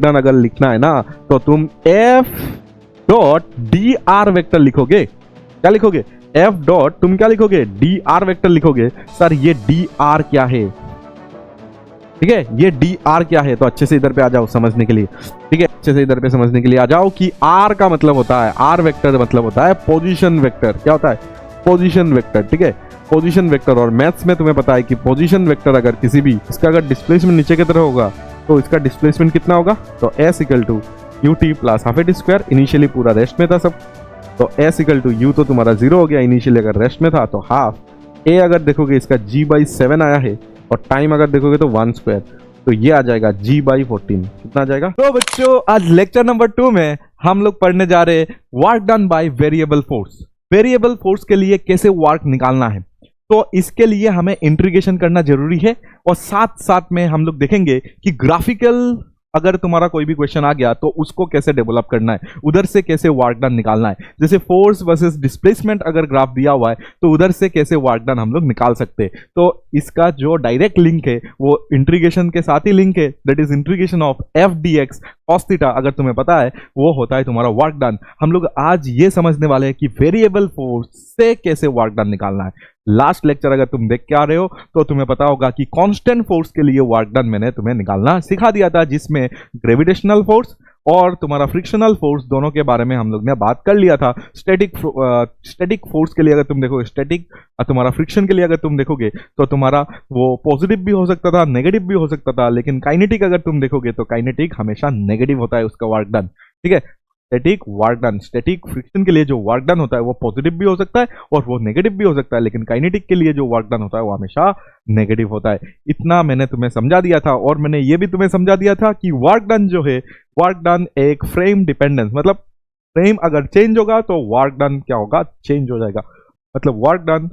Done अगर लिखना है ना तो तुम F dot D R vector लिखोगे। क्या लिखोगे? एफ डॉट तुम क्या लिखोगे? डी आर वेक्टर लिखोगे। सर ये डी आर क्या है? ठीक है, ये डी आर क्या है? तो अच्छे से इधर पे आ जाओ समझने के लिए। ठीक है, अच्छे से इधर पे समझने के लिए आ जाओ कि आर का मतलब होता है, आर वेक्टर मतलब होता है पोजीशन वेक्टर। क्या होता है? Position vector. ठीक है, पोजीशन वेक्टर। और मैथ्स में तुम्हें पता है कि पोजीशन वेक्टर अगर किसी भी इसका अगर डिस्प्लेसमेंट नीचे की तरह होगा तो इसका डिस्प्लेसमेंट कितना होगा? तो s equal to U T plus half a t square. Initially पूरा रेस्ट में था सब, तो एस इक्वल टू यू तो तुम्हारा 0 हो गया, इनिशियली अगर रेस्ट में था तो हाफ ए अगर देखोगे इसका g/7 आया है और टाइम अगर देखोगे तो 1 स्क्वायर, तो ये आ जाएगा g/14। कितना आ जाएगा? तो बच्चों आज लेक्चर नंबर 2 में हम लोग पढ़ने जा रहे हैं work done by variable force. Variable force के लिए कैसे वर्क निकालना है, तो इसके लिए हमें इंटीग्रेशन करना जरूरी है और साथ साथ में हम लोग देखेंगे कि ग्राफिकल अगर तुम्हारा कोई भी क्वेश्चन आ गया तो उसको कैसे डेवलप करना है, उधर से कैसे वर्क डन निकालना है। जैसे फोर्स वर्सेस डिस्प्लेसमेंट अगर ग्राफ दिया हुआ है तो उधर से कैसे वर्क डन हम लोग निकाल सकते हैं। तो इसका जो डायरेक्ट लिंक है वो इंटीग्रेशन के साथ ही लिंक है, that is integration of F D x cos theta. अगर तुम्हें पता है वो होता है तुम्हारा वर्क डन। हम लोग आज ये समझने वाले हैं कि वेरिएबल फोर्स से कैसे वर्क डन निकालना है। लास्ट लेक्चर अगर तुम देख के आ रहे हो तो तुम्हें पता होगा कि कांस्टेंट फोर्स के लिए वर्क डन मैंने तुम्हें निकालना सिखा दिया था, जिसमें ग्रेविटेशनल फोर्स और तुम्हारा फ्रिक्शनल फोर्स दोनों के बारे में हम लोग ने बात कर लिया था। स्टैटिक फोर्स के लिए अगर तुम देखोगे, स्टैटिक तुम्हारा फ्रिक्शन के लिए अगर तुम देखोगे तो तुम्हारा वो पॉजिटिव भी हो सकता था, नेगेटिव भी हो सकता था। लेकिन काइनेटिक अगर तुम देखोगे तो काइनेटिक हमेशा नेगेटिव होता है उसका वर्क डन। ठीक है, static work done, static friction के लिए जो वर्क डन होता है वो पॉजिटिव भी हो सकता है और वो नेगेटिव भी हो सकता है, लेकिन काइनेटिक के लिए जो वर्क डन होता है वो हमेशा नेगेटिव होता है। इतना मैंने तुम्हें समझा दिया था। और मैंने ये भी तुम्हें समझा दिया था कि वर्क डन जो है, वर्क डन एक फ्रेम डिपेंडेंस, मतलब फ्रेम अगर चेंज होगा तो वर्क डन क्या होगा? चेंज हो जाएगा। मतलब work done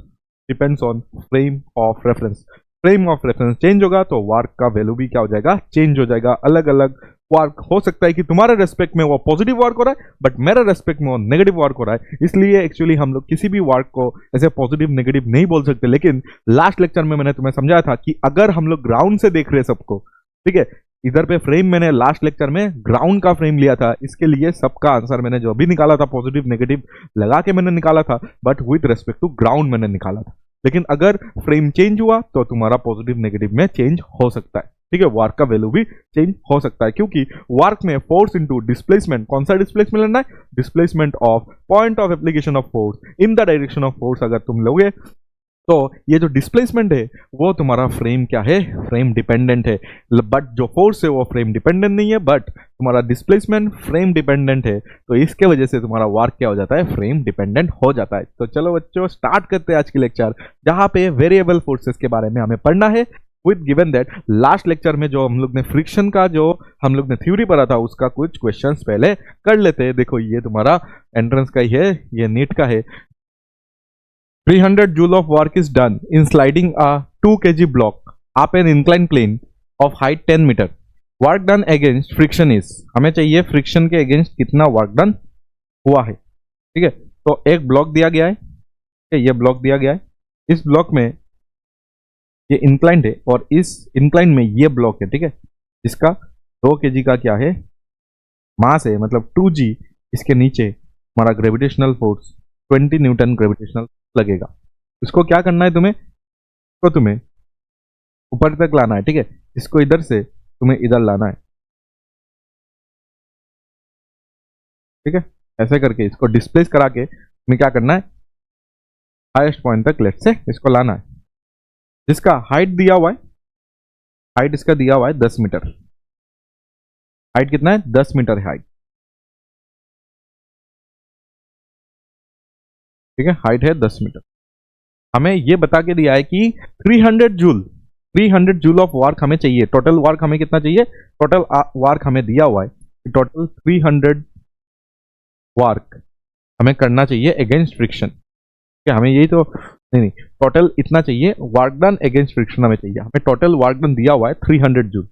depends on frame of reference. Frame of reference change होगा तो वर्क का वैल्यू भी क्या हो जाएगा? चेंज हो जाएगा। अलग अलग वर्क हो सकता है कि तुम्हारे रेस्पेक्ट में वो पॉजिटिव वर्क हो रहा है बट मेरे रेस्पेक्ट में वो नेगेटिव वर्क हो रहा है। इसलिए एक्चुअली हम लोग किसी भी वर्क को ऐसे पॉजिटिव नेगेटिव नहीं बोल सकते। लेकिन लास्ट लेक्चर में मैंने तुम्हें समझाया था कि अगर हम लोग ग्राउंड से देख रहे हैं सबको, ठीक है, इधर पे फ्रेम मैंने लास्ट लेक्चर में ग्राउंड का फ्रेम लिया था, इसके लिए सबका आंसर मैंने जो भी निकाला था पॉजिटिव नेगेटिव लगा के मैंने निकाला था, but with respect to ground मैंने निकाला था। लेकिन अगर फ्रेम चेंज हुआ तो तुम्हारा पॉजिटिव नेगेटिव में चेंज हो सकता है। ठीक है, वर्क का वैल्यू भी चेंज हो सकता है, क्योंकि वर्क में फोर्स इनटू डिस्प्लेसमेंट, कौन सा डिस्प्लेसमेंट लेना है? Displacement of point of application of force in the direction of force अगर तुम लोगे तो ये जो डिस्प्लेसमेंट है वो तुम्हारा फ्रेम क्या है? फ्रेम डिपेंडेंट है। बट जो फोर्स है वो फ्रेम डिपेंडेंट नहीं है, बट तुम्हारा डिस्प्लेसमेंट फ्रेम डिपेंडेंट है। तो इसके वजह से तुम्हारा वर्क क्या हो जाता है? फ्रेम डिपेंडेंट हो जाता है। तो चलो बच्चों स्टार्ट करते हैं आज की लेक्चर, जहां पे वेरिएबल फोर्सेस के बारे में हमें पढ़ना है। With given that last lecture में जो हम लोग ने फ्रिक्शन का जो हम लोग ने थ्योरी पढ़ा था उसका कुछ क्वेश्चंस पहले कर लेते हैं। देखो ये तुम्हारा एंट्रेंस का ही है, ये नीट का है। 300 joule of work is done in sliding a 2 kg block up an inclined plane of height 10 meter. Work done against friction is, हमें चाहिए फ्रिक्शन के अगेंस्ट कितना वर्क डन हुआ है। ठीक है, तो एक ब्लॉक दिया गया है, ये ब्लॉक दिया गया है, इस ब्लॉक में ये इंक्लाइंड है और इस इंक्लाइंड में ये ब्लॉक है। ठीक है, जिसका 2 kg का क्या है? मास है, मतलब 2g। इसके नीचे हमारा ग्रेविटेशनल फोर्स 20 न्यूटन ग्रेविटेशनल लगेगा। इसको क्या करना है तुम्हें? तो तुम्हें ऊपर तक लाना है। ठीक है, इसको इधर से तुम्हें इधर लाना है। ठीक है, ऐसे करके इसको डिस्प्लेस करा के तुम्हें क्या करना है? हाईएस्ट पॉइंट तक लेट से इसको लाना है, जिसका हाइट दिया हुआ है, हाइट इसका दिया हुआ है 10 मीटर। हाइट कितना है? 10 मीटर है हाइट। ठीक है, हाइट है 10 मीटर। हमें ये बता के दिया है कि 300 जूल ऑफ वर्क हमें चाहिए। टोटल वर्क हमें कितना चाहिए? टोटल वर्क हमें दिया हुआ है, टोटल 300 वर्क हमें करना चाहिए अगेंस्ट फ्रिक्शन। क्या हमें यही तो नहीं, टोटल इतना चाहिए वर्क डन अगेंस्ट फ्रिक्शन हमें चाहिए। हमें टोटल वर्क डन दिया हुआ है 300 जूल।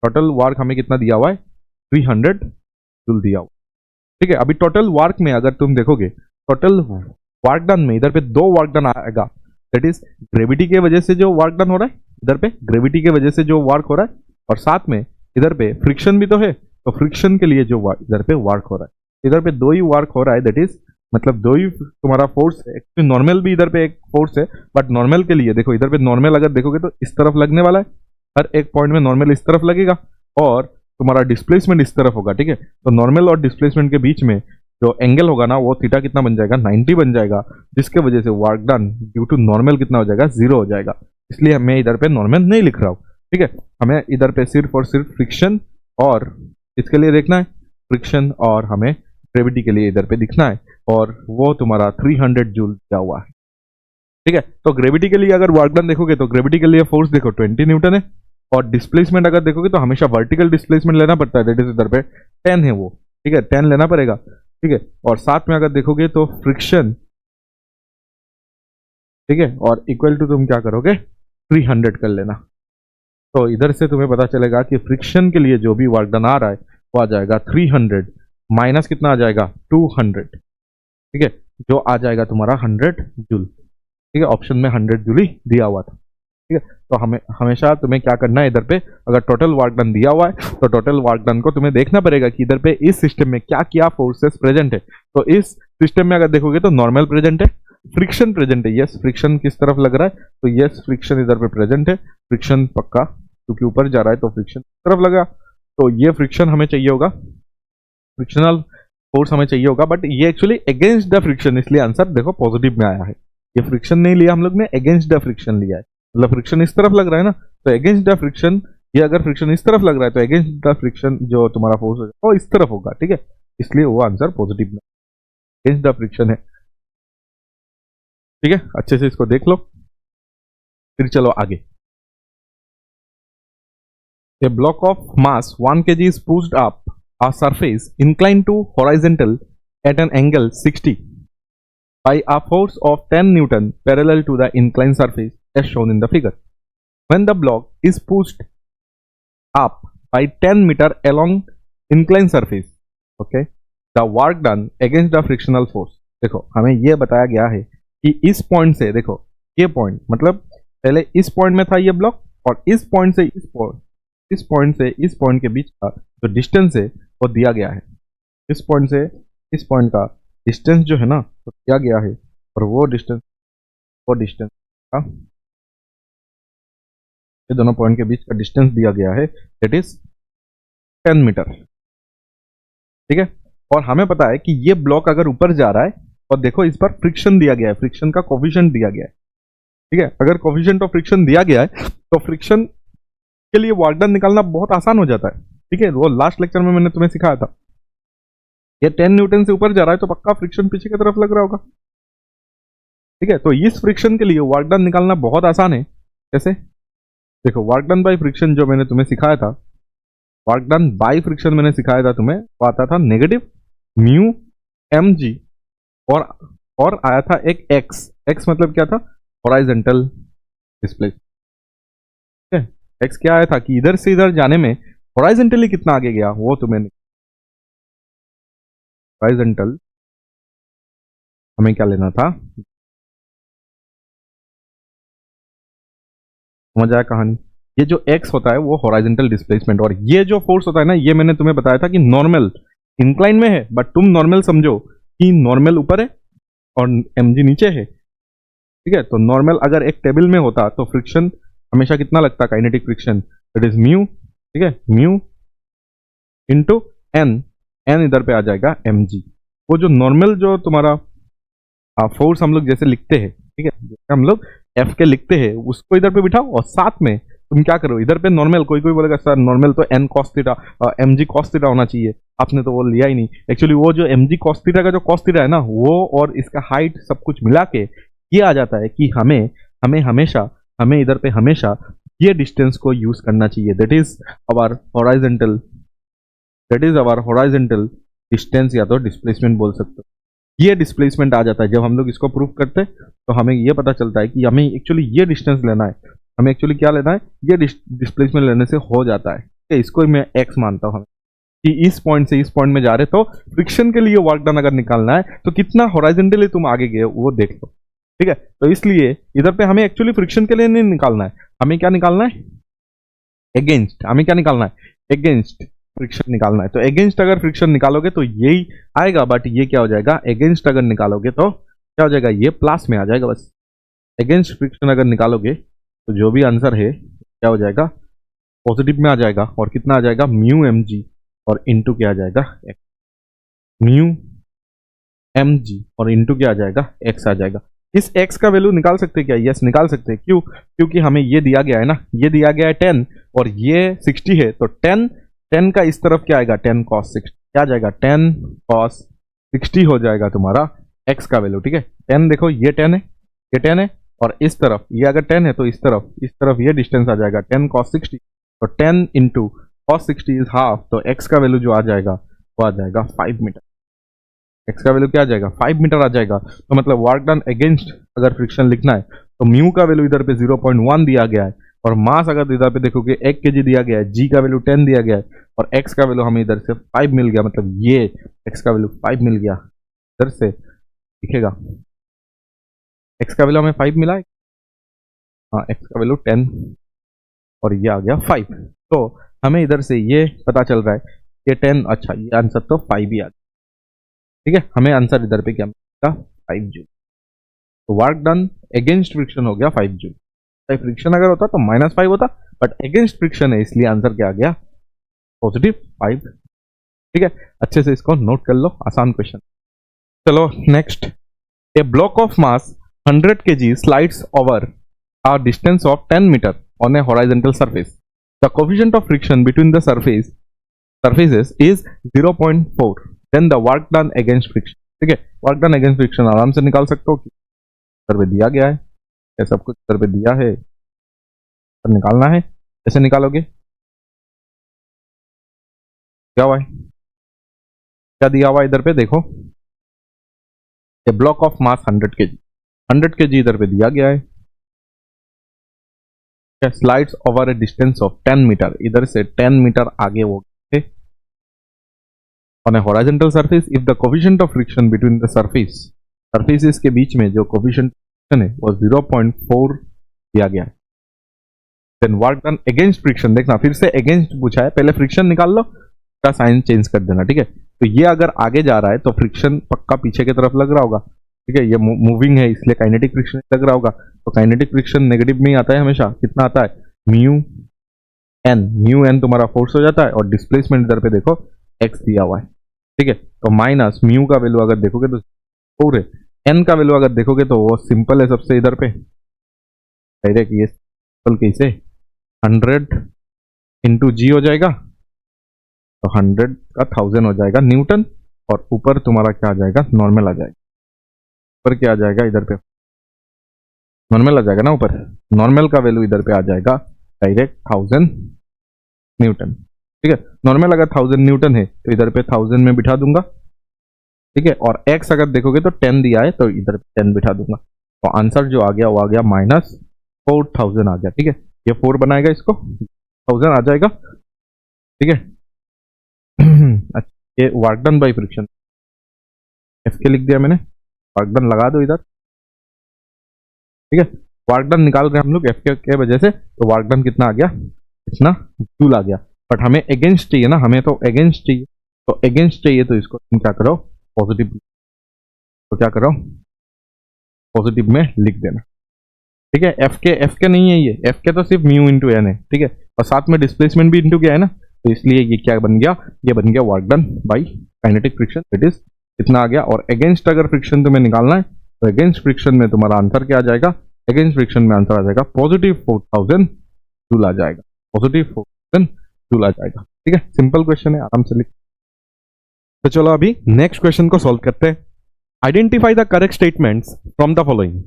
टोटल वर्क हमें कितना दिया हुआ है? 300 जूल दिया हुआ। ठीक है, अभी टोटल वर्क में अगर तुम देखोगे, टोटल वर्क डन में इधर पे 2 वर्क डन आएगा, दैट इज ग्रेविटी के वजह से जो वर्क डन हो रहा है, इधर पे ग्रेविटी के वजह से जो वर्क हो रहा है और साथ में इधर पे फ्रिक्शन भी तो है, तो फ्रिक्शन के लिए जो इधर पे वर्क हो रहा है, इधर पे दो ही वर्क हो रहा है, दैट इज मतलब दो ही तुम्हारा फोर्स है। एक्चुअली नॉर्मल भी इधर पे एक फोर्स है, बट नॉर्मल के लिए देखो, इधर पे नॉर्मल अगर देखोगे तो इस तरफ लगने वाला है, हर एक पॉइंट में नॉर्मल इस तरफ लगेगा और तुम्हारा डिस्प्लेसमेंट इस तरफ होगा, ठीक है। तो नॉर्मल और डिस्प्लेसमेंट के बीच में जो एंगल होगा ना, वो थीटा कितना बन जाएगा, 90 बन जाएगा, जिसके वजह से work done due to normal कितना हो जाएगा, 0 हो जाएगा। इसलिए मैं इधर पे नॉर्मल नहीं लिख रहा हूँ, ठीक है। हमें इधर पे सिर्फ और सिर्फ फ्रिक्शन और इसके लिए देखना है, फ्रिक्शन और हमें ग्रेविटी के लिए इधर पे दिखना है, और वो तुम्हारा 300 जूल दिया हुआ है, ठीक है। तो ग्रेविटी के लिए अगर वर्क डन देखोगे तो ग्रेविटी के लिए फोर्स देखो 20 न्यूटन है, और डिस्प्लेसमेंट अगर देखोगे तो हमेशा वर्टिकल डिस्प्लेसमेंट लेना पड़ता है, दैट इज इधर पे 10 है वो, ठीक है, 10 लेना पड़ेगा, ठीक है। और साथ में अगर देखोगे तो फ्रिक्शन, ठीक है, और इक्वल टू तुम क्या करोगे, 300 कर लेना। तो इधर से तुम्हें पता चलेगा कि फ्रिक्शन के लिए जो भी वर्क डन आ रहा है वो आ जाएगा 300 माइनस कितना आ जाएगा, 200, ठीक है, जो आ जाएगा तुम्हारा 100 जूल, ठीक है। ऑप्शन में 100 जूल ही दिया हुआ था, ठीक है। तो हमें हमेशा तुम्हें क्या करना है, इधर पे अगर टोटल वर्क डन दिया हुआ है तो टोटल वर्क डन को तुम्हें देखना पड़ेगा कि इधर पे इस सिस्टम में क्या क्या फोर्सेस प्रेजेंट है। तो इस सिस्टम में अगर देखोगे तो नॉर्मल प्रेजेंट है, फ्रिक्शन प्रेजेंट है, यस फ्रिक्शन किस तरफ लग रहा है, तो यस फ्रिक्शन इधर पे प्रेजेंट है, फ्रिक्शन पक्का, क्योंकि ऊपर जा रहा है तो फ्रिक्शन किस तरफ लगा, तो ये फ्रिक्शन हमें चाहिए होगा, फ्रिक्शनल फोर्स हमें चाहिए होगा, बट ये एक्चुअली अगेंस्ट द फ्रिक्शन, इसलिए आंसर देखो पॉजिटिव में आया है। ये फ्रिक्शन नहीं लिया हम लोग ने, अगेंस्ट द फ्रिक्शन लिया है, मतलब फ्रिक्शन इस तरफ लग रहा है ना, तो अगेंस्ट द फ्रिक्शन, ये अगर फ्रिक्शन इस तरफ लग रहा है तो अगेंस्ट द फ्रिक्शन जो तुम्हारा फोर्स है वो इस तरफ होगा, ठीक है, इसलिए वो आंसर पॉजिटिव में, अगेंस्ट द फ्रिक्शन है, ठीक है। अच्छे से इसको देख लो, फिर चलो आगे। A block of mass 1 kg is pushed up a surface inclined to horizontal at an angle 60 by a force of 10 Newton parallel to the inclined surface as shown in the figure. When the block is pushed up by 10 meter along inclined surface, okay, the work done against the frictional force. देखो हमें ये बताया गया है कि इस point से, देखो ये पॉइंट मतलब पहले इस पॉइंट में था ये ब्लॉक, और इस पॉइंट से इस पॉइंट से इस पॉइंट के बीच का जो डिस्टेंस है वो दिया गया है, इस पॉइंट से इस पॉइंट का डिस्टेंस जो है ना वो दिया गया है, और वो डिस्टेंस का, ये दोनों पॉइंट के बीच का डिस्टेंस दिया गया है, दैट इज 10 मीटर, ठीक है। और हमें पता है कि ये ब्लॉक अगर ऊपर जा रहा है, और देखो इस पर फ्रिक्शन दिया गया है, फ्रिक्शन का कोफिशिएंट दिया गया है, ठीक है। अगर कोफिशिएंट ऑफ फ्रिक्शन दिया गया है तो फ्रिक्शन के लिए वर्क डन निकालना बहुत आसान हो जाता है, ठीक है। वो लास्ट लेक्चर में मैंने तुम्हें सिखाया था, ये 10 न्यूटन से ऊपर जा रहा है तो पक्का फ्रिक्शन पीछे की तरफ लग रहा होगा, ठीक है। तो इस फ्रिक्शन के लिए वर्क डन निकालना बहुत आसान है। कैसे, देखो वर्क डन बाय फ्रिक्शन जो मैंने तुम्हें सिखाया था, वर्क डन बाय फ्रिक्शन मैंने सिखाया था तुम्हें, वो आता था नेगेटिव म्यू एम जी, और आया था एक एक्स मतलब क्या था, हॉराइजॉन्टल डिस्प्लेसमेंट, ठीक है। एक्स क्या आया था कि इधर से इधर जाने में हॉराइजॉन्टली कितना आगे गया, वो तुम्हें हॉराइजॉन्टल हमें क्या लेना था, समझ आया कहानी। ये जो एक्स होता है वो हॉराइजॉन्टल डिस्प्लेसमेंट, और ये जो फोर्स होता है ना, ये मैंने तुम्हें बताया था कि नॉर्मल इंक्लाइन में है, बट तुम नॉर्मल समझो कि नॉर्मल ऊपर है और mg नीचे है, ठीक है। तो नॉर्मल अगर एक टेबल में होता तो फ्रिक्शन हमेशा कितना लगता, kinetic friction, that is mu, ठीक है, म्यू इंटू एन इधर पे आ जाएगा mg। वो जो नॉर्मल जो तुम्हारा फोर्स हम लोग जैसे लिखते हैं, ठीक है, जैसे हम लोग एफ के लिखते हैं उसको इधर पे बिठाओ, और साथ में तुम क्या करो, इधर पे नॉर्मल, कोई बोलेगा सर नॉर्मल तो N cos theta mg cos theta होना चाहिए, आपने तो वो लिया ही नहीं। एक्चुअली वो जो mg कॉस थीटा का जो कॉस थीटा है ना, वो और इसका हाइट सब कुछ मिला के ये आ जाता है कि हमें इधर पे हमेशा ये डिस्टेंस को यूज करना चाहिए, that is our horizontal distance, या तो डिस्प्लेसमेंट बोल सकते हो। ये डिस्प्लेसमेंट आ जाता है जब हम लोग इसको प्रूव करते हैं, तो हमें ये पता चलता है कि हमें एक्चुअली ये डिस्टेंस लेना है, हमें एक्चुअली क्या लेना है, ये डिस्प्लेसमेंट लेने से हो जाता है, ठीक है। इसको मैं एक्स मानता हूँ कि इस पॉइंट से इस पॉइंट में जा रहे, तो फ्रिक्शन के लिए वर्क डन अगर निकालना है तो कितना हॉराइजॉन्टली तुम आगे गए वो देख लो, ठीक है। तो इसलिए इधर पे हमें एक्चुअली फ्रिक्शन के लिए नहीं निकालना है, हमें क्या निकालना है, एगेंस्ट हमें क्या निकालना है, एगेंस्ट फ्रिक्शन निकालना है। तो एगेंस्ट अगर फ्रिक्शन निकालोगे तो यही आएगा, बट ये क्या हो जाएगा, एगेंस्ट अगर निकालोगे तो क्या हो जाएगा, ये प्लस में आ जाएगा। बस एगेंस्ट फ्रिक्शन अगर निकालोगे तो जो भी आंसर है क्या हो जाएगा, पॉजिटिव में आ जाएगा। और कितना आ जाएगा, म्यू एम जी और इंटू क्या आ जाएगा, म्यू एम जी और इंटू क्या आ जाएगा, एक्स आ जाएगा। इस x का वैल्यू निकाल सकते हैं क्या, यस निकाल सकते हैं। क्यों, क्योंकि हमें ये दिया गया है ना, ये दिया गया है 10 और ये 60 है, तो 10 का इस तरफ क्या आएगा, 10 cos 60 क्या आ जाएगा, 10 cos 60 हो जाएगा तुम्हारा x का वैल्यू। ठीक है, 10 देखो ये 10 है, ये 10 है और इस तरफ ये अगर 10 है तो इस तरफ ये डिस्टेंस आ जाएगा 10 cos 60। तो 10 इंटू cos 60 इज हाफ, तो x का वैल्यू जो आ जाएगा वो आ जाएगा 5 मीटर। एक्स का वैल्यू क्या आ जाएगा, 5 मीटर आ जाएगा। तो मतलब वर्क डन अगेंस्ट अगर फ्रिक्शन लिखना है तो म्यू का वैल्यू इधर पे 0.1 दिया गया है और मास अगर इधर पे देखोगे 1 kg दिया गया है, जी का वैल्यू 10 दिया गया है और एक्स का वैल्यू हमें इधर से 5 मिल गया। मतलब ये एक्स का वैल्यू 5 मिल गया, इधर से दिखेगा एक्स का वैल्यू हमें 5 मिला है, हाँ एक्स का वैल्यू 10 और ये आ गया 5। तो हमें इधर से ये पता चल रहा है ये 10, अच्छा ये आंसर तो 5 ही आ गया। ठीक है, हमें आंसर इधर पे क्या मिलेगा, 5 जूल। तो वर्क डन अगेंस्ट फ्रिक्शन हो गया 5 जूल। फ्रिक्शन अगर होता तो -5 होता, बट अगेंस्ट फ्रिक्शन है इसलिए आंसर क्या आ गया, पॉजिटिव 5। ठीक है, अच्छे से इसको नोट कर लो, आसान क्वेश्चन। चलो next, A block of mass 100 kg slides over a distance of 10 meter on a horizontal surface. The coefficient of friction between the surfaces is 0.4. Then the work done against friction. ठीक है, work done against friction आराम से निकाल सकते हो, sir पे दिया गया है, ये सब कुछ सर पे दिया है, सर निकालना है। कैसे निकालोगे, क्या हुआ है, क्या दिया हुआ इधर पे देखो, a block of mass 100 kg, 100 kg इधर पे दिया गया है, slides over a distance of 10 metre, इधर से 10 मीटर आगे वो थे on a horizontal surface. If the coefficient of friction between the surfaces के बीच में जो कोफिशिएंट है वो 0.4 दिया गया है। Then work done against friction, देखना फिर से अगेंस्ट पूछा है, पहले फ्रिक्शन निकाल लो, का साइन चेंज कर देना। ठीक है, तो ये अगर आगे जा रहा है तो फ्रिक्शन पक्का पीछे की तरफ लग रहा होगा। ठीक है, ये मूविंग है इसलिए काइनेटिक फ्रिक्शन लग रहा होगा, तो काइनेटिक फ्रिक्शन नेगेटिव में ही आता है हमेशा। कितना आता है, म्यू एन तुम्हारा फोर्स हो जाता है और डिस्प्लेसमेंट इधर पे देखो एक्स दिया हुआ है। ठीक है, तो माइनस म्यू का वैल्यू अगर देखोगे तो 4 है, एन का वैल्यू अगर देखोगे तो वो सिंपल है सबसे, इधर पे डायरेक्ट ये सिंपल कैसे 100 इंटू जी हो जाएगा, तो 100 का 1000 हो जाएगा न्यूटन और ऊपर तुम्हारा क्या आ जाएगा, नॉर्मल आ जाएगा। ऊपर क्या आ जाएगा, इधर पे नॉर्मल आ जाएगा ना, ऊपर नॉर्मल का वैल्यू इधर पे आ जाएगा डायरेक्ट 1000 न्यूटन। ठीक है, नॉर्मल अगर 1000 न्यूटन है तो इधर पे 1000 में बिठा दूंगा। ठीक है, और x अगर देखोगे तो 10 दिया है तो इधर 10 बिठा दूंगा, तो आंसर जो आ गया वो आ गया -4000 आ गया। ठीक है, ये 4 बनाएगा, इसको 1000 आ जाएगा। ठीक है, अच्छा ये work done by friction, F के लिख दिया मैंने, वर्क डन लगा दो इधर। ठीक है, वर्क डन निकाल रहे हैं हम लोग एफ के वजह से, तो वर्क डन कितना आ गया, इतना जूल आ गया। बट हमें अगेंस्ट चाहिए ना, हमें तो अगेंस्ट चाहिए, तो अगेंस्ट चाहिए तो इसको तुम क्या करो, पॉजिटिव, तो क्या करो पॉजिटिव में लिख देना। ठीक है, एफ के नहीं है, ये एफ के तो सिर्फ म्यू इंटू एन है। ठीक है, और साथ में डिस्प्लेसमेंट भी इंटू क्या है ना, तो इसलिए ये क्या बन गया, ये बन गया work done by kinetic friction, it is इतना आ गया। और अगेंस्ट अगर फ्रिक्शन तुम्हें निकालना है तो अगेंस्ट फ्रिक्शन में तुम्हारा आंसर क्या आ जाएगा, अगेंस्ट फ्रिक्शन में आंसर आ जाएगा पॉजिटिव 4000 जूल आ जाएगा, पॉजिटिव 4000 जूल आ जाएगा। ठीक है, सिंपल क्वेश्चन है, आराम से लिख। तो चलो अभी नेक्स्ट क्वेश्चन को सॉल्व करते हैं। Identify the correct statements from the following.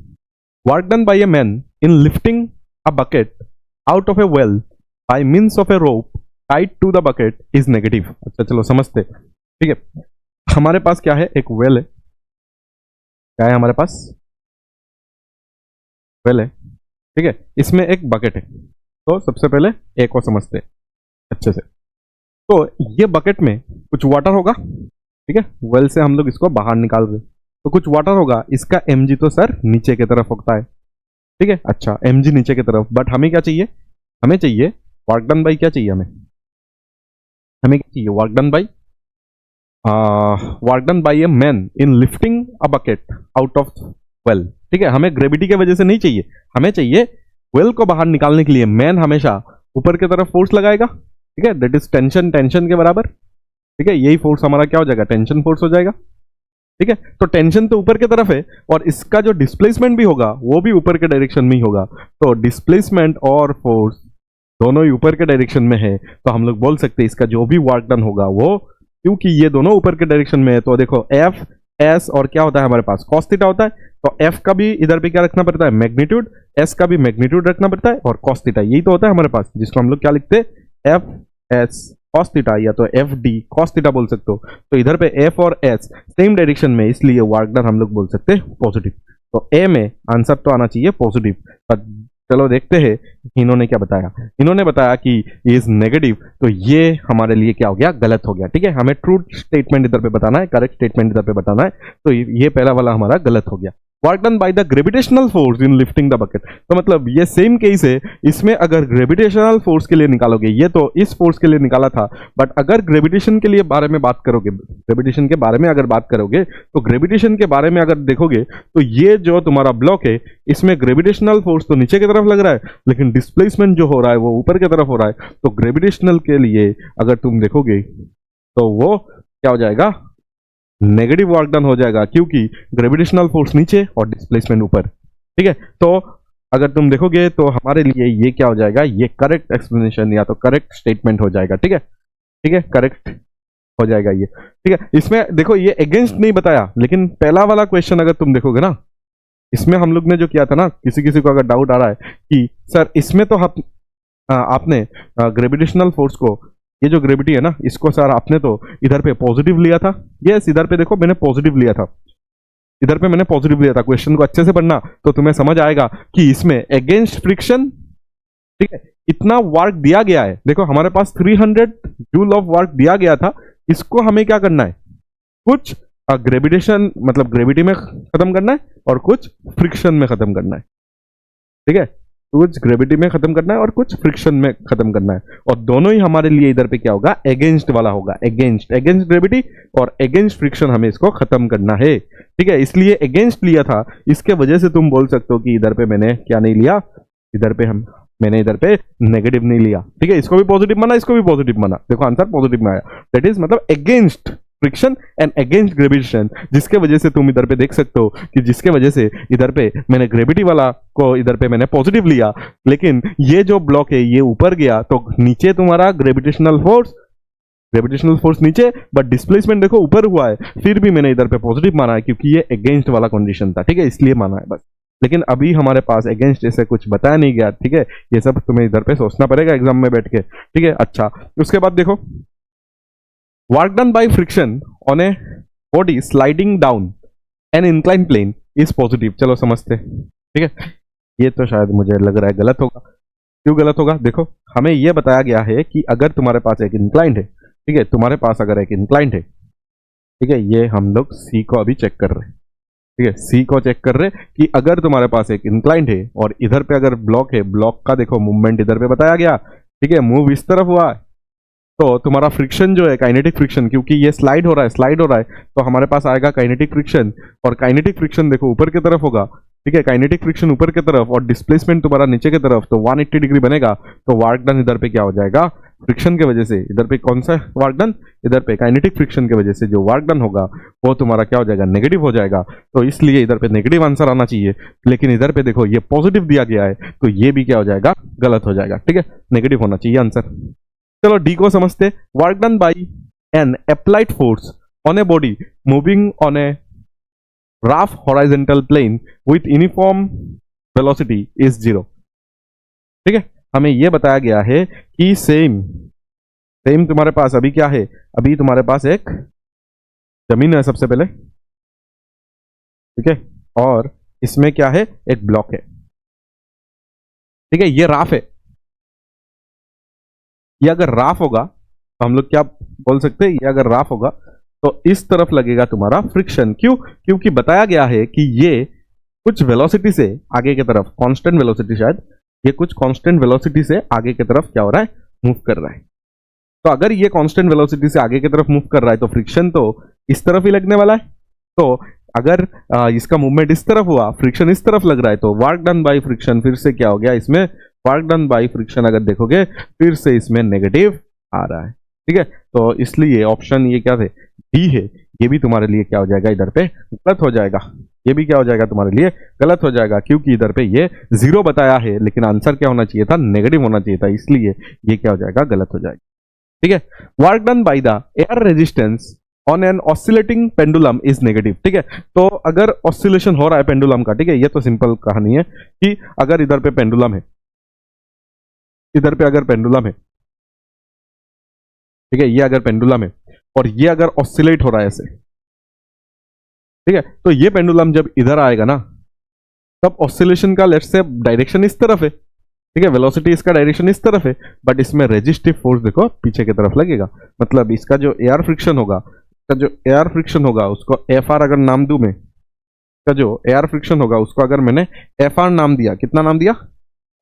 Work done by a man in lifting a bucket out of a well by means of a rope tied to the bucket is negative. अच्छा चलो समझते। ठीक है, हमारे पास क्या है, एक well है, क्या है हमारे पास, वेल है। ठीक है, इसमें एक बकेट है, तो सबसे पहले एक को समझते हैं अच्छे से। तो ये बकेट में कुछ वाटर होगा, ठीक है, वेल से हम लोग इसको बाहर निकाल रहे, तो कुछ वाटर होगा, इसका mg तो सर नीचे की तरफ होता है। ठीक है, अच्छा mg नीचे की तरफ, बट हमें क्या चाहिए, हमें चाहिए वर्क डन बाई क्या चाहिए हमें, हमें क्या चाहिए, work done by A man in lifting a bucket out of well. ठीक है, हमें ग्रेविटी के वजह से नहीं चाहिए, हमें चाहिए वेल को बाहर निकालने के लिए मैन हमेशा ऊपर की तरफ फोर्स लगाएगा। ठीक है, दैट इज टेंशन, टेंशन के बराबर। ठीक है, यही फोर्स हमारा क्या हो जाएगा, टेंशन फोर्स हो जाएगा। ठीक है, तो टेंशन तो ऊपर की तरफ है और इसका जो डिस्प्लेसमेंट भी होगा वो भी ऊपर के डायरेक्शन में ही होगा। तो डिस्प्लेसमेंट और फोर्स दोनों ही ऊपर के डायरेक्शन में है, तो हम लोग बोल सकते हैं इसका जो भी वर्क डन होगा वो, क्योंकि ये दोनों ऊपर के डायरेक्शन में है, तो देखो एफ एस और क्या होता है हमारे पास कॉस थीटा होता है, तो एफ का भी इधर पे क्या रखना पड़ता है, मैग्नीट्यूड, एस का भी मैग्नीट्यूड रखना पड़ता है और कॉस थीटा, यही तो होता है हमारे पास, जिसको हम लोग क्या लिखते हैं, एफ एस कॉस थीटा या तो एफ डी कॉस थीटा बोल सकते हो। तो इधर पे एफ और एस सेम डायरेक्शन में, इसलिए वर्क डन हम लोग बोल सकते हैं पॉजिटिव। तो ए में आंसर तो आना चाहिए पॉजिटिव। पर चलो देखते हैं इन्होंने क्या बताया। इन्होंने बताया कि इज नेगेटिव, तो ये हमारे लिए क्या हो गया, गलत हो गया। ठीक है, हमें ट्रू स्टेटमेंट इधर पे बताना है, करेक्ट स्टेटमेंट इधर पे बताना है, तो ये पहला वाला हमारा गलत हो गया। Work done by the gravitational force in lifting the bucket, तो मतलब ये सेम केस है, इसमें अगर ग्रेविटेशनल फोर्स के लिए निकालोगे, ये तो इस फोर्स के लिए निकाला था, बट अगर ग्रेविटेशन के लिए बारे में बात करोगे, ग्रेविटेशन के बारे में अगर बात करोगे, तो ग्रेविटेशन के बारे में अगर देखोगे तो ये जो तुम्हारा ब्लॉक है इसमें ग्रेविटेशनल फोर्स तो नीचे की तरफ लग रहा है, लेकिन डिस्प्लेसमेंट जो हो रहा है वो ऊपर की तरफ हो रहा है। तो ग्रेविटेशनल के लिए अगर तुम देखोगे तो वो क्या हो जाएगा, नेगेटिव वर्क डन हो जाएगा, क्योंकि ग्रेविटेशनल फोर्स नीचे और डिस्प्लेसमेंट ऊपर। ठीक है, तो अगर तुम देखोगे तो हमारे लिए ये क्या हो जाएगा, ये करेक्ट एक्सप्लेनेशन या तो करेक्ट स्टेटमेंट हो जाएगा। ठीक है, ठीक है, करेक्ट हो जाएगा ये। ठीक है, इसमें देखो ये अगेंस्ट नहीं बताया, लेकिन पहला वाला क्वेश्चन अगर तुम देखोगे ना, इसमें हम लोग ने जो किया था ना, किसी किसी को अगर डाउट आ रहा है कि सर इसमें तो आपने ग्रेविटेशनल फोर्स को, ये जो ग्रेविटी है ना, इसको सर आपने तो इधर पे पॉजिटिव लिया था। यस, इधर पे देखो मैंने पॉजिटिव लिया था, इधर पे मैंने पॉजिटिव लिया था। क्वेश्चन को अच्छे से पढ़ना तो तुम्हें समझ आएगा कि इसमें अगेंस्ट फ्रिक्शन, ठीक है, इतना वर्क दिया गया है। देखो हमारे पास 300 जूल ऑफ वर्क दिया गया था, इसको हमें क्या करना है, कुछ ग्रेविटेशन मतलब ग्रेविटी में खत्म करना है और कुछ फ्रिक्शन में खत्म करना है। ठीक है, कुछ ग्रेविटी में खत्म करना है और कुछ फ्रिक्शन में खत्म करना है, और दोनों ही हमारे लिए इधर पे क्या होगा, अगेंस्ट वाला होगा। अगेंस्ट ग्रेविटी और अगेंस्ट फ्रिक्शन, हमें इसको खत्म करना है। ठीक है, इसलिए अगेंस्ट लिया था, इसके वजह से तुम बोल सकते हो कि इधर पे मैंने क्या नहीं लिया, इधर पे मैंने इधर पे नेगेटिव नहीं लिया। ठीक है, इसको भी पॉजिटिव माना, इसको भी पॉजिटिव माना, देखो आंसर पॉजिटिव में आया। दैट इज मतलब against friction and against gravitation, जिसके वजह से तुम इधर पे देख सकते हो कि जिसके वजह से इधर पे मैंने ग्रेविटी वाला को इधर पे मैंने पॉजिटिव लिया, लेकिन ये जो ब्लॉक है ये ऊपर गया, तो नीचे तुम्हारा ग्रेविटेशनल फोर्स नीचे, बट डिस्प्लेसमेंट देखो ऊपर हुआ है, फिर भी मैंने इधर पे पॉजिटिव माना है क्योंकि ये अगेंस्ट वाला कंडीशन था। ठीक है, इसलिए माना है बस। लेकिन अभी हमारे पास अगेंस्ट जैसे कुछ बताया नहीं गया। ठीक है, ये सब तुम्हें इधर पे सोचना पड़ेगा एग्जाम में बैठ के। ठीक है, अच्छा उसके बाद देखो, work done by friction on a body sliding down an inclined plane is positive. चलो समझते। ठीक है, ये तो शायद मुझे लग रहा है गलत होगा। क्यों गलत होगा, देखो हमें यह बताया गया है कि अगर तुम्हारे पास एक इंक्लाइंड है, ठीक है, तुम्हारे पास अगर एक इंक्लाइंड है, ठीक है, ये हम लोग सी को अभी चेक कर रहे हैं। ठीक है, सी को चेक कर रहे कि अगर तुम्हारे पास एक इंक्लाइंड है और इधर पे अगर ब्लॉक है, ब्लॉक का देखो मूवमेंट इधर पे बताया गया। ठीक है, मूव इस तरफ हुआ है, तो तुम्हारा फ्रिक्शन जो है काइनेटिक फ्रिक्शन, क्योंकि ये स्लाइड हो रहा है, तो हमारे पास आएगा काइनेटिक फ्रिक्शन, और काइनेटिक फ्रिक्शन देखो ऊपर की तरफ होगा। ठीक है, काइनेटिक फ्रिक्शन ऊपर की तरफ और डिस्प्लेसमेंट तुम्हारा नीचे की तरफ, तो 180 डिग्री बनेगा। तो वर्क डन इधर पे क्या हो जाएगा, फ्रिक्शन की वजह से, इधर पे कौन सा वर्क डन, इधर पे काइनेटिक फ्रिक्शन की वजह से जो वर्क डन होगा वो तुम्हारा क्या हो जाएगा, नेगेटिव हो जाएगा। तो इसलिए इधर पे नेगेटिव आंसर आना चाहिए, लेकिन इधर पे देखो ये पॉजिटिव दिया गया है, तो ये भी क्या हो जाएगा, गलत हो जाएगा। ठीक है, नेगेटिव होना चाहिए आंसर। चलो डी को समझते। Work done by an applied force on a body moving on a rough horizontal plane with uniform velocity is 0। ठीक है, हमें यह बताया गया है कि सेम तुम्हारे पास अभी क्या है, अभी तुम्हारे पास एक जमीन है सबसे पहले। ठीक है, और इसमें क्या है, एक ब्लॉक है। ठीक है, ये राफ है, ये अगर राफ होगा तो हम लोग क्या बोल सकते हैं, ये अगर राफ होगा तो इस तरफ लगेगा तुम्हारा फ्रिक्शन। क्यों, क्योंकि बताया गया है कि ये कुछ वेलोसिटी से आगे की तरफ, कांस्टेंट वेलोसिटी शायद, ये कुछ कांस्टेंट वेलोसिटी से आगे की तरफ क्या हो रहा है, मूव कर रहा है। तो अगर ये कांस्टेंट वेलोसिटी से आगे की तरफ मूव कर रहा है तो फ्रिक्शन तो इस तरफ ही लगने वाला है। तो अगर इसका मूवमेंट इस तरफ हुआ, फ्रिक्शन इस तरफ लग रहा है, तो वर्क डन बाय फ्रिक्शन फिर से क्या हो गया, इसमें वर्क डन बाय फ्रिक्शन अगर देखोगे फिर से इसमें नेगेटिव आ रहा है। ठीक है, तो इसलिए ऑप्शन ये क्या थे, डी है, ये भी तुम्हारे लिए क्या हो जाएगा, इधर पे गलत हो जाएगा। ये भी क्या हो जाएगा तुम्हारे लिए, गलत हो जाएगा, क्योंकि इधर पे ये 0 बताया है लेकिन आंसर क्या होना चाहिए था, नेगेटिव होना चाहिए था, इसलिए ये क्या हो जाएगा, गलत हो जाएगा। ठीक है, work done by the air resistance on an oscillating pendulum is negative. ठीक है, तो अगर ऑसिलेशन हो रहा है पेंडुलम का, ठीक है, ये तो सिंपल कहानी है कि अगर इधर पे पेंडुलम है, इधर पे अगर पेंडुलम है, ठीक है, ये अगर पेंडुलम है और ये अगर ऑसिलेट हो रहा है ऐसे, ठीक है, तो ये पेंडुलम जब इधर आएगा ना, तब ऑसिलेशन का लेट्स से डायरेक्शन इस तरफ है, ठीक है, वेलोसिटी इसका डायरेक्शन इस तरफ है, बट इसमें रेजिस्टिव फोर्स देखो पीछे की तरफ लगेगा। मतलब इसका जो एयर फ्रिक्शन होगा, इसका जो एयर फ्रिक्शन होगा उसको एफ आर अगर नाम दूं मैं, इसका जो एयर फ्रिक्शन होगा उसको अगर मैंने एफ आर नाम दिया, कितना नाम दिया,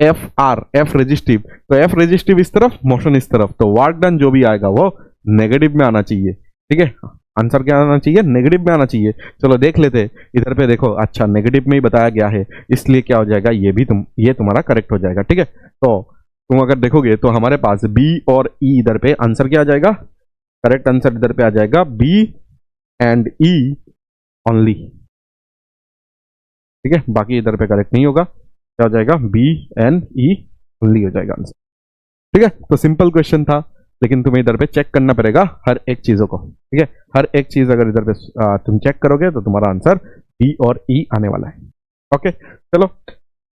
एफ आर, एफ रेजिस्टिव, तो एफ रेजिस्टिव इस तरफ, मोशन इस तरफ, तो वर्क डन जो भी आएगा वो नेगेटिव में आना चाहिए। ठीक है, आंसर क्या आना चाहिए, नेगेटिव में आना चाहिए। चलो देख लेते, इधर पे देखो, अच्छा नेगेटिव में ही बताया गया है, इसलिए क्या हो जाएगा, ये भी ये तुम्हारा करेक्ट हो जाएगा। ठीक है, तो तुम अगर देखोगे तो हमारे पास बी और ई इधर पे आंसर क्या आ जाएगा, करेक्ट आंसर इधर पे आ जाएगा बी एंड ई ओनली। ठीक है, बाकी इधर पे करेक्ट नहीं होगा, क्या हो जाएगा, बी एंड ई ओनली हो जाएगा आंसर। ठीक है, तो सिंपल क्वेश्चन था, लेकिन तुम्हें इधर पे चेक करना पड़ेगा हर एक चीजों को। ठीक है, हर एक चीज अगर इधर पे तुम चेक करोगे तो तुम्हारा आंसर बी और ई आने वाला है। ओके, चलो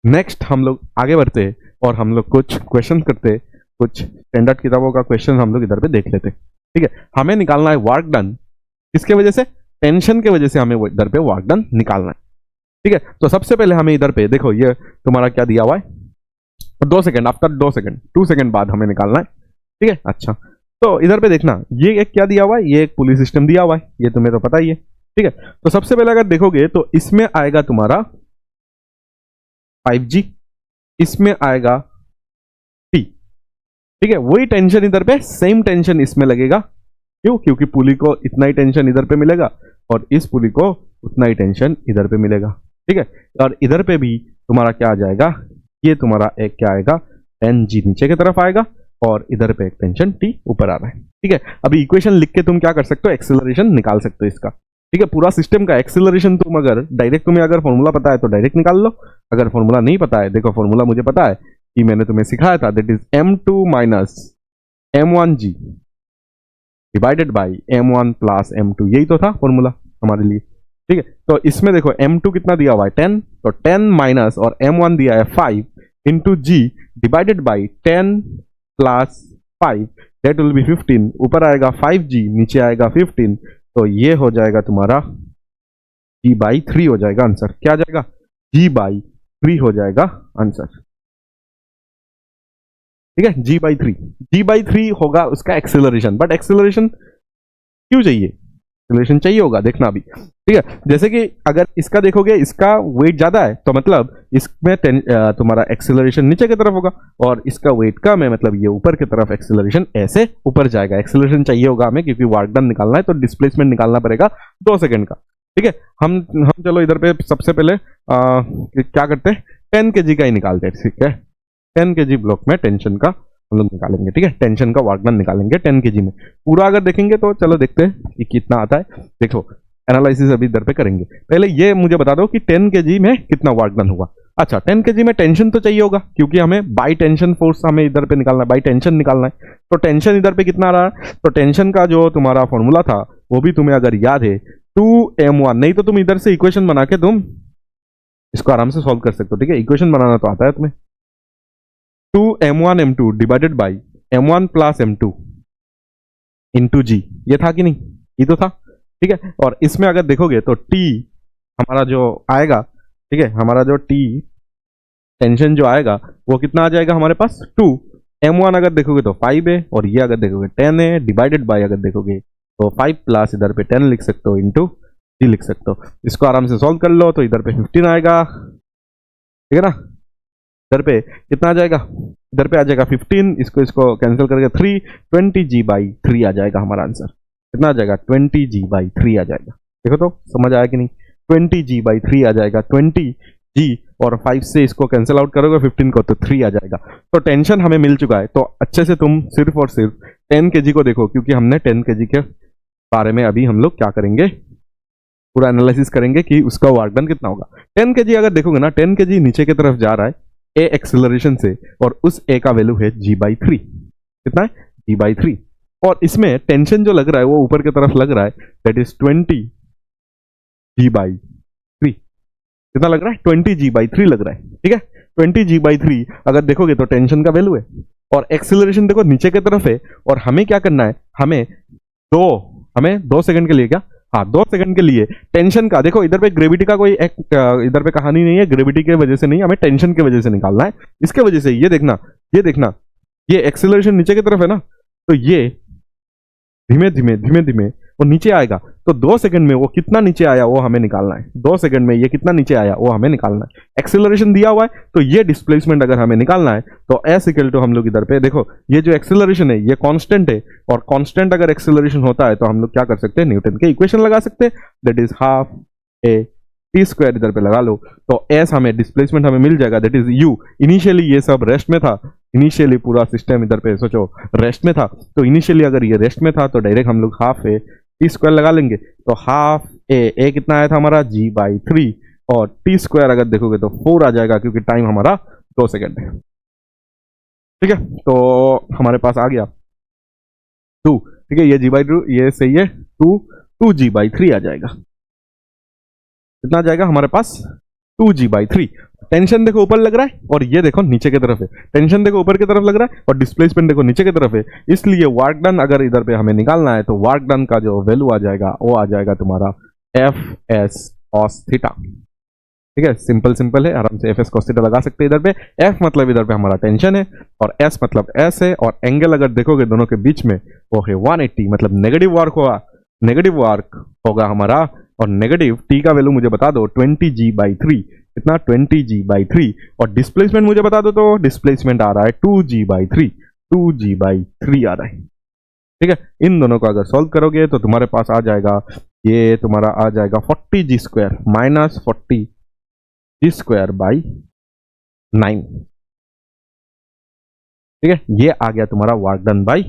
नेक्स्ट हम लोग आगे बढ़ते हैं और हम लोग कुछ क्वेश्चन करते, कुछ स्टैंडर्ड किताबों का क्वेश्चन हम लोग इधर पे देख लेते। ठीक है, हमें निकालना है वर्क डन, किसके वजह से, टेंशन के वजह से हमें इधर पे वर्क डन निकालना है। ठीक है, तो सबसे पहले हमें इधर पे देखो, ये तुम्हारा क्या दिया हुआ है, 2 सेकंड, आफ्टर 2 सेकंड, 2 सेकंड बाद हमें निकालना है। ठीक है, अच्छा, तो इधर पे देखना, ये एक क्या दिया हुआ है, ये एक पुलिस सिस्टम दिया हुआ है, ये तुम्हें तो पता ही है। ठीक है, तो सबसे पहले अगर देखोगे तो इसमें आएगा तुम्हारा 5G, इसमें आएगा T। ठीक है, वही टेंशन इधर पे, सेम टेंशन इसमें लगेगा, क्यों, क्योंकि पुली को इतना ही टेंशन इधर पे मिलेगा और इस पुली को उतना ही टेंशन इधर पे मिलेगा। ठीक है, और इधर पे भी तुम्हारा क्या आ जाएगा, ये तुम्हारा एक क्या आएगा, 10G नीचे की तरफ आएगा और इधर पे एक टेंशन T ऊपर आ रहा है। ठीक है, अभी इक्वेशन लिख के तुम क्या कर सकते हो, एक्सेलरेशन निकाल सकते हो इसका। ठीक है, पूरा सिस्टम का एक्सेलरेशन तुम अगर डायरेक्ट, तुम्हें अगर फॉर्मूला पता है तो डायरेक्ट निकाल लो, अगर फॉर्मूला नहीं पता है, देखो फॉर्मूला मुझे पता है कि मैंने तुम्हें सिखाया था, that is m2 minus m1g divided by m1 plus m2, यही तो था फॉर्मूला हमारे लिए। ठीक है, तो इसमें देखो m2 कितना दिया हुआ है 10, तो 10 माइनस और m1 दिया है 5 into g divided by 10 plus 5, that will be 15, ऊपर आएगा 5G, नीचे आएगा 15, तो ये हो जाएगा तुम्हारा G/3 हो जाएगा आंसर। क्या आ जाएगा, G/3 हो जाएगा आंसर। ठीक है, G/3 होगा उसका एक्सेलरेशन, बट एक्सेलरेशन क्यों चाहिए, एक्सेलरेशन चाहिए होगा, देखना अभी। ठीक है, जैसे कि अगर इसका देखोगे, इसका वेट ज्यादा है तो मतलब इसमें तुम्हारा एक्सेलरेशन नीचे की तरफ होगा, और इसका वेट कम है मतलब ये ऊपर की तरफ एक्सेलरेशन ऐसे ऊपर जाएगा। एक्सेलरेशन चाहिए होगा हमें, क्योंकि वर्क डन निकालना है तो डिस्प्लेसमेंट निकालना पड़ेगा 2 सेकंड का। ठीक है, हम चलो इधर पे सबसे पहले क्या करते हैं, 10 kg का ही निकालते हैं। ठीक है, 10 kg ब्लॉक में टेंशन का हम लोग निकालेंगे। ठीक है, टेंशन का वर्क डन निकालेंगे 10 kg में। पूरा अगर देखेंगे तो चलो देखते हैं कि कितना आता है। देखो एनालिसिस अभी इधर पे करेंगे, पहले ये मुझे बता दो कि 10 kg में कितना वर्क डन हुआ। अच्छा, 10 kg में टेंशन तो चाहिए होगा, क्योंकि हमें बाई टेंशन फोर्स हमें इधर पे निकालना है, बाई टेंशन निकालना है। तो टेंशन इधर पे कितना आ रहा है, तो टेंशन का जो तुम्हारा फॉर्मूला था वो भी तुम्हें अगर याद है 2m1, नहीं तो तुम इधर से इक्वेशन बना के तुम इसको आराम से सॉल्व कर सकते हो। ठीक है, इक्वेशन बनाना तो आता है तुम्हें, 2m1 m2 divided by m1 plus m2 into g, ये था कि नहीं, ये तो था। ठीक है, और इसमें अगर देखोगे तो t हमारा जो आएगा, ठीक है, हमारा जो t टेंशन जो आएगा वो कितना आ जाएगा हमारे पास 2, m1 अगर देखोगे तो 5 है, और ये अगर देखोगे 10 है, डिवाइडेड बाई अगर देखोगे तो 5 प्लस इधर पे 10 लिख सकते हो, इंटू जी लिख सकते हो। इसको आराम से सॉल्व कर लो तो इधर पे 15 आएगा। ठीक है ना, इधर पे कितना आ जाएगा, इधर पे आ जाएगा 15, इसको कैंसिल करके 3, 20g/3 आ जाएगा हमारा आंसर। कितना आ जाएगा, 20g/3 आ जाएगा। देखो तो समझ आया कि नहीं, 20g/3 आ जाएगा। 20g और 5 से इसको कैंसिल आउट करोगे 15 को, तो 3 आ जाएगा। तो टेंशन हमें मिल चुका है। तो अच्छे से तुम सिर्फ और सिर्फ 10 kg को देखो, क्योंकि हमने 10 kg के बारे में अभी हम लोग क्या करेंगे, पूरा एनालिसिस करेंगे कि उसका वर्क डन कितना होगा। 10 kg अगर देखोगे ना, 10 kg नीचे की तरफ जा रहा है ए एक्सेलरेशन से, और उस ए का वैल्यू है g/3। कितना है, g/3। और इसमें टेंशन जो लग रहा है वो ऊपर की तरफ लग रहा है, दैट इज 20g/3। कितना लग रहा है, 20g/3 लग रहा है। ठीक है, 20g/3 अगर देखोगे तो टेंशन का वैल्यू है, और एक्सेलरेशन देखो नीचे की तरफ है। और हमें क्या करना है, हमें 2 सेकंड के लिए, क्या, हाँ 2 सेकंड के लिए टेंशन का, देखो इधर पे ग्रेविटी का कोई इधर पे कहानी नहीं है, ग्रेविटी के वजह से नहीं, हमें टेंशन की वजह से निकालना है। इसके वजह से ये देखना, ये एक्सेलरेशन नीचे की तरफ है ना, तो ये धीमे धीमे वो नीचे आएगा। तो 2 सेकंड में वो कितना नीचे आया वो हमें निकालना है। 2 सेकंड में ये कितना नीचे आया वो हमें निकालना है। एक्सेलरेशन दिया हुआ है, तो ये डिस्प्लेसमेंट अगर हमें निकालना है तो एस इक्वल टू, हम लोग इधर पे देखो, ये जो एक्सेलरेशन है ये कांस्टेंट है, और कांस्टेंट अगर एक्सेलरेशन होता है तो हम लोग क्या कर सकते हैं, न्यूटन के इक्वेशन लगा सकते हैं, that is half a t square, इधर पे लगा लो, तो एस हमें डिस्प्लेसमेंट हमें मिल जाएगा, दैट इज यू। इनिशियली ये सब रेस्ट में था, इनिशियली पूरा सिस्टम इधर पे सोचो रेस्ट में था, तो इनिशियली अगर ये रेस्ट में था तो डायरेक्ट हम लोग हाफ ए टी स्क्वायर लगा लेंगे। तो हाफ ए कितना आया था हमारा, g/3, और टी स्क्वायर अगर देखोगे तो 4 आ जाएगा, क्योंकि टाइम हमारा 2 सेकंड है। ठीक है, तो हमारे पास आ गया 2। ठीक है, ये g/2 ये सही है, 2g/3 आ जाएगा। कितना आ जाएगा हमारे पास, 2g/3। टेंशन देखो ऊपर लग रहा है, और ये देखो नीचे की तरफ है। टेंशन देखो ऊपर की तरफ लग रहा है, और डिस्प्लेसमेंट देखो नीचे की तरफ है। इसलिए वर्क डन अगर इधर पे हमें निकालना है, तो वर्क डन का जो वैल्यू आ जाएगा वो आ जाएगा तुम्हारा Fs cos थीटा। ठीक है, सिंपल है, आराम से Fs cos थीटा लगा सकते हैं इधर पे। F मतलब इधर पे हमारा टेंशन है, और S मतलब S है, और एंगल अगर देखोगे दोनों के बीच में वो है 180, मतलब नेगेटिव वर्क होगा हमारा। और नेगेटिव टी का वैल्यू मुझे बता दो, 20g/3। कितना, 20g/3। और डिस्प्लेसमेंट मुझे बता दो, तो डिस्प्लेसमेंट आ रहा है 2g/3 आ रहा है। ठीक है, इन दोनों को अगर सॉल्व करोगे तो तुम्हारे पास आ जाएगा, ये तुम्हारा आ जाएगा 40g² माइनस 40g²/9। ठीक है, ये आ गया तुम्हारा work done by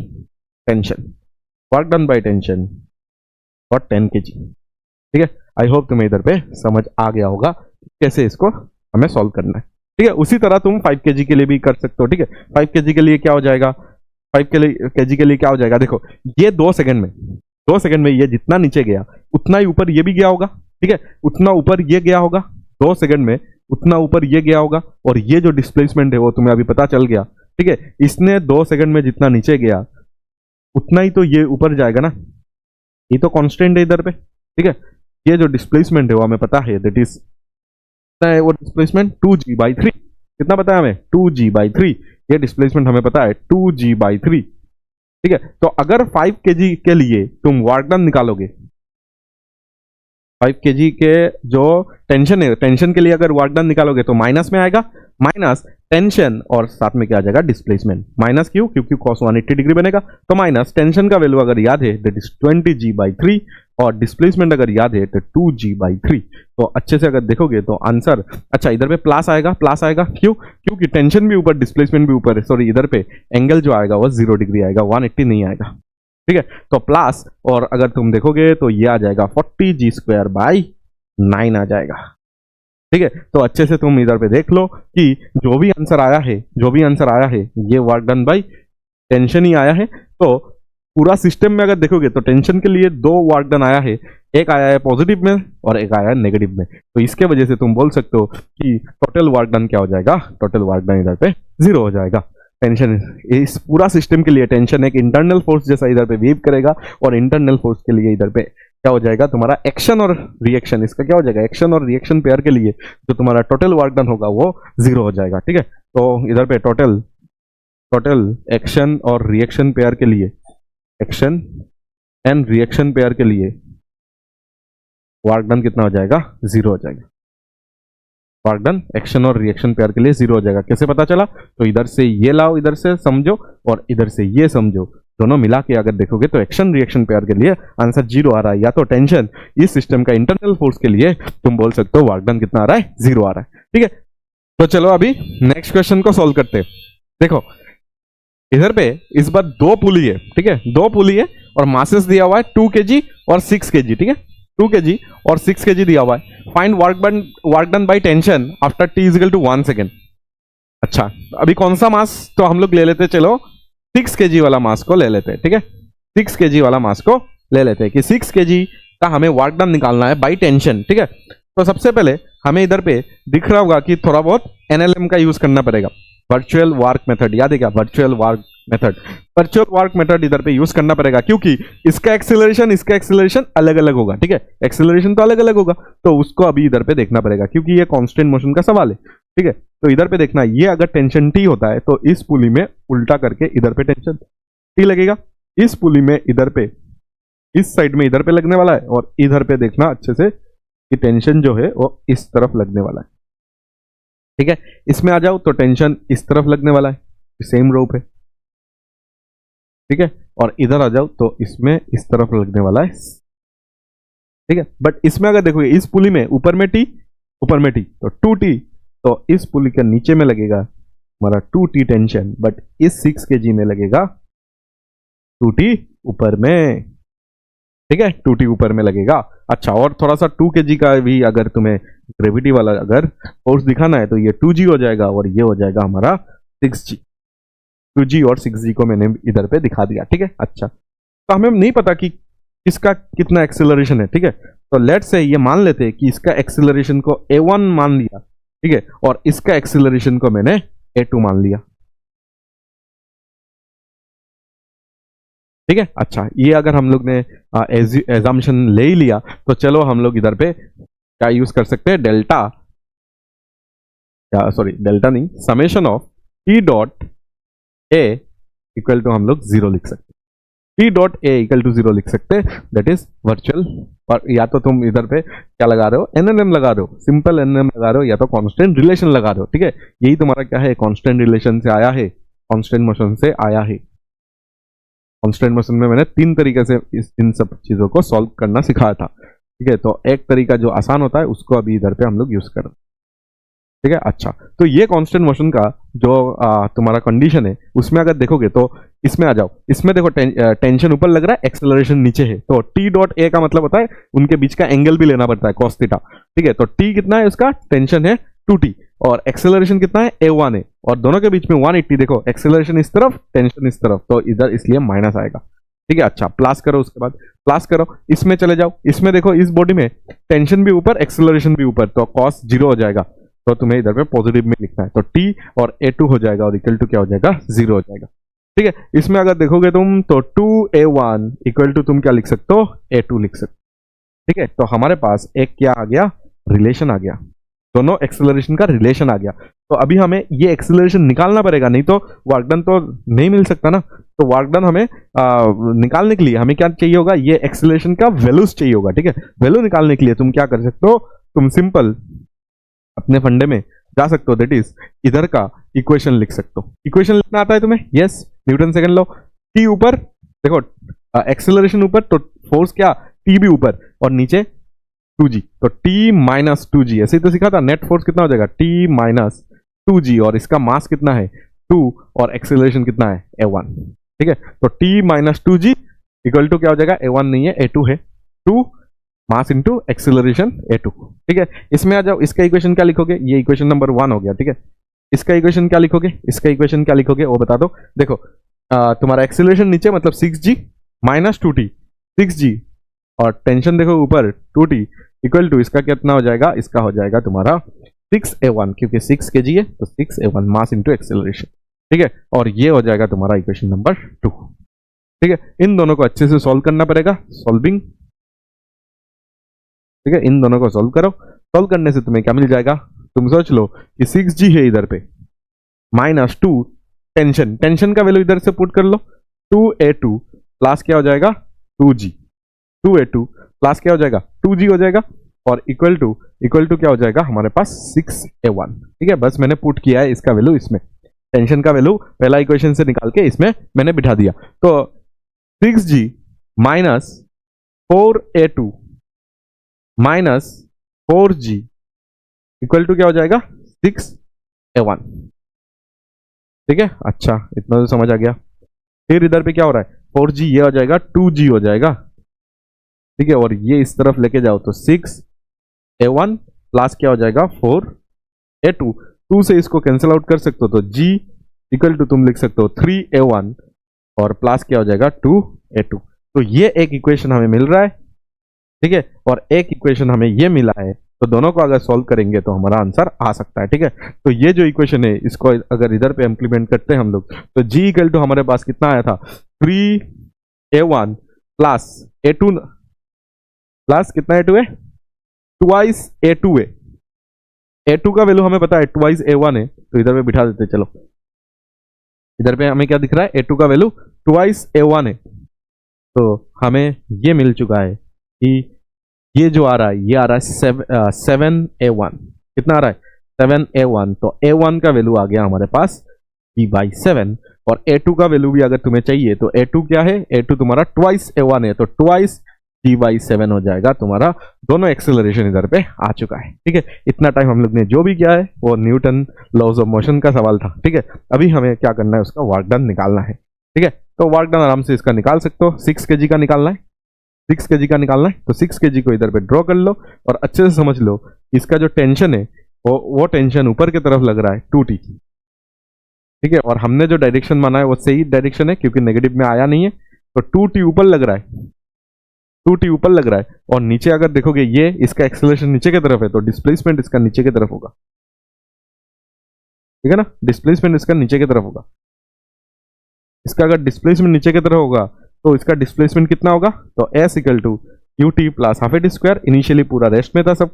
tension for 10 kg। ठीक है, आई होप तुम्हें इधर पे समझ आ गया होगा कैसे इसको हमें सॉल्व करना है। ठीक है, उसी तरह तुम 5 kg के लिए भी कर सकते हो। ठीक है, 5 kg के लिए क्या हो जाएगा, 5 kg के लिए क्या हो जाएगा, देखो ये 2 सेकंड में ये जितना नीचे गया उतना ही ऊपर ये भी गया होगा। ठीक है, उतना ऊपर ये गया होगा 2 सेकंड में, उतना ऊपर ये गया होगा, और ये जो डिस्प्लेसमेंट है वो तुम्हें अभी पता चल गया। ठीक है, इसने 2 सेकंड में जितना नीचे गया उतना ही तो ये ऊपर जाएगा ना, ये तो कांस्टेंट है इधर पे। ठीक है, ये जो डिस्प्लेसमेंट है वो हमें पता है, दैट इज वो डिस्प्लेसमेंट 2g/3। कितना पता है हमें, 2g/3। ये डिस्प्लेसमेंट हमें पता है 2g/3। ठीक है, तो अगर 5 kg के लिए तुम वर्क डन निकालोगे, 5 kg के जो टेंशन है, टेंशन के लिए अगर वर्क डन निकालोगे तो माइनस में आएगा, माइनस टेंशन और साथ में क्या आ जाएगा, डिस्प्लेसमेंट। माइनस क्यों, क्योंकि cos 180 डिग्री बनेगा, तो माइनस टेंशन का वैल्यू अगर याद है दैट इज 20g/3, और डिस्प्लेसमेंट अगर याद है तो 2g/3। तो अच्छे से अगर देखोगे तो आंसर, अच्छा इधर पे प्लस आएगा, क्यों, क्योंकि टेंशन भी ऊपर डिस्प्लेसमेंट भी ऊपर है, सॉरी इधर पे एंगल जो आएगा वो 0 डिग्री आएगा, 180 नहीं आएगा। ठीक है, तो प्लस, और अगर तुम देखोगे तो ये आ जाएगा 40g²/9 आ जाएगा। ठीक है, तो अच्छे से तुम इधर पे देख लो कि जो भी आंसर आया है ये वर्क डन बाय टेंशन ही आया है। तो पूरा सिस्टम में अगर देखोगे तो टेंशन के लिए 2 वर्क डन आया है, एक आया है पॉजिटिव में और एक आया है नेगेटिव में। तो इसके वजह से तुम बोल सकते हो कि टोटल वर्क डन क्या हो जाएगा, टोटल वर्क डन इधर पे 0 हो जाएगा। टेंशन, इस पूरा सिस्टम के लिए टेंशन एक इंटरनल फोर्स जैसा इधर पे वेव करेगा, और इंटरनल फोर्स के लिए इधर पे क्या हो जाएगा तुम्हारा एक्शन और रिएक्शन, इसका क्या हो जाएगा, एक्शन और रिएक्शन पेयर के लिए जो तुम्हारा टोटल वर्क डन होगा वो 0 हो जाएगा। ठीक है, तो इधर पे टोटल एक्शन और रिएक्शन पेयर के लिए, एक्शन एंड रिएक्शन पेयर के लिए वर्क डन कितना हो जाएगा, 0 हो जाएगा। वर्क डन एक्शन और रिएक्शन पेयर के लिए 0 हो जाएगा। कैसे पता चला? तो इधर से ये लाओ, इधर से समझो, और इधर से ये समझो, दोनों मिला के अगर देखोगे तो एक्शन रिएक्शन पेयर के लिए आंसर 0 आ रहा है। या तो टेंशन इस सिस्टम का इंटरनल फोर्स के लिए तुम बोल सकते हो वर्क डन कितना आ रहा है? 0 आ रहा है। ठीक है, तो चलो अभी नेक्स्ट क्वेश्चन को सॉल्व करते हैं। देखो इधर पे इस बार 2 पुली है, ठीक है, 2 पुली है और मासेस दिया हुआ है 2 kg और 6 kg, ठीक है, 2 kg और 6 kg दिया हुआ है। Find work done by tension after t is equal to 1 second. अच्छा, अभी कौन सा मास? तो हम लोग ले लेते, चलो 6 kg वाला मास को ले लेते हैं, ठीक है, 6 kg वाला मास को ले लेते हैं कि 6 kg का हमें वर्क डन निकालना है बाय टेंशन। ठीक है, तो सबसे पहले हमें इधर पे दिख रहा होगा कि थोड़ा बहुत एनएलएम का यूज करना पड़ेगा, वर्चुअल वर्क मेथड। याद है क्या? Virtual work method, virtual work method इधर पे यूज करना पड़ेगा क्योंकि इसका एक्सेलरेशन अलग अलग होगा। ठीक है, एक्सेलरेशन तो अलग अलग होगा, तो उसको अभी इधर पे देखना पड़ेगा क्योंकि ये कांस्टेंट मोशन का सवाल है। ठीक है, तो इधर पे देखना, ये अगर टेंशन टी होता है तो इस पुली में उल्टा करके इधर पे टेंशन टी लगेगा, इस पुली में इधर पे इस साइड में इधर पे लगने वाला है, और इधर पे देखना अच्छे से कि टेंशन जो है वो इस तरफ लगने वाला है। ठीक है, इसमें आ जाओ तो टेंशन इस तरफ लगने वाला है, सेम रोप है। ठीक है, और इधर आ जाओ तो इसमें इस तरफ लगने वाला है। ठीक है, बट इसमें अगर देखोगे इस पुली में ऊपर में टी तो 2t, तो इस पुली के नीचे में लगेगा हमारा 2t टेंशन, बट इस 6 kg में लगेगा 2t ऊपर में। ठीक है, 2t ऊपर में लगेगा। अच्छा, और थोड़ा सा 2 kg का भी अगर तुम्हें ग्रेविटी वाला अगर फोर्स दिखाना है तो ये 2g हो जाएगा और ये हो जाएगा हमारा 6g। 2g और 6g को मैंने इधर पे दिखा दिया। ठीक है, अच्छा, तो हमें नहीं पता कि इसका कितना एक्सेलरेशन है। ठीक है, तो लेट्स से ये मान लेते हैं कि इसका एक्सेलरेशन को a1 मान लिया, ठीक है, और इसका एक्सेलरेशन को मैंने a2 मान लिया। ठीक है, अच्छा, ये अगर हम लोग ने एजम्पशन ले ही लिया तो चलो हम लोग इधर पे क्या यूज कर सकते हैं? डेल्टा, सॉरी डेल्टा नहीं, summation of T dot A equal to हम लोग 0 लिख सकते हैं। T dot A equal to 0 लिख सकते हैं, दैट इज वर्चुअल। और या तो तुम इधर पे क्या लगा रहे हो? एनएनएम लगा रहे हो, सिंपल एनएनएम लगा रहे हो, या तो कांस्टेंट रिलेशन लगा रहे हो। ठीक है, यही तुम्हारा क्या है? कांस्टेंट रिलेशन से आया है, कांस्टेंट मोशन से आया है। कांस्टेंट मोशन में मैंने 3 तरीके से इन सब चीजों को सॉल्व करना सिखाया था। ठीक है, तो एक तरीका जो आसान होता है उसको अभी इधर पे हम लोग यूज कर रहे हैं। ठीक है, अच्छा, तो ये कांस्टेंट मोशन का जो तुम्हारा कंडीशन है उसमें अगर देखोगे तो इसमें आ जाओ, इसमें देखो टेंशन ऊपर लग रहा है, एक्सेलरेशन नीचे है, तो टी डॉट ए का मतलब होता है उनके बीच का एंगल भी लेना पड़ता है, कॉस थीटा। ठीक है, तो टी कितना है? उसका टेंशन है 2t और एक्सेलरेशन कितना है? a1 है, और दोनों के बीच में 180। देखो एक्सेलरेशन इस तरफ, टेंशन इस तरफ, तो इधर इसलिए माइनस आएगा। ठीक है, अच्छा, प्लस करो, उसके बाद प्लस करो, इसमें चले जाओ, इसमें देखो इस बॉडी में टेंशन भी ऊपर, एक्सेलरेशन भी ऊपर, तो कॉस 0 हो जाएगा, तो तुम्हें इधर पे पॉजिटिव में लिखना है, तो t और a2 हो जाएगा और इक्वल टू क्या हो जाएगा? 0 हो जाएगा। ठीक है, इसमें अगर देखोगे तुम तो 2a1 इक्वल टू तुम क्या लिख सकते हो? a2 लिख सकते हो। ठीक है, तो हमारे पास एक क्या आ गया? रिलेशन आ गया, दोनों एक्सेलरेशन का रिलेशन आ गया। तो अभी हमें ये एक्सेलरेशन निकालना पड़ेगा, नहीं तो वर्क डन तो नहीं मिल सकता ना। तो वर्क डन हमें निकालने के लिए हमें क्या चाहिए होगा? ये एक्सेलरेशन का वैल्यूज चाहिए होगा। ठीक है, वैल्यू निकालने के लिए तुम क्या कर सकते हो? तुम सिंपल अपने फंडे में जा सकते हो, दैट इज इधर का इक्वेशन लिख सकते हो। इक्वेशन लिखना आता है तुम्हें? Yes, Newton second law. T ऊपर देखो, एक्सेलरेशन ऊपर तो फोर्स क्या? टी भी ऊपर, और नीचे 2g, तो t माइनस 2g, ऐसे ही तो सीखा था। नेट फोर्स कितना हो जाएगा? t माइनस 2g, और इसका मास कितना है? 2, और एक्सेलरेशन कितना है? a1। ठीक है, तो t minus 2g equal to क्या हो जाएगा? a1 नहीं है, a2 है, 2 मास इंटू एक्सेलरेशन a2। ठीक है, इसमें आ जाओ, इसका इक्वेशन क्या लिखोगे? ये इक्वेशन नंबर 1 हो गया। ठीक है, इसका इक्वेशन क्या लिखोगे? इसका इक्वेशन क्या लिखोगे वो बता दो। देखो तुम्हारा एक्सेलरेशन नीचे मतलब 6g माइनस 2t, 6g, और टेंशन देखो ऊपर 2t इक्वल टू इसका कितना हो जाएगा? इसका हो जाएगा तुम्हारा 6a1, क्योंकि 6 kg है तो 6a1 मास इंटू एक्सेलरेशन। ठीक है, और ये हो जाएगा तुम्हारा इक्वेशन नंबर 2। ठीक है, इन दोनों को अच्छे से सॉल्व करना पड़ेगा, सॉल्विंग। ठीक है, इन दोनों को सॉल्व करो, सॉल्व करने से तुम्हें क्या मिल जाएगा? तुम सोच लो कि 6g है इधर पे, माइनस 2 टेंशन, टेंशन का वैल्यू इधर से पुट कर लो, 2a2 प्लस क्या हो जाएगा? 2g, 2a2 प्लस क्या हो जाएगा? 2g हो जाएगा। और इक्वल टू क्या हो जाएगा हमारे पास 6a1। ठीक है, बस मैंने पुट किया है इसका वैल्यू इसमें, टेंशन का वैल्यू पहला इक्वेशन से निकाल के इसमें मैंने बिठा दिया। तो 6g minus 4a2 minus 4g equal to क्या हो जाएगा 6a1। ठीक है, अच्छा इतना तो समझ आ गया। फिर इधर पे क्या हो रहा है 4g, ये हो जाएगा 2g हो जाएगा। ठीक है, और ये इस तरफ लेके जाओ तो 6a1 प्लस क्या हो जाएगा 4a2। 2 से इसको कैंसिल आउट कर सकते हो तो g इक्वल टू तुम लिख सकते हो 3a1 और प्लस क्या हो जाएगा 2a2। तो ये एक इक्वेशन हमें मिल रहा है। ठीक है, और एक इक्वेशन हमें ये मिला है, तो दोनों को अगर सॉल्व करेंगे तो हमारा आंसर आ सकता है। ठीक है, तो ये जो इक्वेशन है इसको अगर इधर पे इम्प्लीमेंट करते हैं हम लोग तो g इक्वल टू हमारे पास कितना आया था 3a1 प्लस a2 प्लस कितना a2 है ट्वाइस a2 है। a2 का वैल्यू हमें पता है ट्वाइस a1 है, तो इधर पे बिठा देते चलो। इधर पे हमें क्या दिख रहा है a2 का वैल्यू ट्वाइस a1 है, तो हमें ये मिल चुका है कि ये जो आ रहा है ये आ रहा है 7a1। कितना आ रहा है 7a1, तो a1 का वैल्यू आ गया हमारे पास g/7। और a2 का वैल्यू भी अगर तुम्हें चाहिए तो a2 क्या है, a2 तुम्हारा ट्वाइस a1 है, तो ट्वाइस g/7 हो जाएगा तुम्हारा। दोनों एक्सेलरेशन इधर पे आ चुका है। ठीक है, इतना टाइम हम लोग ने जो भी किया है वो न्यूटन लॉज ऑफ मोशन का सवाल था। ठीक है, अभी हमें क्या करना है उसका वर्क डन निकालना है। ठीक है, तो वर्क डन आराम से इसका निकाल सकते हो। 6 kg का निकालना है, 6 kg का निकालना है, तो 6 kg को इधर पे ड्रॉ कर लो और अच्छे से समझ लो इसका जो टेंशन है वो टेंशन ऊपर की तरफ लग रहा है 2t। ठीक है, और हमने जो डायरेक्शन माना है वो सही डायरेक्शन है क्योंकि नेगेटिव में आया नहीं है, तो 2t ऊपर लग रहा है, 2t ऊपर लग रहा है। और नीचे अगर देखोगे ये इसका एक्सेलरेशन नीचे की तरफ है, तो डिस्प्लेसमेंट इसका नीचे की तरफ होगा। ठीक है ना, डिस्प्लेसमेंट इसका नीचे की तरफ होगा। इसका अगर डिस्प्लेसमेंट नीचे की तरफ होगा तो इसका डिस्प्लेसमेंट कितना होगा, तो s equal to U T plus half at square. Initially पूरा रेस्ट में था सब,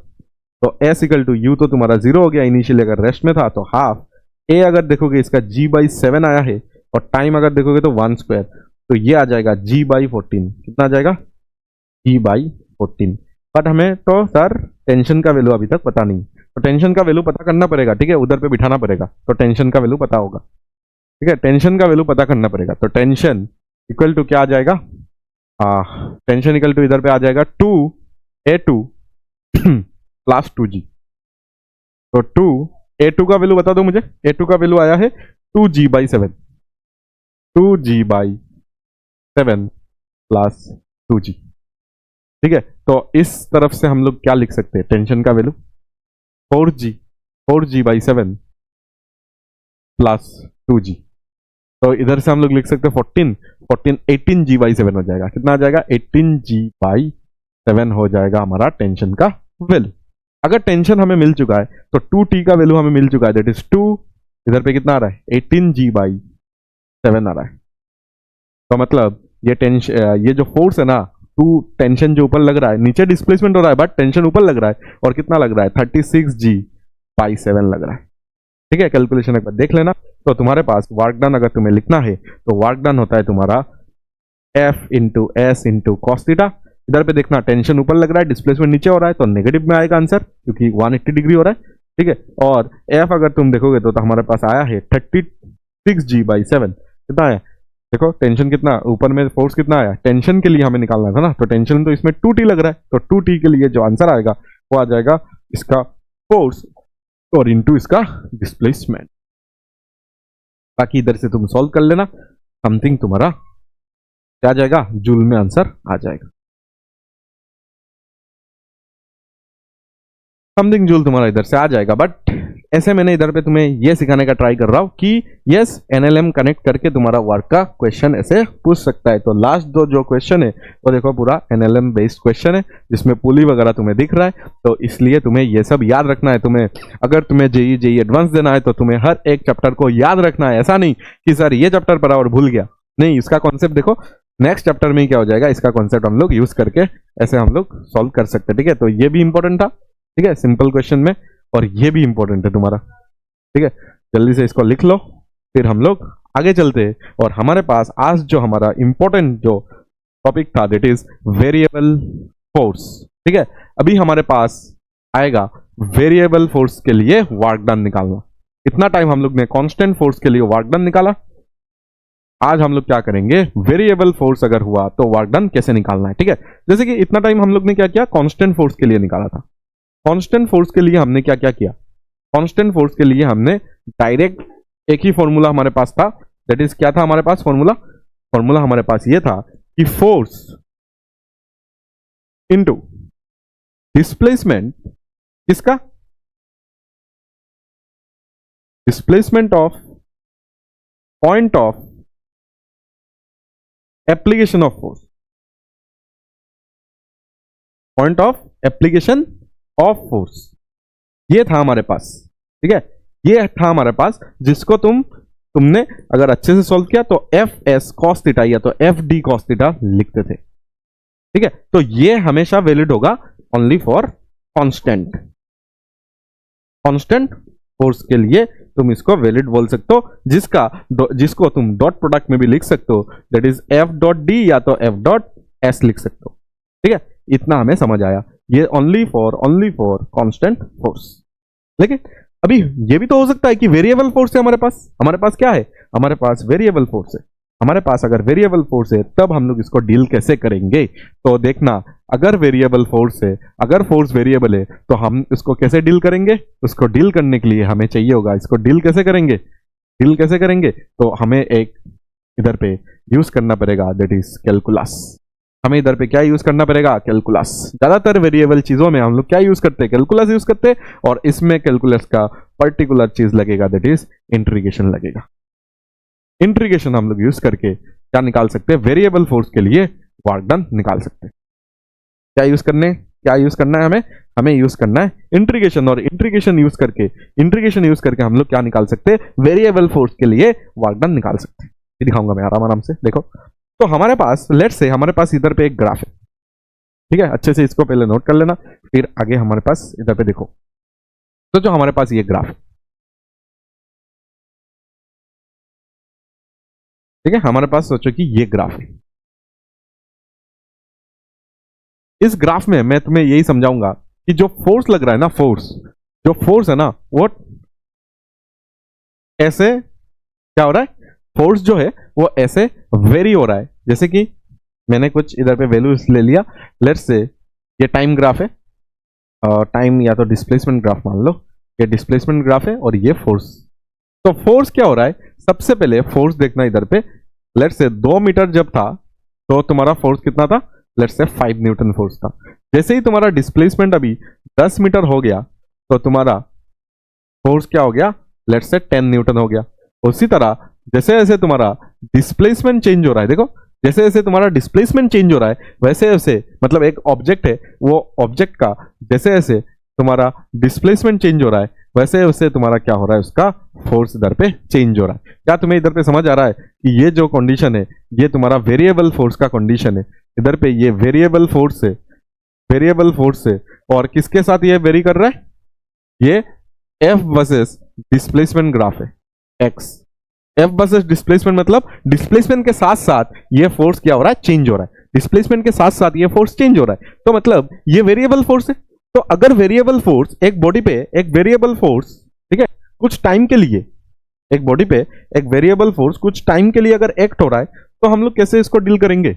तो s इक्वल टू यू तो तुम्हारा 0 हो गया, इनिशियली अगर रेस्ट में था, तो हाफ a अगर देखोगे इसका g/7 आया है और टाइम अगर देखोगे तो 1 स्क्वायर, तो ये आ जाएगा g/14। कितना आ जाएगा g/14। बट हमें तो सर टेंशन का वैल्यू अभी तक पता नहीं, तो टेंशन का वैल्यू पता करना पड़ेगा। ठीक है, उधर पे बिठाना पड़ेगा तो टेंशन का वैल्यू पता होगा। ठीक है, टेंशन का वैल्यू पता करना पड़ेगा, तो टेंशन इक्वल टू क्या आ जाएगा, टेंशन इक्वल टू इधर पे आ जाएगा 2a2 प्लस 2g। तो 2a2 का वैल्यू बता दो मुझे, a2 का वैल्यू आया है 2g/7, 2g/7 प्लस 2g। ठीक है, तो इस तरफ से हम लोग क्या लिख सकते हैं, टेंशन का वैल्यू 4g/7 प्लस 2g। तो इधर से हम लोग लिख सकते हैं 18g/7 हो जाएगा। कितना आ जाएगा 18g/7 हो जाएगा हमारा टेंशन का वैल्यू। अगर टेंशन हमें मिल चुका है तो 2t का वैल्यू हमें मिल चुका है, दैट इज 2। इधर पे कितना आ रहा है 18g/7 आ रहा है। तो मतलब ये टेंशन, ये जो फोर्स है ना, 2 टेंशन जो ऊपर लग रहा है, नीचे डिस्प्लेसमेंट हो रहा है बट टेंशन ऊपर लग रहा है, और कितना लग रहा है 36g/7 लग रहा है। ठीक है, कैलकुलेशन एक बार देख लेना। तो तुम्हारे पास वर्क डन अगर तुम्हें लिखना है तो वर्क डन होता है तुम्हारा F into S into cos theta. इधर पे देखना टेंशन ऊपर लग रहा है, डिस्प्लेसमेंट नीचे हो रहा है, तो नेगेटिव में आएगा आंसर क्योंकि 180 डिग्री हो रहा है। ठीक है, और F अगर तुम देखोगे तो हमारे पास आया है 36g/7। कितना आया देखो, टेंशन कितना ऊपर में, फोर्स कितना आया, टेंशन के लिए हमें निकालना था ना, तो टेंशन तो इसमें 2t लग रहा है, तो 2t के लिए जो आंसर आएगा वो आ जाएगा इसका फोर्स और इनटू इसका डिस्प्लेसमेंट। बाकी इधर से तुम सॉल्व कर लेना, समथिंग तुम्हारा क्या आ जाएगा, जूल में आंसर आ जाएगा। समथिंग जूल तुम्हारा इधर से आ जाएगा। बट ऐसे मैंने इधर पे तुम्हें ये सिखाने का ट्राई कर रहा हूं कि यस एनएलएम कनेक्ट करके तुम्हारा वर्क का क्वेश्चन ऐसे पूछ सकता है। तो लास्ट दो जो क्वेश्चन है वो देखो पूरा एनएलएम बेस्ड क्वेश्चन है, जिसमें पुली वगैरह तुम्हें दिख रहा है, तो इसलिए तुम्हें ये सब याद रखना है। तुम्हें अगर तुम्हें जेई एडवांस देना है तो तुम्हें हर एक चैप्टर को याद रखना है। ऐसा नहीं कि सर ये चैप्टर पढ़ा और भूल गया, नहीं, इसका कॉन्सेप्ट देखो नेक्स्ट चैप्टर में क्या हो जाएगा, इसका कॉन्सेप्ट हम लोग यूज करके ऐसे हम लोग सॉल्व कर सकते हैं। ठीक है, तो ये भी इंपॉर्टेंट था, ठीक है, सिंपल क्वेश्चन में, और ये भी इंपॉर्टेंट है तुम्हारा। ठीक है, जल्दी से इसको लिख लो, फिर हम लोग आगे चलते हैं। और हमारे पास आज जो हमारा इंपॉर्टेंट जो टॉपिक था दैट इज वेरिएबल फोर्स। ठीक है, अभी हमारे पास आएगा वेरिएबल फोर्स के लिए वर्क डन निकालना। इतना टाइम हम लोग ने कांस्टेंट फोर्स के लिए वर्क डन निकाला, आज हम लोग क्या करेंगे, वेरिएबल फोर्स अगर हुआ तो वर्क डन कैसे निकालना है। ठीक है, जैसे कि इतना टाइम हम लोग ने क्या किया, कांस्टेंट फोर्स के लिए निकाला था। कांस्टेंट फोर्स के लिए हमने क्या क्या किया, कांस्टेंट फोर्स के लिए हमने डायरेक्ट एक ही फॉर्मूला हमारे पास था, दैट इज क्या था हमारे पास फॉर्मूला हमारे पास ये था कि फोर्स इनटू डिस्प्लेसमेंट, किसका, displacement of point of application of force, point of application of force, ये था हमारे पास। ठीक है, ये था हमारे पास, जिसको तुमने अगर अच्छे से सॉल्व किया तो एफ एस कॉस थीटा या तो एफ डी कॉस थीटा लिखते थे। ठीक है, तो ये हमेशा वैलिड होगा ओनली फॉर कांस्टेंट फोर्स के लिए तुम इसको वैलिड बोल सकते हो, जिसको तुम डॉट प्रोडक्ट में भी लिख सकते हो, that is F dot D या तो एफ डॉट एस लिख सकते हो। ठीक है, इतना हमें समझ आया, ये ओनली फॉर कांस्टेंट फोर्स। लेकिन अभी ये भी तो हो सकता है कि वेरिएबल फोर्स है हमारे पास क्या है, हमारे पास वेरिएबल फोर्स है। हमारे पास अगर वेरिएबल फोर्स है तब हम लोग इसको डील कैसे करेंगे, तो देखना, अगर वेरिएबल फोर्स है, अगर फोर्स वेरिएबल है तो हम इसको कैसे डील करेंगे, उसको डील करने के लिए हमें चाहिए होगा, इसको डील कैसे करेंगे, तो हमें एक इधर पे यूज करना पड़ेगा, दैट इज कैलकुलस। हमें इधर पे क्या यूज करना पड़ेगा, कैलकुलस। ज्यादातर वेरिएबल चीजों में हम लोग क्या यूज करते हैं, कैलकुलस यूज करते हैं, और इसमें कैलकुलस का पर्टिकुलर चीज लगेगा, दैट इज इंटीग्रेशन लगेगा। इंटीग्रेशन हम लोग यूज करके क्या निकाल सकते हैं, वेरिएबल फोर्स के लिए वर्क डन निकाल सकते हैं। क्या यूज करना है हमें यूज करना है इंटीग्रेशन, और इंटीग्रेशन यूज करके हम लोग क्या निकाल सकते हैं, वेरिएबल फोर्स के लिए वर्क डन निकाल सकते हैं। ये दिखाऊंगा मैं आराम से, देखो। तो हमारे पास लेट्स से हमारे पास इधर पे एक ग्राफ है। ठीक है, अच्छे से इसको पहले नोट कर लेना, फिर आगे हमारे पास इधर पे देखो। तो जो हमारे पास ये ग्राफ है, ठीक है, हमारे पास सोचो कि ये ग्राफ है। इस ग्राफ में मैं तुम्हें यही समझाऊंगा कि जो फोर्स लग रहा है ना, जो फोर्स है ना, वो ऐसे क्या हो रहा है, फोर्स जो है वो ऐसे वेरी हो रहा है। जैसे कि मैंने कुछ इधर पे वैल्यूज ले लिया, लेट्स से ये टाइम ग्राफ है, टाइम या तो डिस्प्लेसमेंट ग्राफ मान लो, ये डिस्प्लेसमेंट ग्राफ है और ये फोर्स। तो फोर्स क्या हो रहा है, सबसे पहले फोर्स देखना इधर पे, लेट्स से 2 मीटर जब था तो तुम्हारा फोर्स कितना था, लेट्स से 5 न्यूटन फोर्स था। जैसे ही तुम्हारा डिस्प्लेसमेंट अभी 10 मीटर हो गया तो तुम्हारा फोर्स क्या हो गया, लेट्स से 10 न्यूटन हो गया। उसी तरह जैसे जैसे तुम्हारा डिस्प्लेसमेंट चेंज हो रहा है, देखो, जैसे जैसे तुम्हारा डिस्प्लेसमेंट चेंज हो रहा है वैसे वैसे, मतलब एक ऑब्जेक्ट है, वो ऑब्जेक्ट का जैसे जैसे तुम्हारा डिस्प्लेसमेंट चेंज हो रहा है वैसे वैसे तुम्हारा क्या हो रहा है, उसका फोर्स इधर पे चेंज हो रहा है। क्या तुम्हें इधर पे समझ आ रहा है कि ये जो कंडीशन है ये तुम्हारा वेरिएबल फोर्स का कंडीशन है। इधर पे ये वेरिएबल फोर्स है, और किसके साथ ये वेरी कर रहा है, ये एफ वर्सेस डिस्प्लेसमेंट ग्राफ है, एक्स। एफ वर्सेस डिस्प्लेसमेंट मतलब डिस्प्लेसमेंट के साथ साथ ये फोर्स क्या हो रहा है, चेंज हो रहा है। डिस्प्लेसमेंट के साथ साथ ये फोर्स चेंज हो रहा है, तो मतलब ये वेरिएबल फोर्स है। तो अगर वेरिएबल फोर्स एक बॉडी पे, एक वेरिएबल फोर्स, ठीक है, कुछ टाइम के लिए, एक बॉडी पे एक वेरिएबल फोर्स कुछ टाइम के लिए अगर एक्ट हो रहा है तो हम लोग कैसे इसको डील करेंगे।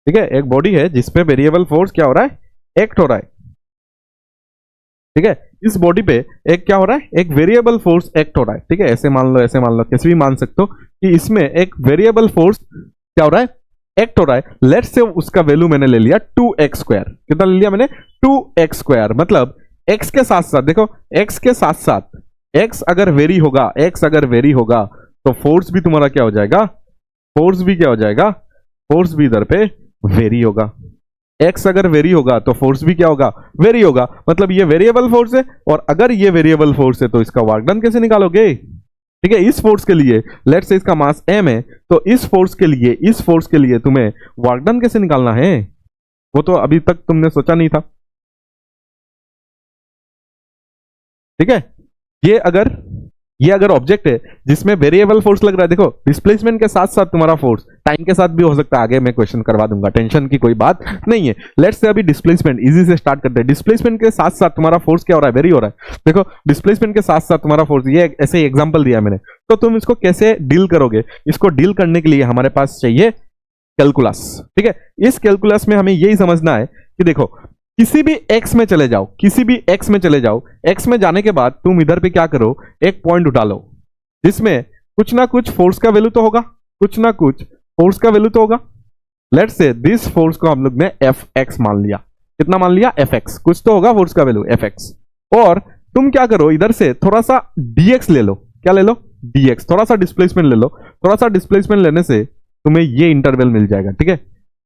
ठीक है, एक बॉडी है जिसपे वेरिएबल फोर्स क्या हो रहा है, एक्ट हो रहा है। ठीक है, इस बॉडी पे एक क्या हो रहा है, एक वेरिएबल फोर्स एक्ट हो रहा है। ठीक है, ऐसे मान लो, कैसे भी मान सकते हो कि इसमें एक वेरिएबल फोर्स क्या हो रहा है, एक्ट हो रहा है। लेट्स से उसका वैल्यू मैंने ले लिया 2x स्क्वायर। कितना ले लिया मैंने, 2x स्क्वायर। मतलब x के साथ साथ, देखो, x के साथ साथ x अगर वेरी होगा तो फोर्स भी तुम्हारा क्या हो जाएगा, फोर्स भी इधर पे वेरी होगा। x अगर वेरी होगा तो फोर्स भी क्या होगा, वेरी होगा। मतलब ये वेरिएबल फोर्स है, और अगर ये वेरिएबल फोर्स है तो इसका वर्क डन कैसे निकालोगे। ठीक है, इस फोर्स के लिए लेट्स से इसका मास m है, तो इस फोर्स के लिए तुम्हें वर्क डन कैसे निकालना है, वो तो अभी तक तुमने सोचा नहीं था। ठीक है, ये अगर ये अगर ऑब्जेक्ट है जिसमें वेरिएबल फोर्स लग रहा है, देखो डिस्प्लेसमेंट के साथ साथ तुम्हारा फोर्स टाइम के साथ भी हो सकता है, आगे मैं क्वेश्चन करवा दूंगा, टेंशन की कोई बात नहीं है। लेट्स से अभी डिस्प्लेसमेंट इजी से स्टार्ट करते हैं। डिस्प्लेसमेंट के साथ साथ तुम्हारा फोर्स क्या हो रहा है, वेरी हो रहा है। देखो डिस्प्लेसमेंट के साथ साथ तुम्हारा फोर्स, ये ऐसे एग्जांपल दिया मैंने, तो तुम इसको कैसे डील करोगे? इसको डील करने के लिए हमारे पास चाहिए कैलकुलस, ठीक है। इस कैलकुलस में हमें यही समझना है कि देखो किसी भी एक्स में चले जाओ, किसी भी एक्स में चले जाओ, एक्स में जाने के बाद तुम इधर पे क्या करो, एक पॉइंट उठा लो जिसमें कुछ ना कुछ फोर्स का वैल्यू तो होगा, कुछ ना कुछ फोर्स का वैल्यू तो होगा। लेट्स से दिस फोर्स को हम लोग ने एफ एक्स मान लिया। कितना मान लिया? F x. कुछ तो होगा फोर्स का वैल्यू एफ एक्स। और तुम क्या करो, इधर से थोड़ा सा dx ले लो। क्या ले लो? dx। थोड़ा सा डिस्प्लेसमेंट ले लो। थोड़ा सा डिस्प्लेसमेंट लेने से तुम्हें ये इंटरवल मिल जाएगा, ठीक है,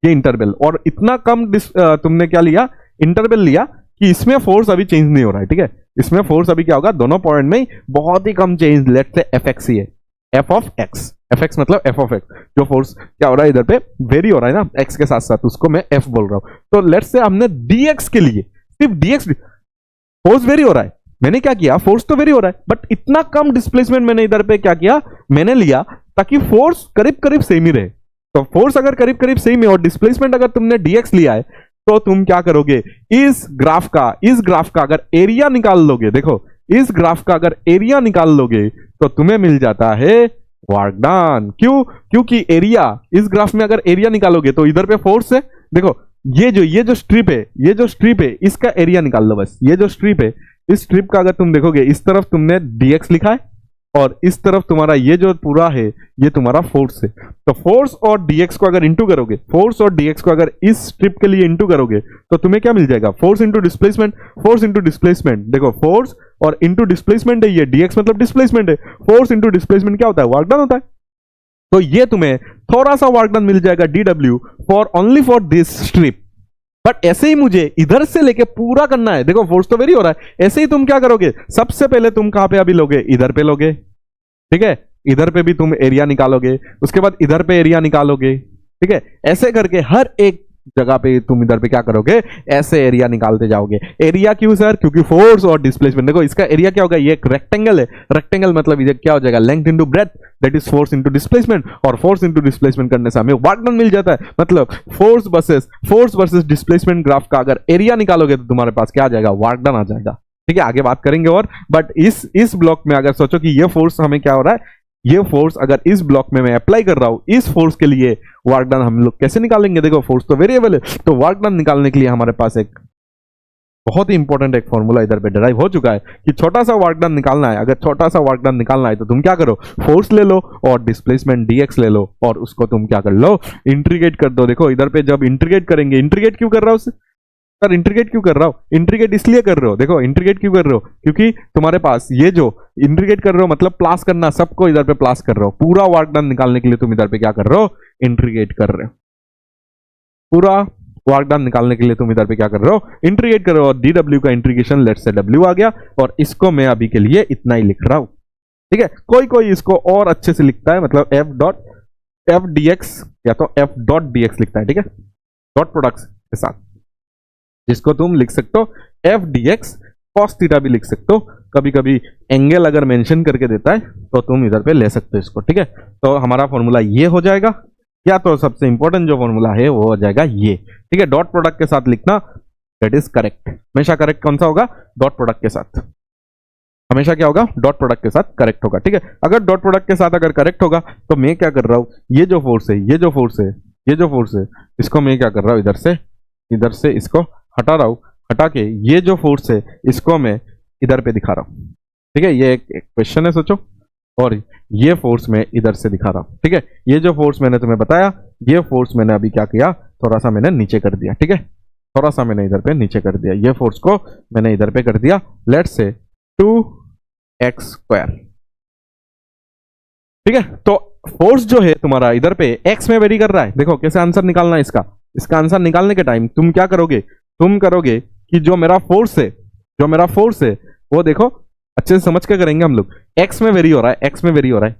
ये इंटरवल। और इतना कम तुमने क्या लिया, इंटरवल लिया कि इसमें फोर्स अभी चेंज नहीं हो रहा है, ठीक है। इसमें फोर्स अभी क्या होगा, दोनों पॉइंट में बहुत ही कम change. Let's say f x ही है, f of x, f x मतलब एफ ऑफ एक्स। जो फोर्स क्या हो रहा है इधर पे, वेरी हो रहा है ना एक्स के साथ साथ, उसको मैं एफ बोल रहा हूं। तो लेट्स से हमने dx के लिए सिर्फ dx, फोर्स वेरी हो रहा है, मैंने क्या किया, फोर्स तो वेरी हो रहा है, बट इतना कम डिस्प्लेसमेंट मैंने इधर पे क्या किया, मैंने लिया ताकि फोर्स करीब करीब सेम ही रहे। तो फोर्स अगर करीब करीब सेम है और डिस्प्लेसमेंट अगर तुमने dx लिया है, तो तुम क्या करोगे, इस ग्राफ का अगर एरिया निकाल लोगे, देखो इस ग्राफ का अगर एरिया निकाल लोगे तो तुम्हें मिल जाता है वर्क डन। क्यों? क्योंकि एरिया, इस ग्राफ में अगर एरिया निकालोगे तो इधर पे फोर्स है, देखो ये जो स्ट्रिप है इसका एरिया निकाल लो बस। ये जो स्ट्रिप है, इस स्ट्रिप का अगर तुम देखोगे, इस तरफ तुमने dx लिखा है और इस तरफ तुम्हारा ये जो पूरा है ये तुम्हारा फोर्स है। तो फोर्स और dx को अगर इंटू करोगे, फोर्स और dx को अगर इस स्ट्रिप के लिए इंटू करोगे तो तुम्हें क्या मिल जाएगा, force into displacement, force into displacement. देखो फोर्स और इंटू डिस्प्लेसमेंट है, ये dx मतलब डिस्प्लेसमेंट है, फोर्स इंटू डिस्प्लेसमेंट क्या होता है, वर्क डन होता है। तो ये तुम्हें थोड़ा सा वर्क डन मिल जाएगा dw for only for this strip. But ऐसे ही मुझे इधर से लेके पूरा करना है, देखो फोर्स तो वेरी हो रहा है। ऐसे ही तुम क्या करोगे, सबसे पहले तुम कहां पे अभी लोगे, इधर पे लोगे, ठीक है, इधर पे भी तुम एरिया निकालोगे, उसके बाद इधर पे एरिया निकालोगे, ठीक है। ऐसे करके हर एक जगह पे तुम इधर पे क्या करोगे, ऐसे एरिया निकालते जाओगे। एरिया क्यों सर? क्योंकि फोर्स और डिस्प्लेसमेंट। देखो इसका एरिया क्या होगा, ये एक रेक्टेंगल है, रेक्टेंगल मतलब ये क्या हो जाएगा, length into breadth, that is force into displacement. और फोर्स इंटू डिस्प्लेसमेंट करने से हमें वर्क डन मिल जाता है। मतलब फोर्स वर्सेस डिस्प्लेसमेंट ग्राफ का अगर एरिया निकालोगे तो तुम्हारे पास क्या आ जाएगा, वर्क डन आ जाएगा, ठीक है। आगे बात करेंगे और, बट इस ब्लॉक में अगर सोचो कि ये फोर्स हमें क्या हो रहा है, ये फोर्स अगर इस ब्लॉक में मैं अप्लाई कर रहा हूं, इस फोर्स के लिए वर्क डन हम लोग कैसे निकालेंगे, देखो फोर्स तो वेरिएबल है, तो वर्क डन निकालने के लिए हमारे पास एक बहुत ही इंपॉर्टेंट एक फॉर्मूला इधर पे डिराइव हो चुका है कि छोटा सा वर्क डन निकालना है। अगर छोटा सा वर्क डन निकालना है तो तुम क्या करो, फोर्स ले लो और डिस्प्लेसमेंट dx ले लो और उसको तुम क्या कर लो, इंटीग्रेट कर दो। देखो इधर पे जब इंटीग्रेट करेंगे, इंटीग्रेट क्यों कर रहा हूं सर, इंटीग्रेट क्यों कर रहा हूं, इंटीग्रेट इसलिए कर रहे हो, देखो इंटीग्रेट क्यों कर रहे हो, क्योंकि तुम्हारे पास ये जो इंटीग्रेट कर रहे हो मतलब प्लस करना, सबको इधर पे प्लस कर रहे हो। पूरा वर्क डन निकालने के लिए तुम इधर पे क्या कर रहे हो, इंटीग्रेट कर रहे हो। पूरा वर्क डन निकालने के लिए तुम इधर पे क्या कर रहे हो, इंटीग्रेट कर रहे हो। और dw का इंटीग्रेशन लेट्स से w आ गया और इसको मैं अभी के लिए इतना ही लिख रहा हूं, ठीक है। कोई इसको और अच्छे से लिखता है, मतलब f dx या तो f डॉट dx लिखता है, ठीक है, डॉट प्रोडक्ट के साथ, जिसको तुम लिख सकते हो f dx cos थीटा भी लिख सकते हो। कभी कभी एंगल अगर मेंशन करके देता है तो तुम इधर पे ले सकते हो इसको, ठीक है। तो हमारा फॉर्मूला ये हो जाएगा, या तो सबसे इंपॉर्टेंट जो फॉर्मूला है वो हो जाएगा ये, ठीक है। डॉट प्रोडक्ट के साथ लिखना, दैट इज करेक्ट। हमेशा करेक्ट कौन सा होगा, डॉट प्रोडक्ट के साथ, हमेशा क्या होगा, डॉट प्रोडक्ट के साथ करेक्ट होगा, ठीक है। अगर डॉट प्रोडक्ट के साथ अगर करेक्ट होगा तो मैं क्या कर रहा हूं, ये जो फोर्स है इसको मैं क्या कर रहा हूं, इधर से इसको हटा रहा हूं, हटा के ये जो फोर्स है इसको मैं इधर पे दिखा रहा हूं, ठीक है। ये एक क्वेश्चन है, सोचो, और ये फोर्स मैं इधर से दिखा रहा हूं, ठीक है। ये जो फोर्स मैंने तुम्हें बताया, ये फोर्स मैंने अभी क्या किया, थोड़ा सा मैंने नीचे कर दिया, ठीक है, थोड़ा सा मैंने इधर पे नीचे कर दिया, ये फोर्स को मैंने इधर पे कर दिया, लेट्स से 2x², ठीक है। तो फोर्स जो है तुम्हारा इधर पे x में वेरी कर रहा है। देखो कैसे आंसर निकालना है इसका आंसर निकालने के टाइम तुम क्या करोगे, तुम करोगे कि जो मेरा फोर्स है वो देखो अच्छे से समझ के करेंगे हम लोग, x में वेरी हो रहा है,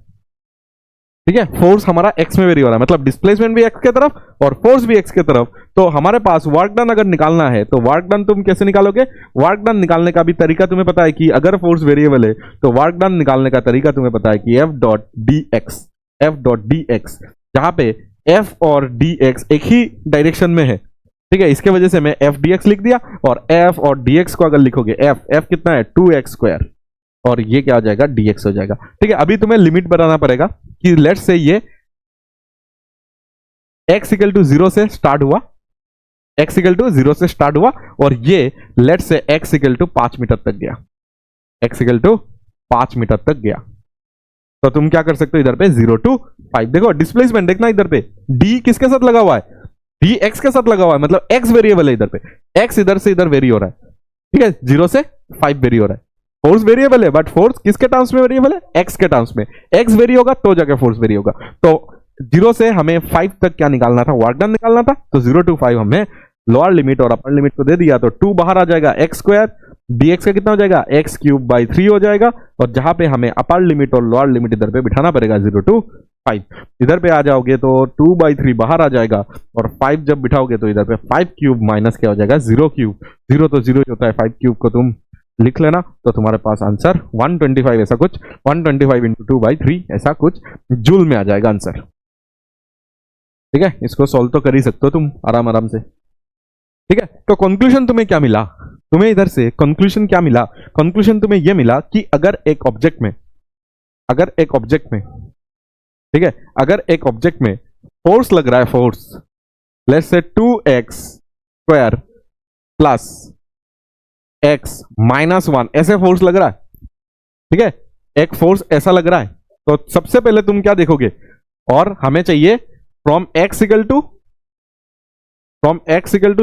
ठीक है। फोर्स हमारा x में वेरी हो रहा है, मतलब डिस्प्लेसमेंट भी x के तरफ और फोर्स भी x के तरफ। तो हमारे पास वर्क डन अगर निकालना है तो वर्क डन तुम कैसे निकालोगे? वर्क डन निकालने का भी तरीका तुम्हें पता है कि अगर फोर्स वेरिएबल है तो वर्क डन निकालने का तरीका तुम्हें पता है कि एफ डॉट डी एक्स, जहां पे एफ और डी एक्स एक ही डायरेक्शन में है, ठीक है, इसके वजह से मैं एफ डी एक्स लिख दिया। और एफ और डी एक्स को अगर लिखोगे, एफ कितना है 2x² और ये क्या हो जाएगा dx हो जाएगा। ठीक है, अभी तुम्हें लिमिट बनाना पड़ेगा कि लेट्स से ये x इक्वल टू 0 से स्टार्ट हुआ, x इक्वल टू 0 से स्टार्ट हुआ और ये let's say x equal to 5 metre तक गया, x इक्वल टू 5 मीटर तक गया। तो तुम क्या कर सकते हो, इधर पे 0 to 5 देखो डिस्प्लेसमेंट, देखना इधर पे d किसके साथ लगा हुआ है, d x के साथ लगा हुआ है, मतलब x वेरिएबल है इधर पे, x इधर से इधर वेरी हो रहा है, ठीक है, 0 से 5 वेरी हो रहा है। फोर्स वेरिएबल है बट फोर्स किसके टर्म्स में वेरिएबल है, x के टर्म्स में, x वेरी होगा तो जाके फोर्स वेरी होगा। तो 0 से हमें 5 तक क्या निकालना था, वर्क डन निकालना था, तो 0 to 5 हमने लोअर लिमिट और अपर लिमिट को दे दिया, तो 2 बाहर आ जाएगा, x² dx का कितना हो जाएगा x³ 3 हो जाएगा। और जहां पे हमें अपर लिमिट और लोअर लिमिट इधर पे बिठाना पड़ेगा 0 to 5, इधर पे आ जाओगे तो 2/3 बाहर आ जाएगा और 5 जब बिठाओगे तो इधर पे 5³ माइनस क्या हो जाएगा 0³ 0 तो 0 होता है, 5³ को तुम लिख लेना तो तुम्हारे पास आंसर 125 ऐसा कुछ 125 इंटू 2/3 ऐसा कुछ जूल में आ जाएगा आंसर। ठीक है, इसको सॉल्व तो कर ही सकते हो तुम आराम आराम से। ठीक है, तो कंक्लूजन तुम्हें क्या मिला, तुम्हें इधर से कंक्लूजन क्या मिला, कंक्लूजन तुम्हें यह मिला कि अगर एक ऑब्जेक्ट में ठीक है, अगर एक ऑब्जेक्ट में फोर्स लग रहा है, force let's say 2x² plus x-1 ऐसे फोर्स लग रहा है, ठीक है, एक फोर्स ऐसा लग रहा है, तो सबसे पहले तुम क्या देखोगे, और हमें चाहिए from x equal to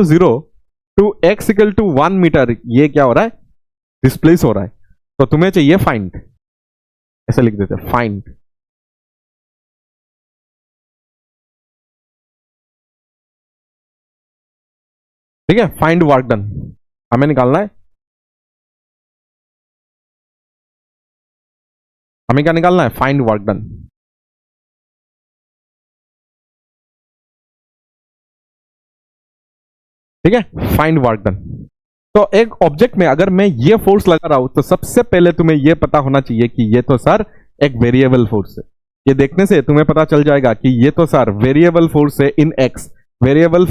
0 to x equal to 1 metre, ये क्या हो रहा है, डिस्प्लेस हो रहा है, तो तुम्हें चाहिए फाइंड, ऐसे लिख देते हैं फाइंड। ठीक है, फाइंड वर्क डन हमें निकालना है, हमें क्या निकालना है, फाइंड वर्क डन। ठीक है, फाइंड वर्क डन। तो एक ऑब्जेक्ट में अगर मैं ये फोर्स लगा रहा हूं तो सबसे पहले तुम्हें ये पता होना चाहिए कि ये तो सर एक वेरिएबल फोर्स है, ये देखने से तुम्हें पता चल जाएगा कि ये तो सर वेरिएबल फोर्स है इन एक्स, वेरिएबल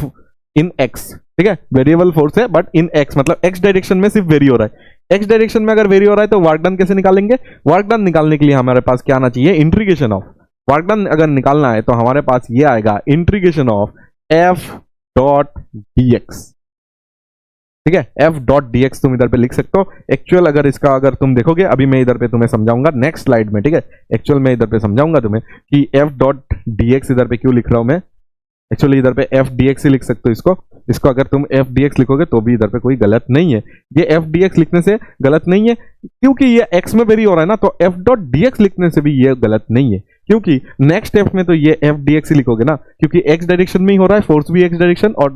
इन एक्स, ठीक है, वेरिएबल फोर्स है बट इन एक्स, मतलब एक्स डायरेक्शन में सिर्फ वेरी हो रहा है। एक्स डायरेक्शन में अगर वेरी हो रहा है तो वर्क डन कैसे निकालेंगे, वर्क डन निकालने के लिए हमारे पास क्या आना चाहिए, इंटीग्रेशन ऑफ, वर्क डन अगर निकालना है तो हमारे पास ये आएगा integration of F dot D x. ठीक है, एफ डॉट डी एक्स तुम इधर पे लिख सकते हो। एक्चुअल अगर इसका अगर तुम देखोगे, अभी मैं इधर पे तुम्हें समझाऊंगा नेक्स्ट स्लाइड में, ठीक है, एक्चुअल मैं इधर पे समझाऊंगा तुम्हें कि एफ डॉट डी एक्स इधर पे क्यों लिख रहा हूं मैं, एक्चुअली इधर पे एफ डी एक्स ही लिख सकते हो इसको अगर तुम एफ डी एक्स लिखोगे तो भी इधर पे कोई गलत नहीं है, ये एफ डी एक्स लिखने से गलत नहीं है क्योंकि ये एक्स में वेरी हो रहा है ना, तो एफ डॉट डी एक्स लिखने से भी ये गलत नहीं है क्योंकि नेक्स्ट स्टेप में तो ये एफ डी एक्स ही लिखोगे ना, क्योंकि एक्स डायरेक्शन में ही हो रहा है, फोर्स भी एक्स डायरेक्शन और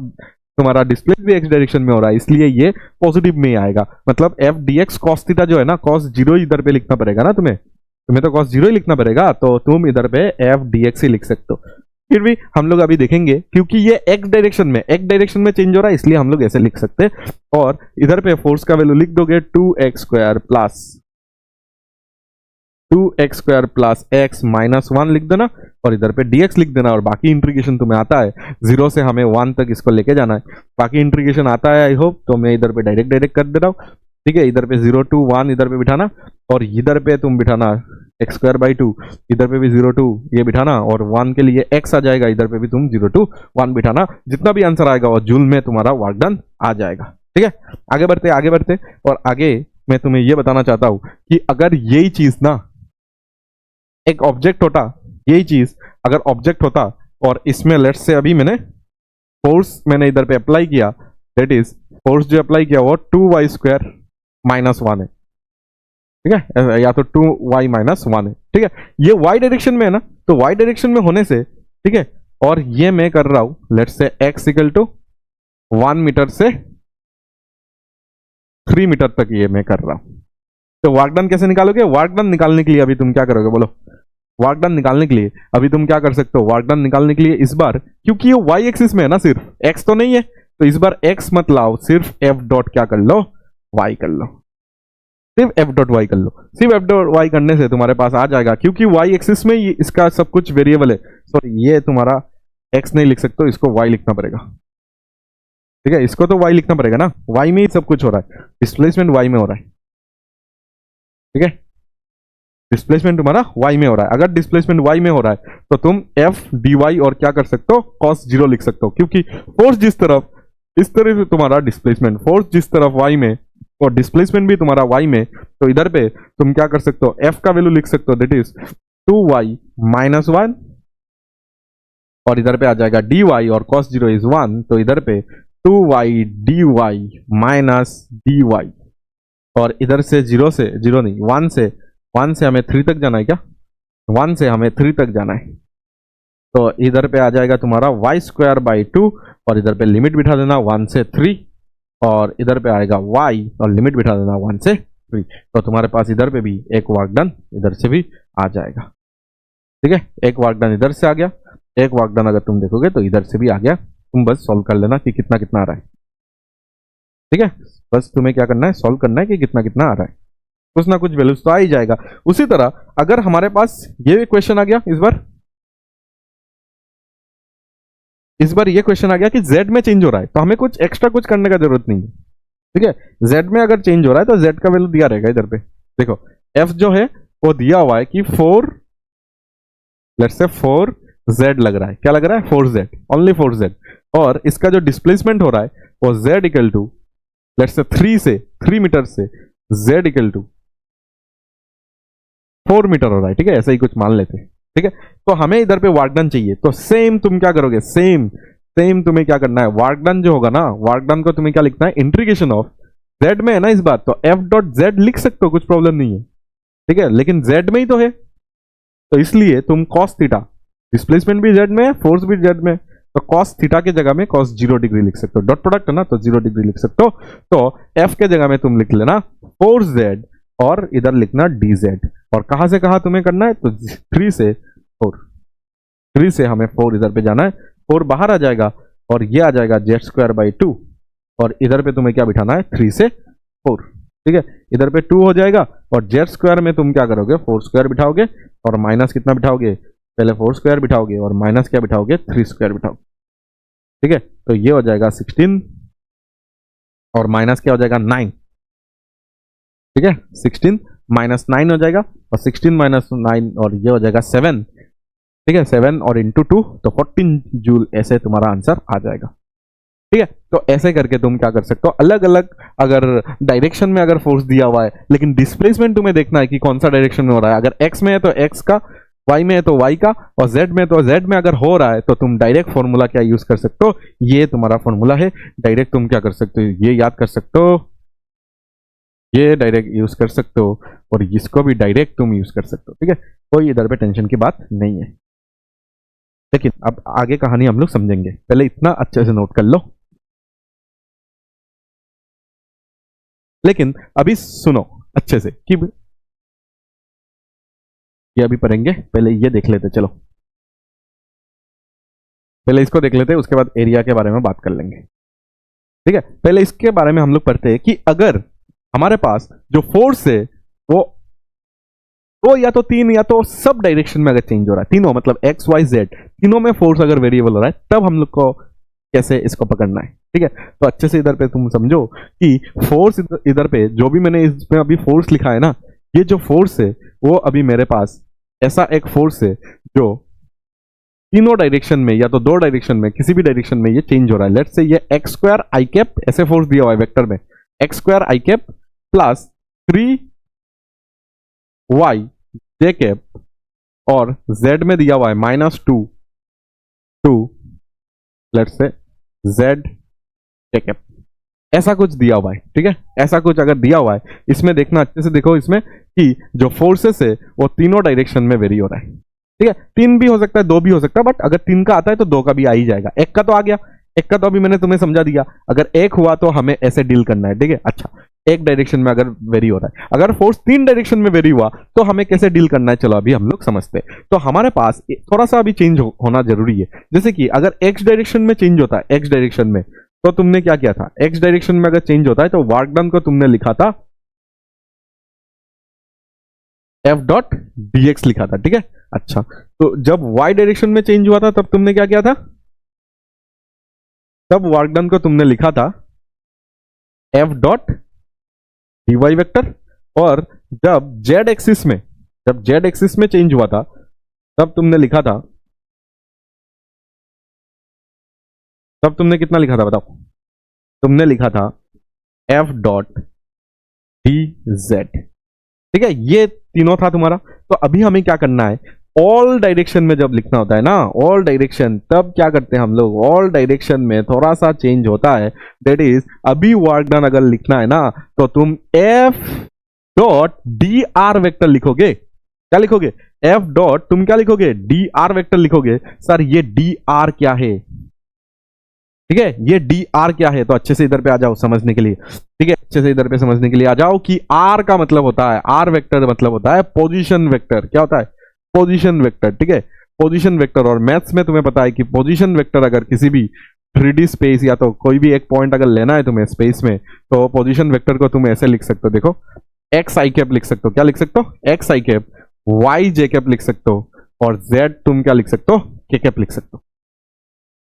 तुम्हारा डिस्प्ले भी एक्स डायरेक्शन में हो रहा है, इसलिए ये पॉजिटिव में आएगा। मतलब F D x cos theta जो है ना, कॉस 0 इधर पे लिखना पड़ेगा ना, तुम्हें तो कॉस 0 ही लिखना पड़ेगा, तो तुम इधर पे एफ डी एक्स ही लिख सकते हो। फिर भी हम लोग अभी देखेंगे क्योंकि ये एक्स डायरेक्शन में चेंज हो रहा है, इसलिए हम लोग ऐसे लिख सकते हैं। और इधर पे फोर्स का वैल्यू लिख दोगे 2x² प्लस x-1 लिख देना और इधर पे dx लिख देना, और बाकी इंटीग्रेशन तुम्हें आता है, 0 से हमें 1 तक इसको लेके जाना है, बाकी इंटीग्रेशन आता है आई होप, तो मैं इधर पे डायरेक्ट कर दे रहा हूँ। ठीक है, इधर पे 0 to 1 इधर पे बिठाना और इधर पे तुम बिठाना x²/2, इधर पे भी 0 to ये बिठाना और 1 के लिए x आ जाएगा, इधर पे भी तुम 0 to 1 बिठाना, जितना भी आंसर आएगा वो जूल में तुम्हारा वर्क डन आ जाएगा। ठीक है, आगे बढ़ते और आगे मैं तुम्हें ये बताना चाहता हूं कि अगर यही चीज ना एक ऑब्जेक्ट होता, यही चीज अगर ऑब्जेक्ट होता और इसमें लेट्स से अभी फोर्स मैंने इधर पे अप्लाई किया, दैट इज फोर्स जो अप्लाई किया वो 2y² - 1 है, ठीक है, या तो 2y - 1 है। ठीक है, ये y डायरेक्शन में है ना, तो y डायरेक्शन में होने से, ठीक है, और ये मैं कर रहा हूं लेट्स से x = 1 मीटर से 3 मीटर तक ये मैं कर रहा हूं। तो वर्क डन कैसे निकालोगे, वर्क डन निकालने के लिए अभी तुम क्या करोगे बोलो, वर्क डन निकालने के लिए अभी तुम क्या कर सकते हो, वर्क डन निकालने के लिए इस बार, क्योंकि ये वाई एक्सिस में है ना, सिर्फ एक्स तो नहीं है, तो इस बार एक्स मत लाओ, सिर्फ एफ डॉट क्या कर लो, वाई कर लो, सिर्फ एफ डॉट वाई कर लो। सिर्फ एफ डॉट वाई करने से तुम्हारे पास आ जाएगा, क्योंकि वाई एक्सिस में इसका सब कुछ वेरिएबल है। सॉरी, ये तुम्हारा एक्स नहीं लिख सकते, इसको वाई लिखना पड़ेगा। ठीक है, इसको तो वाई लिखना पड़ेगा ना, वाई में ही सब कुछ हो रहा है, डिस्प्लेसमेंट वाई में हो रहा है। ठीक है, डिस्प्लेसमेंट तुम्हारा वाई में हो रहा है। अगर डिस्प्लेसमेंट वाई में हो रहा है तो तुम एफ डी वाई और क्या कर सकते हो, कॉस जीरो लिख सकते हो, क्योंकि फोर्स जिस तरफ, इस तरह से तुम्हारा डिस्प्लेसमेंट, फोर्स जिस तरफ वाई में और डिस्प्लेसमेंट भी तुम्हारा वाई में, तो इधर पे तुम क्या कर सकते हो, एफ का वैल्यू लिख सकते हो, दैट इज 2y माइनस 1, और इधर पे आ जाएगा dy और cos जीरो इज 1, तो इधर पे 2y dy माइनस dy, और इधर से जीरो से, जीरो नहीं, 1 से हमें 3 तक जाना है क्या, 1 से हमें 3 तक जाना है, तो इधर पे आ जाएगा तुम्हारा वाई स्क्वायर बाई 2, और इधर पे लिमिट बिठा देना 1 से 3, और इधर पे आएगा y और लिमिट बिठा देना 1 से 3, तो तुम्हारे पास इधर पे भी एक वर्क डन इधर से भी आ जाएगा। ठीक है, एक वर्क डन इधर से आ गया, एक वर्क डन अगर तुम देखोगे तो इधर से भी आ गया। तुम बस सॉल्व कर लेना कि कितना कितना आ रहा है। ठीक है, बस तुम्हें क्या करना है, सॉल्व करना है कि कितना कितना आ रहा है, कुछ ना कुछ वैल्यूज तो आ ही जाएगा। उसी तरह अगर हमारे पास ये क्वेश्चन आ गया, इस बार ये क्वेश्चन आ गया कि z में चेंज हो रहा है, तो हमें कुछ एक्स्ट्रा कुछ करने का जरूरत नहीं है। ठीक है, z में अगर चेंज हो रहा है तो z का वैल्यू दिया रहेगा इधर पे। देखो f जो है वो दिया हुआ है कि 4, लेट्स से 4z लग रहा है, क्या लग रहा है, 4z, ओनली 4z, और इसका जो डिस्प्लेसमेंट हो रहा है वो z equal to, let's say 3 metre से z इक्वल टू 4 मीटर हो रहा है। ठीक है, ऐसा ही कुछ मान लेते हैं। ठीक है, तो हमें इधर पे वर्क डन चाहिए, तो सेम तुम क्या करोगे, सेम तुम्हें क्या करना है, वर्क डन जो होगा ना, वर्क डन को तुम्हें क्या लिखना है, इंटीग्रेशन ऑफ z में है ना इस बात, तो f डॉट z लिख सकते हो, कुछ प्रॉब्लम नहीं है। ठीक है, लेकिन z में ही तो है, तो इसलिए तुम cos थीटा, डिस्प्लेसमेंट भी z में है, फोर्स भी z में है, तो cos थीटा के जगह में cos 0 डिग्री लिख सकते हो, डॉट प्रोडक्ट है ना, तो 0 डिग्री लिख सकते हो। तो f के जगह में तुम लिख लेना 4z, और इधर लिखना dz, और कहां से कहां तुम्हें करना है, तो 3 से 4, 3 से हमें 4 इधर पे जाना है, 4 बाहर आ जाएगा, और ये आ जाएगा z स्क्वायर बाई 2, और इधर पे तुम्हें क्या बिठाना है, 3 से 4। ठीक है, इधर पे 2 हो जाएगा, और z स्क्वायर में तुम क्या करोगे, 4 स्क्वायर बिठाओगे, और माइनस कितना बिठाओगे, पहले 4 स्क्वायर बिठाओगे, और माइनस क्या बिठाओगे, 3 स्क्वायर बिठाओगे। ठीक है, तो ये हो जाएगा 16, और माइनस क्या हो जाएगा, 9। ठीक है, 16 माइनस 9 हो जाएगा, और 16 माइनस 9, और ये हो जाएगा 7। ठीक है, 7 और इंटू 2, तो 14 जूल, ऐसे तुम्हारा आंसर आ जाएगा। ठीक है, तो ऐसे करके तुम क्या कर सकते हो, अलग अलग अगर डायरेक्शन में अगर फोर्स दिया हुआ है, लेकिन डिस्प्लेसमेंट तुम्हें देखना है कि कौन सा डायरेक्शन में हो रहा है। अगर x में है तो x का, y में है तो y का, और z में तो z में अगर हो रहा है, तो तुम डायरेक्ट फॉर्मूला क्या यूज कर सकते हो, ये तुम्हारा फॉर्मूला है, डायरेक्ट तुम क्या कर सकते हो, ये याद कर सकते हो, ये डायरेक्ट यूज कर सकते हो, और इसको भी डायरेक्ट तुम यूज कर सकते हो। ठीक है, कोई इधर पे टेंशन की बात नहीं है। लेकिन अब आगे कहानी हम लोग समझेंगे, पहले इतना अच्छे से नोट कर लो। लेकिन अभी सुनो अच्छे से कि ये अभी पढ़ेंगे, पहले ये देख लेते, चलो पहले इसको देख लेते, उसके बाद एरिया के बारे में बात कर लेंगे। ठीक है, पहले इसके बारे में हम लोग पढ़ते हैं कि अगर हमारे पास जो फोर्स है वो तो या तो 3 या तो सब डायरेक्शन में अगर चेंज हो रहा है, तीनों मतलब एक्स वाई जेड तीनों में फोर्स अगर वेरिएबल हो रहा है, तब हम लोग को कैसे इसको पकड़ना है। ठीक है, तो अच्छे से इधर पे तुम समझो कि फोर्स इधर पे जो भी मैंने इसमें अभी फोर्स लिखा है ना, ये जो फोर्स है वो अभी मेरे पास ऐसा एक फोर्स है जो तीनों डायरेक्शन में या तो 2 डायरेक्शन में किसी भी डायरेक्शन में ये चेंज हो रहा है। लेट्स से ये एक्स स्क्वायर आई कैप ऐसे फोर्स दिया हुआ है वेक्टर में, एक्स स्क्वायर आई कैप प्लस 3y जे कैप, और z में दिया हुआ है -2 let's say z J cap, ऐसा कुछ दिया हुआ है। ठीक है, ऐसा कुछ अगर दिया हुआ है, इसमें देखना अच्छे से देखो इसमें कि जो फोर्सेस है वो तीनों डायरेक्शन में वेरी हो रहा है। ठीक है, 3 भी हो सकता है, 2 भी हो सकता है, बट अगर 3 का आता है तो 2 का भी आ ही जाएगा। 1 का तो आ गया, 1 का तो अभी मैंने तुम्हें समझा दिया, अगर 1 हुआ तो हमें ऐसे डील करना है। ठीक है, अच्छा एक डायरेक्शन में अगर वेरी हो रहा है, अगर फोर्स 3 डायरेक्शन में वेरी हुआ तो हमें कैसे डील करना है, चलो अभी हम लोग समझते हैं। तो हमारे पास थोड़ा सा अभी चेंज होना जरूरी है। जैसे कि अगर एक्स डायरेक्शन में चेंज होता है, एक्स डायरेक्शन में, तो तुमने क्या किया था, एक्स डायरेक्शन में अगर चेंज होता है तो वर्क डन को तुमने लिखा था एफ डॉट dx लिखा था, ठीक है। अच्छा, तो जब y डायरेक्शन में चेंज हुआ था तब तुमने क्या किया था, तब वर्क डन को तुमने लिखा था एफ डॉट dy वेक्टर। और जब z एक्सिस में, जब z एक्सिस में चेंज हुआ था तब तुमने लिखा था, तब तुमने कितना लिखा था बताओ, तुमने लिखा था एफ डॉट dz, ठीक है। ये तीनों था तुम्हारा। तो अभी हमें क्या करना है, ऑल डायरेक्शन में जब लिखना होता है ना, ऑल डायरेक्शन, तब क्या करते हैं हम लोग, ऑल डायरेक्शन में थोड़ा सा चेंज होता है। दैट इज अभी वर्क डन अगर लिखना है ना तो तुम F dot D R vector लिखोगे। क्या लिखोगे, एफ डॉट, तुम क्या लिखोगे, डी आर वेक्टर लिखोगे। सर ये डी आर क्या है, ठीक है, ये डी आर क्या है, तो अच्छे से इधर पे आ जाओ समझने के लिए, ठीक है, अच्छे से इधर पे समझने के लिए आ जाओ कि आर का मतलब होता है, आर वेक्टर मतलब होता है पोजीशन वेक्टर। क्या होता है, पोजीशन वेक्टर, ठीक है, पोजीशन वेक्टर। और मैथ्स में तुम्हें पता है कि पोजीशन वेक्टर अगर किसी भी 3D स्पेस या तो कोई भी एक पॉइंट अगर लेना है तुम्हें स्पेस में, तो पोजीशन वेक्टर को तुम ऐसे लिख सकते हो, देखो, एक्स आई कैप लिख सकते हो। क्या लिख सकते हो, एक्स आई कैप, वाई जे कैप लिख सकते हो, और जेड तुम क्या लिख सकते हो, के कैप लिख सकते हो,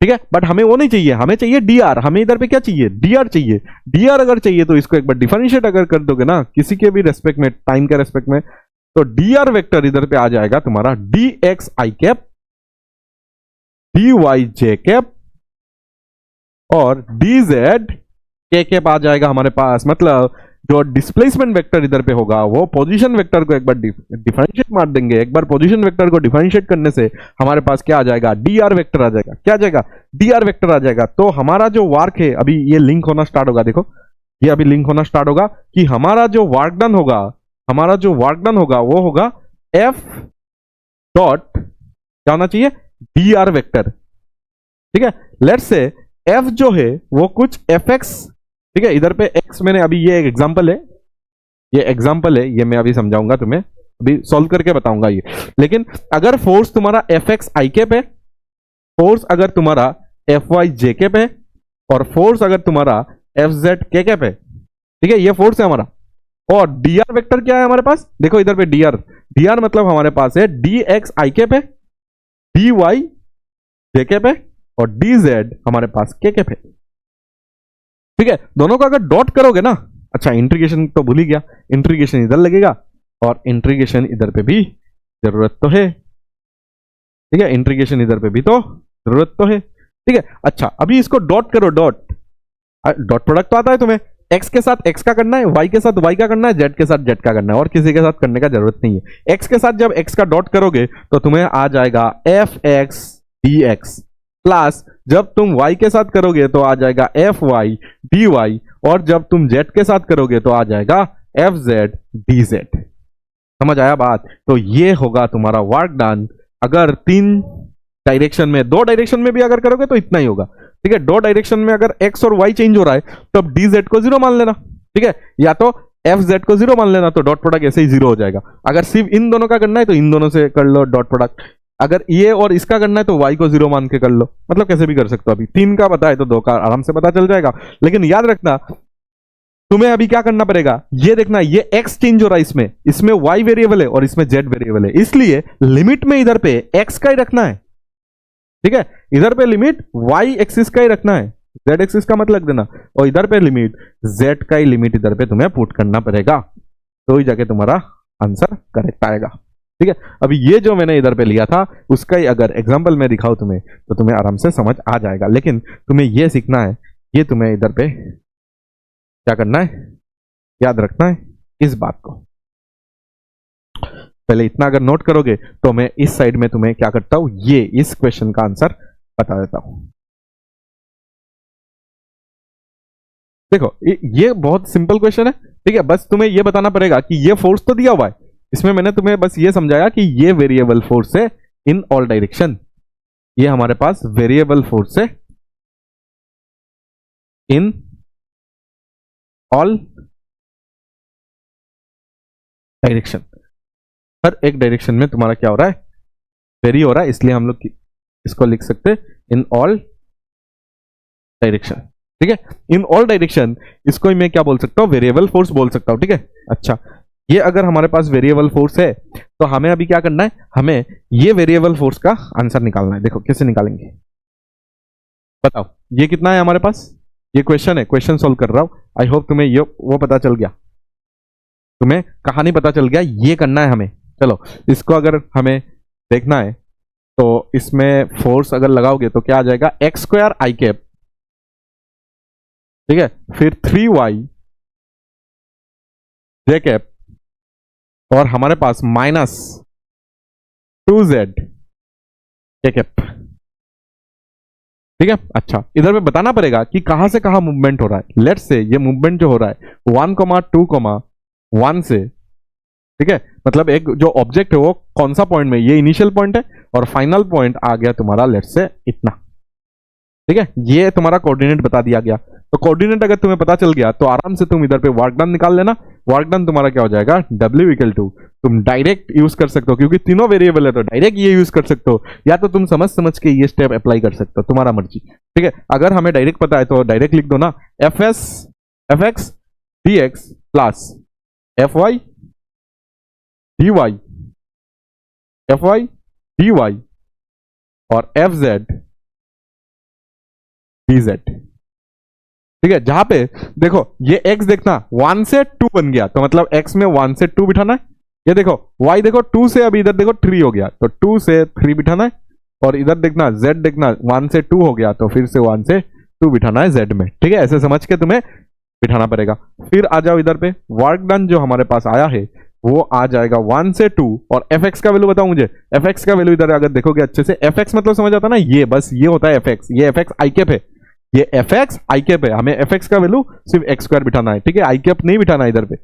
ठीक है। बट हमें वो नहीं चाहिए, हमें चाहिए डी आर। हमें इधर पे क्या चाहिए, डी आर चाहिए। डी आर अगर चाहिए तो इसको एक बार डिफरेंशिएट अगर कर दोगे ना किसी के भी रेस्पेक्ट में, टाइम के रेस्पेक्ट में, तो डी आर वेक्टर इधर पे आ जाएगा तुम्हारा डी एक्स आई कैप, डी वाई जे कैप, और डी जेड के कैप आ जाएगा हमारे पास। मतलब जो डिस्प्लेसमेंट वेक्टर इधर पे होगा वो पोजीशन वेक्टर को एक बार डिफरेंशिएट मार देंगे। एक बार पोजीशन वेक्टर को डिफरेंशिएट करने से हमारे पास क्या आ जाएगा, डी आर वेक्टर आ जाएगा। क्या आ जाएगा, डी आर वेक्टर आ जाएगा। तो हमारा जो वर्क है अभी ये लिंक होना स्टार्ट होगा, देखो ये अभी लिंक होना स्टार्ट होगा कि हमारा जो वर्क डन होगा, हमारा जो वर्क डन होगा वो होगा एफ डॉट, क्या होना चाहिए, डी आर वेक्टर, ठीक है। लेट्स से एफ जो है वो कुछ एफ एक्स, ठीक है, इधर पे एक्स मैंने अभी, ये एक एग्जांपल है, ये एग्जांपल है, ये मैं अभी समझाऊंगा तुम्हें, अभी सॉल्व करके बताऊंगा ये। लेकिन अगर फोर्स तुम्हारा एफ एक्स आई कैप है, फोर्स अगर तुम्हारा एफ वाई जे कैप है, और फोर्स अगर तुम्हारा एफ जेड के कैप है, ठीक है, ये फोर्स है हमारा। और डी आर वेक्टर क्या है हमारे पास, देखो इधर पे डी आर, डी आर मतलब हमारे पास है डी एक्स आई कैप है, डी वाई जे कैप है, और डी जेड हमारे पास के कैप है, ठीक है। दोनों को अगर डॉट करोगे ना, अच्छा इंट्रीगेशन तो भूल ही गया, इंट्रीगेशन इधर लगेगा और इंट्रीगेशन इधर पे भी जरूरत तो है, ठीक है, इंट्रीगेशन इधर पे भी तो जरूरत तो है, ठीक है। अच्छा अभी इसको डॉट करो, डॉट, डॉट प्रोडक्ट तो आता है तुम्हें, एक्स के साथ एक्स का करना है, वाई के साथ वाई का करना है, जेड के साथ जेड का करना है, और किसी के साथ करने का जरूरत नहीं है। एक्स के साथ जब एक्स का डॉट करोगे तो तुम्हें आ जाएगा F X D X, plus जब तुम y के साथ करोगे तो आ जाएगा एफ वाई डी वाई, और जब तुम z के साथ करोगे तो आ जाएगा एफ जेड डी जेड। समझ आया बात। तो ये होगा तुम्हारा वर्क डन। अगर 3 डायरेक्शन में, 2 डायरेक्शन में भी अगर करोगे तो इतना ही होगा, ठीक है। 2 डायरेक्शन में अगर x और y चेंज हो रहा है तब डी जेड को 0 मान लेना, ठीक है, या तो एफ जेड को 0 मान लेना, तो डॉट प्रोडक्ट ऐसे ही 0 हो जाएगा। अगर सिर्फ इन दोनों का करना है तो इन दोनों से कर लो डॉट प्रोडक्ट, अगर ये और इसका करना है तो y को 0 मान के कर लो, मतलब कैसे भी कर सकते हो। अभी 3 का पता है तो 2 का आराम से पता चल जाएगा। लेकिन याद रखना तुम्हें अभी क्या करना पड़ेगा, ये देखना ये x चेंज हो रहा है, इसमें इसमें y वेरिएबल है और इसमें z वेरिएबल है, इसलिए लिमिट में इधर पे x का ही रखना है, ठीक है। इधर पे लिमिट y एक्सिस का ही रखना है, z एक्सिस का मत लग देना, और इधर पे लिमिट z का ही लिमिट इधर पे तुम्हें पुट करना पड़ेगा, तो ही जाके तुम्हारा आंसर करेक्ट आएगा, ठीक है। अभी ये जो मैंने इधर पे लिया था उसका ही अगर एग्जांपल मैं दिखाऊं तुम्हें तो तुम्हें आराम से समझ आ जाएगा। लेकिन तुम्हें ये सीखना है, ये तुम्हें इधर पे क्या करना है, याद रखना है इस बात को। पहले इतना अगर नोट करोगे तो मैं इस साइड में तुम्हें क्या करता हूं, ये इस क्वेश्चन का आंसर बता देता हूं। देखो ये बहुत सिंपल क्वेश्चन है, ठीक है। बस तुम्हें ये बताना पड़ेगा कि ये फोर्स तो दिया हुआ है, इसमें मैंने तुम्हें बस ये समझाया कि ये वेरिएबल फोर्स है इन ऑल डायरेक्शन, ये हमारे पास वेरिएबल फोर्स है इन ऑल डायरेक्शन, हर एक डायरेक्शन में तुम्हारा क्या हो रहा है, वेरी हो रहा है, इसलिए हम लोग इसको लिख सकते हैं इन ऑल डायरेक्शन। ठीक है, इन ऑल डायरेक्शन, इसको मैं क्या बोल सकता हूँ, वेरिएबल फोर्स बोल सकता हूँ। ठीक है, अच्छा, ये अगर हमारे पास वेरिएबल फोर्स है तो हमें अभी क्या करना है, हमें ये वेरिएबल फोर्स का आंसर निकालना है। देखो कैसे निकालेंगे, बताओ, ये कितना है हमारे पास, ये क्वेश्चन है, क्वेश्चन सोल्व कर रहा हूं। आई होप तुम्हें ये वो पता चल गया, तुम्हें कहानी पता चल गया, ये करना है हमें। चलो, इसको अगर हमें देखना है तो इसमें फोर्स अगर लगाओगे तो क्या आ जाएगा, एक्स स्क्वायर आई कैप, ठीक है, फिर 3y जे कैप, और हमारे पास माइनस 2z जे कैप। ठीक है, अच्छा, इधर पे बताना पड़ेगा कि कहां से कहां मूवमेंट हो रहा है। लेट्स से ये मूवमेंट जो हो रहा है 1,2,1 से, ठीक है, मतलब एक जो ऑब्जेक्ट है वो कौन सा पॉइंट में, ये इनिशियल पॉइंट है और फाइनल पॉइंट आ गया तुम्हारा लेट्स से इतना। ठीक है, ये तुम्हारा कोऑर्डिनेट बता दिया गया। तो कोऑर्डिनेट अगर तुम्हें पता चल गया तो आराम से तुम इधर पे वर्क डन निकाल लेना। वर्क डन तुम्हारा क्या हो जाएगा, W इक्वल टू, तुम डायरेक्ट यूज कर सकते हो क्योंकि तीनों वेरिएबल है तो डायरेक्ट ये यूज कर सकते हो, या तो तुम समझ समझ के ये स्टेप अप्लाई कर सकते हो, तुम्हारा मर्जी। ठीक है, अगर हमें डायरेक्ट पता है तो डायरेक्ट लिख दो ना, F X D X plus F Y D Y, F Y D Y और एफ जेड डी जेड। ठीक है, जहां पे देखो ये x देखना 1 से 2 बन गया तो मतलब x में 1 से 2 बिठाना है। ये देखो y देखो 2 से, अभी इधर देखो 3 हो गया तो 2 से 3 बिठाना है, और इधर देखना z देखना 1 से 2 हो गया तो फिर से 1 से 2 बिठाना है z में। ठीक है, ऐसे समझ के तुम्हें बिठाना पड़ेगा। फिर आ जाओ इधर पे, वर्क डन जो हमारे पास आया है वो आ जाएगा 1 से 2, और fx का वैल्यू बताओ मुझे, fx का वैल्यू इधर अगर देखोगे अच्छे से, fx मतलब समझ आता ना, ये बस ये होता है fx, ये fx आई कैप है, ये fx आई कैप है, हमें fx का वैल्यू सिर्फ x स्क्वायर बिठाना है। ठीक है, आई कैप नहीं बिठाना है इधर पे,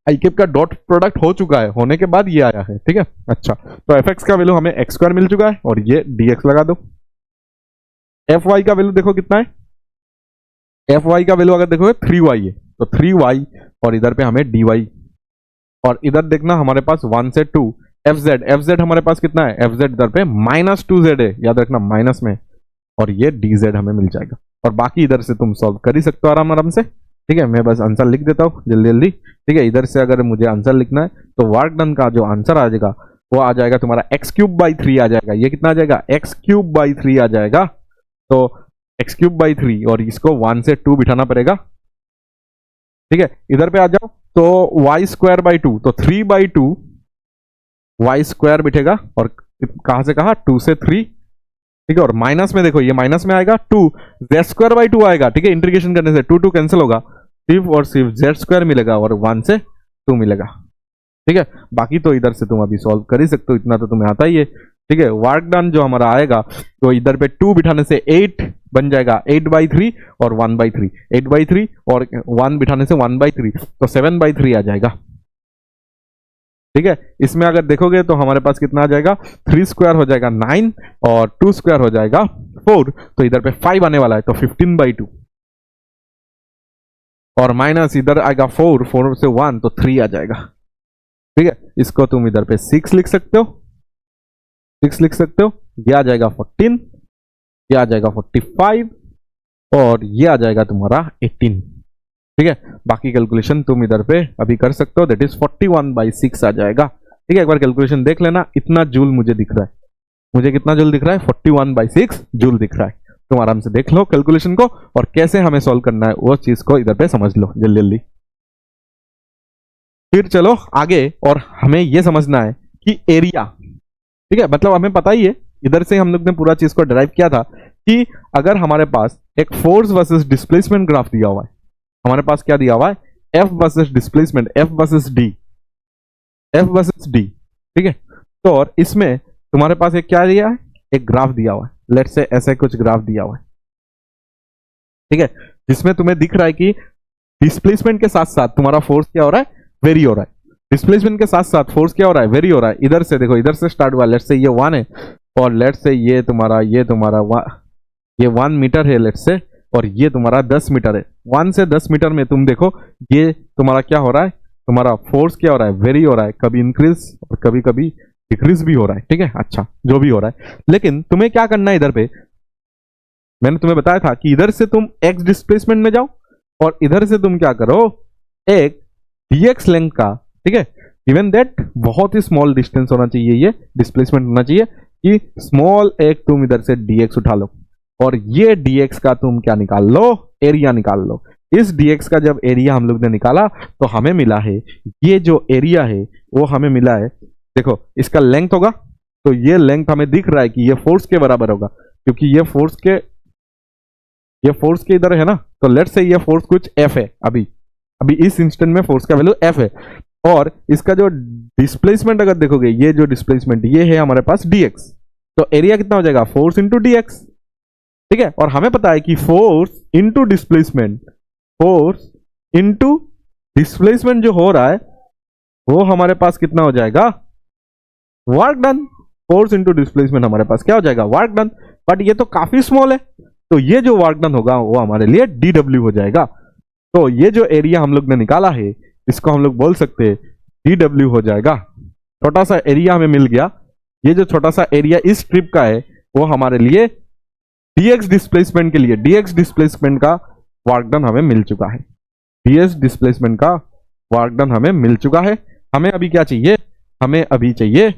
आई कैप का डॉट प्रोडक्ट हो चुका है, होने के बाद ये आया है। ठीक है, अच्छा, तो fx का वैल्यू हमें x स्क्वायर मिल चुका है और ये dx लगा दो। fy का वैल्यू देखो कितना है, fy का वैल्यू अगर देखोगे 3y है तो 3y, और इधर पे हमें dy, और इधर देखना हमारे पास 1 से 2 fz हमारे पास कितना है, fz इधर पे -2z है, याद रखना माइनस में, और ये dz हमें मिल जाएगा। और बाकी इधर से तुम सॉल्व कर ही सकते हो आराम आराम से। ठीक है, मैं बस आंसर लिख देता हूँ जल्दी जल्दी। ठीक है, इधर से अगर मुझे आंसर लिखना है तो वर्क डन का जो आंसर आ जाएगा वो आ जाएगा तुम्हारा x³/3 आ जाएगा। ये कितना आ जाएगा, x³/3 आ जाएगा, तो x³/3, और इसको 1 से 2 बिठाना पड़ेगा। ठीक है, इधर पे आ जाओ तो y²/2, तो 3/2 y² बिठेगा, और कहां से कहा, 2 से 3। ठीक है, और माइनस में देखो ये माइनस में आएगा 2, z²/2 आएगा। ठीक है, इंटीग्रेशन करने से 2 कैंसिल होगा, सिर्फ और सिर्फ z² मिलेगा और 1 से 2 मिलेगा। ठीक है, बाकी तो इधर से तुम अभी सॉल्व कर ही सकते हो, इतना तो तुम्हें आता ही है। ठीक है, वर्क डन जो हमारा आएगा तो इधर पे 2 बिठाने से 8 बन जाएगा, 8/3 और 1/3, 8/3 और 1 बिठाने से 1/3, तो 7/3 आ जाएगा। ठीक है, इसमें अगर देखोगे तो हमारे पास कितना आ जाएगा, 3 स्क्वायर हो जाएगा 9 और 2 स्क्वायर हो जाएगा 4, तो इधर पे 5 आने वाला है तो 15/2, और माइनस इधर आएगा 4 से 1 तो 3 आ जाएगा। ठीक है, इसको तुम इधर पे 6 लिख सकते हो, 6 लिख सकते हो, ये आ जाएगा 14, ये आ जाएगा 45 और ये आ जाएगा तुम्हारा 18। ठीक है, बाकी कैलकुलेशन तुम इधर पे अभी कर सकते हो, दैट इज 41/6 आ जाएगा। ठीक है, एक बार कैलकुलेशन देख लेना, इतना जूल मुझे दिख रहा है, मुझे कितना जूल दिख रहा है, 41/6 जूल दिख रहा है। तुम आराम से देख लो कैलकुलेशन को, और कैसे हमें सॉल्व करना है वो चीज को इधर पे समझ लो जल्दी जल्दी। फिर चलो आगे, और हमें यह समझना है कि एरिया, ठीक है, मतलब हमें पता ही है, इधर से हम लोग ने पूरा चीज को डिराइव किया था कि अगर हमारे पास एक फोर्स वर्सेस डिस्प्लेसमेंट ग्राफ दिया हुआ है, हमारे पास क्या दिया हुआ है, F versus displacement, F versus D, F versus D. ठीक है, तो और इसमें तुम्हारे पास एक क्या दिया है, एक ग्राफ दिया हुआ है, लेट्स से ऐसे कुछ ग्राफ दिया हुआ है। ठीक है, जिसमें तुम्हें दिख रहा है कि डिस्प्लेसमेंट के साथ साथ तुम्हारा फोर्स क्या हो रहा है, वेरी हो रहा है। डिस्प्लेसमेंट के साथ साथ फोर्स क्या हो रहा है, वेरी हो रहा है। इधर से देखो, इधर से स्टार्ट हुआ, लेट्स से ये 1 है, और लेट्स से ये तुम्हारा ये 1 मीटर है लेट्स से, और ये तुम्हारा 10 मीटर है। 1 से 10 मीटर में तुम देखो ये तुम्हारा क्या हो रहा है, तुम्हारा फोर्स क्या हो रहा है, वेरी हो रहा है, कभी इंक्रीज और कभी कभी डिक्रीज भी हो रहा है, ठीक है। अच्छा, जो भी हो रहा है, लेकिन तुम्हें क्या करना है इधर पे, मैंने तुम्हें बताया था कि इधर से तुम एक्स डिस्प्लेसमेंट में जाओ और इधर से तुम क्या करो, एक dx लेंथ का, ठीक है, इवन दैट बहुत ही स्मॉल डिस्टेंस होना चाहिए, ये डिस्प्लेसमेंट होना चाहिए कि स्मॉल एक तुम इधर से dx उठा लो और ये dx का तुम क्या निकाल लो, एरिया निकाल लो। इस dx का जब एरिया हम लोग ने निकाला तो हमें मिला है, ये जो एरिया है वो हमें मिला है, देखो इसका लेंथ होगा, तो ये लेंथ हमें दिख रहा है कि ये फोर्स के बराबर होगा, क्योंकि ये फोर्स के इधर है ना, तो लेट्स से ये फोर्स कुछ F है, अभी इस इंस्टेंट में फोर्स का वैल्यू F है, और इसका जो डिस्प्लेसमेंट अगर देखोगे, ये जो डिस्प्लेसमेंट ये है हमारे पास dx, तो एरिया कितना हो जाएगा, फोर्स इंटू dx, ठीक है। और हमें पता है कि फोर्स इंटू डिस्प्लेसमेंट जो हो रहा है वो हमारे पास कितना हो जाएगा, work done. Force into displacement हमारे पास क्या हो जाएगा, वर्क डन। बट ये तो काफी स्मॉल है, तो ये जो वर्क डन होगा वो हमारे लिए dw हो जाएगा। तो ये जो एरिया हम लोग ने निकाला है इसको हम लोग बोल सकते हैं dw हो जाएगा। छोटा सा एरिया हमें मिल गया, ये जो छोटा सा एरिया इस स्ट्रिप का है वो हमारे लिए dx डिस्प्लेसमेंट के लिए, dx डिस्प्लेसमेंट का वर्क डन हमें मिल चुका है, dx डिस्प्लेसमेंट का वर्क डन हमें मिल चुका है। हमें अभी क्या चाहिए, हमें अभी चाहिए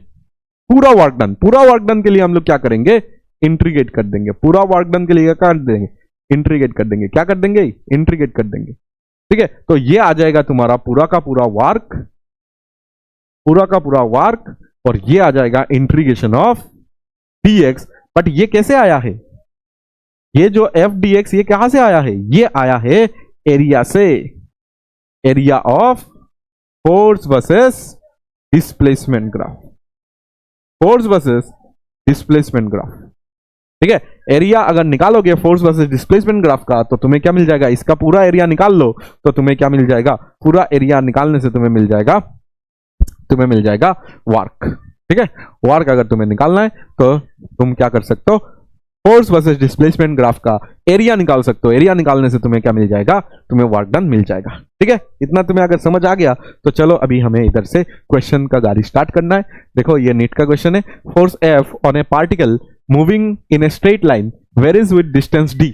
पूरा वर्क डन। पूरा वर्क डन के लिए हम लोग क्या करेंगे, इंट्रीगेट कर देंगे। पूरा वर्क डन के लिए क्या कर देंगे, इंट्रीगेट कर देंगे। क्या कर देंगे, इंट्रीगेट कर देंगे, ठीक है। तो ये आ जाएगा तुम्हारा पूरा का पूरा वर्क, और ये आ जाएगा इंट्रीगेशन ऑफ dx। बट ये कैसे आया है, ये जो f dx ये कहां से आया है, ये आया है एरिया से, area of force versus displacement graph, force versus displacement graph, ठीक है। एरिया अगर निकालोगे फोर्स वर्सेस डिस्प्लेसमेंट ग्राफ का तो तुम्हें क्या मिल जाएगा, इसका पूरा एरिया निकाल लो तो तुम्हें क्या मिल जाएगा, पूरा एरिया निकालने से तुम्हें मिल जाएगा वर्क, ठीक है। वर्क अगर तुम्हें निकालना है तो तुम क्या कर सकते हो, फोर्स वर्सेस डिस्प्लेसमेंट ग्राफ का एरिया निकाल सकते हो। एरिया निकालने से तुम्हें क्या मिल जाएगा, तुम्हें वर्क डन मिल जाएगा, ठीक है। इतना तुम्हें अगर समझ आ गया तो चलो अभी हमें इधर से क्वेश्चन का गाड़ी स्टार्ट करना है। देखो ये नीट का क्वेश्चन है, force F on A particle moving in a straight line varies with distance d,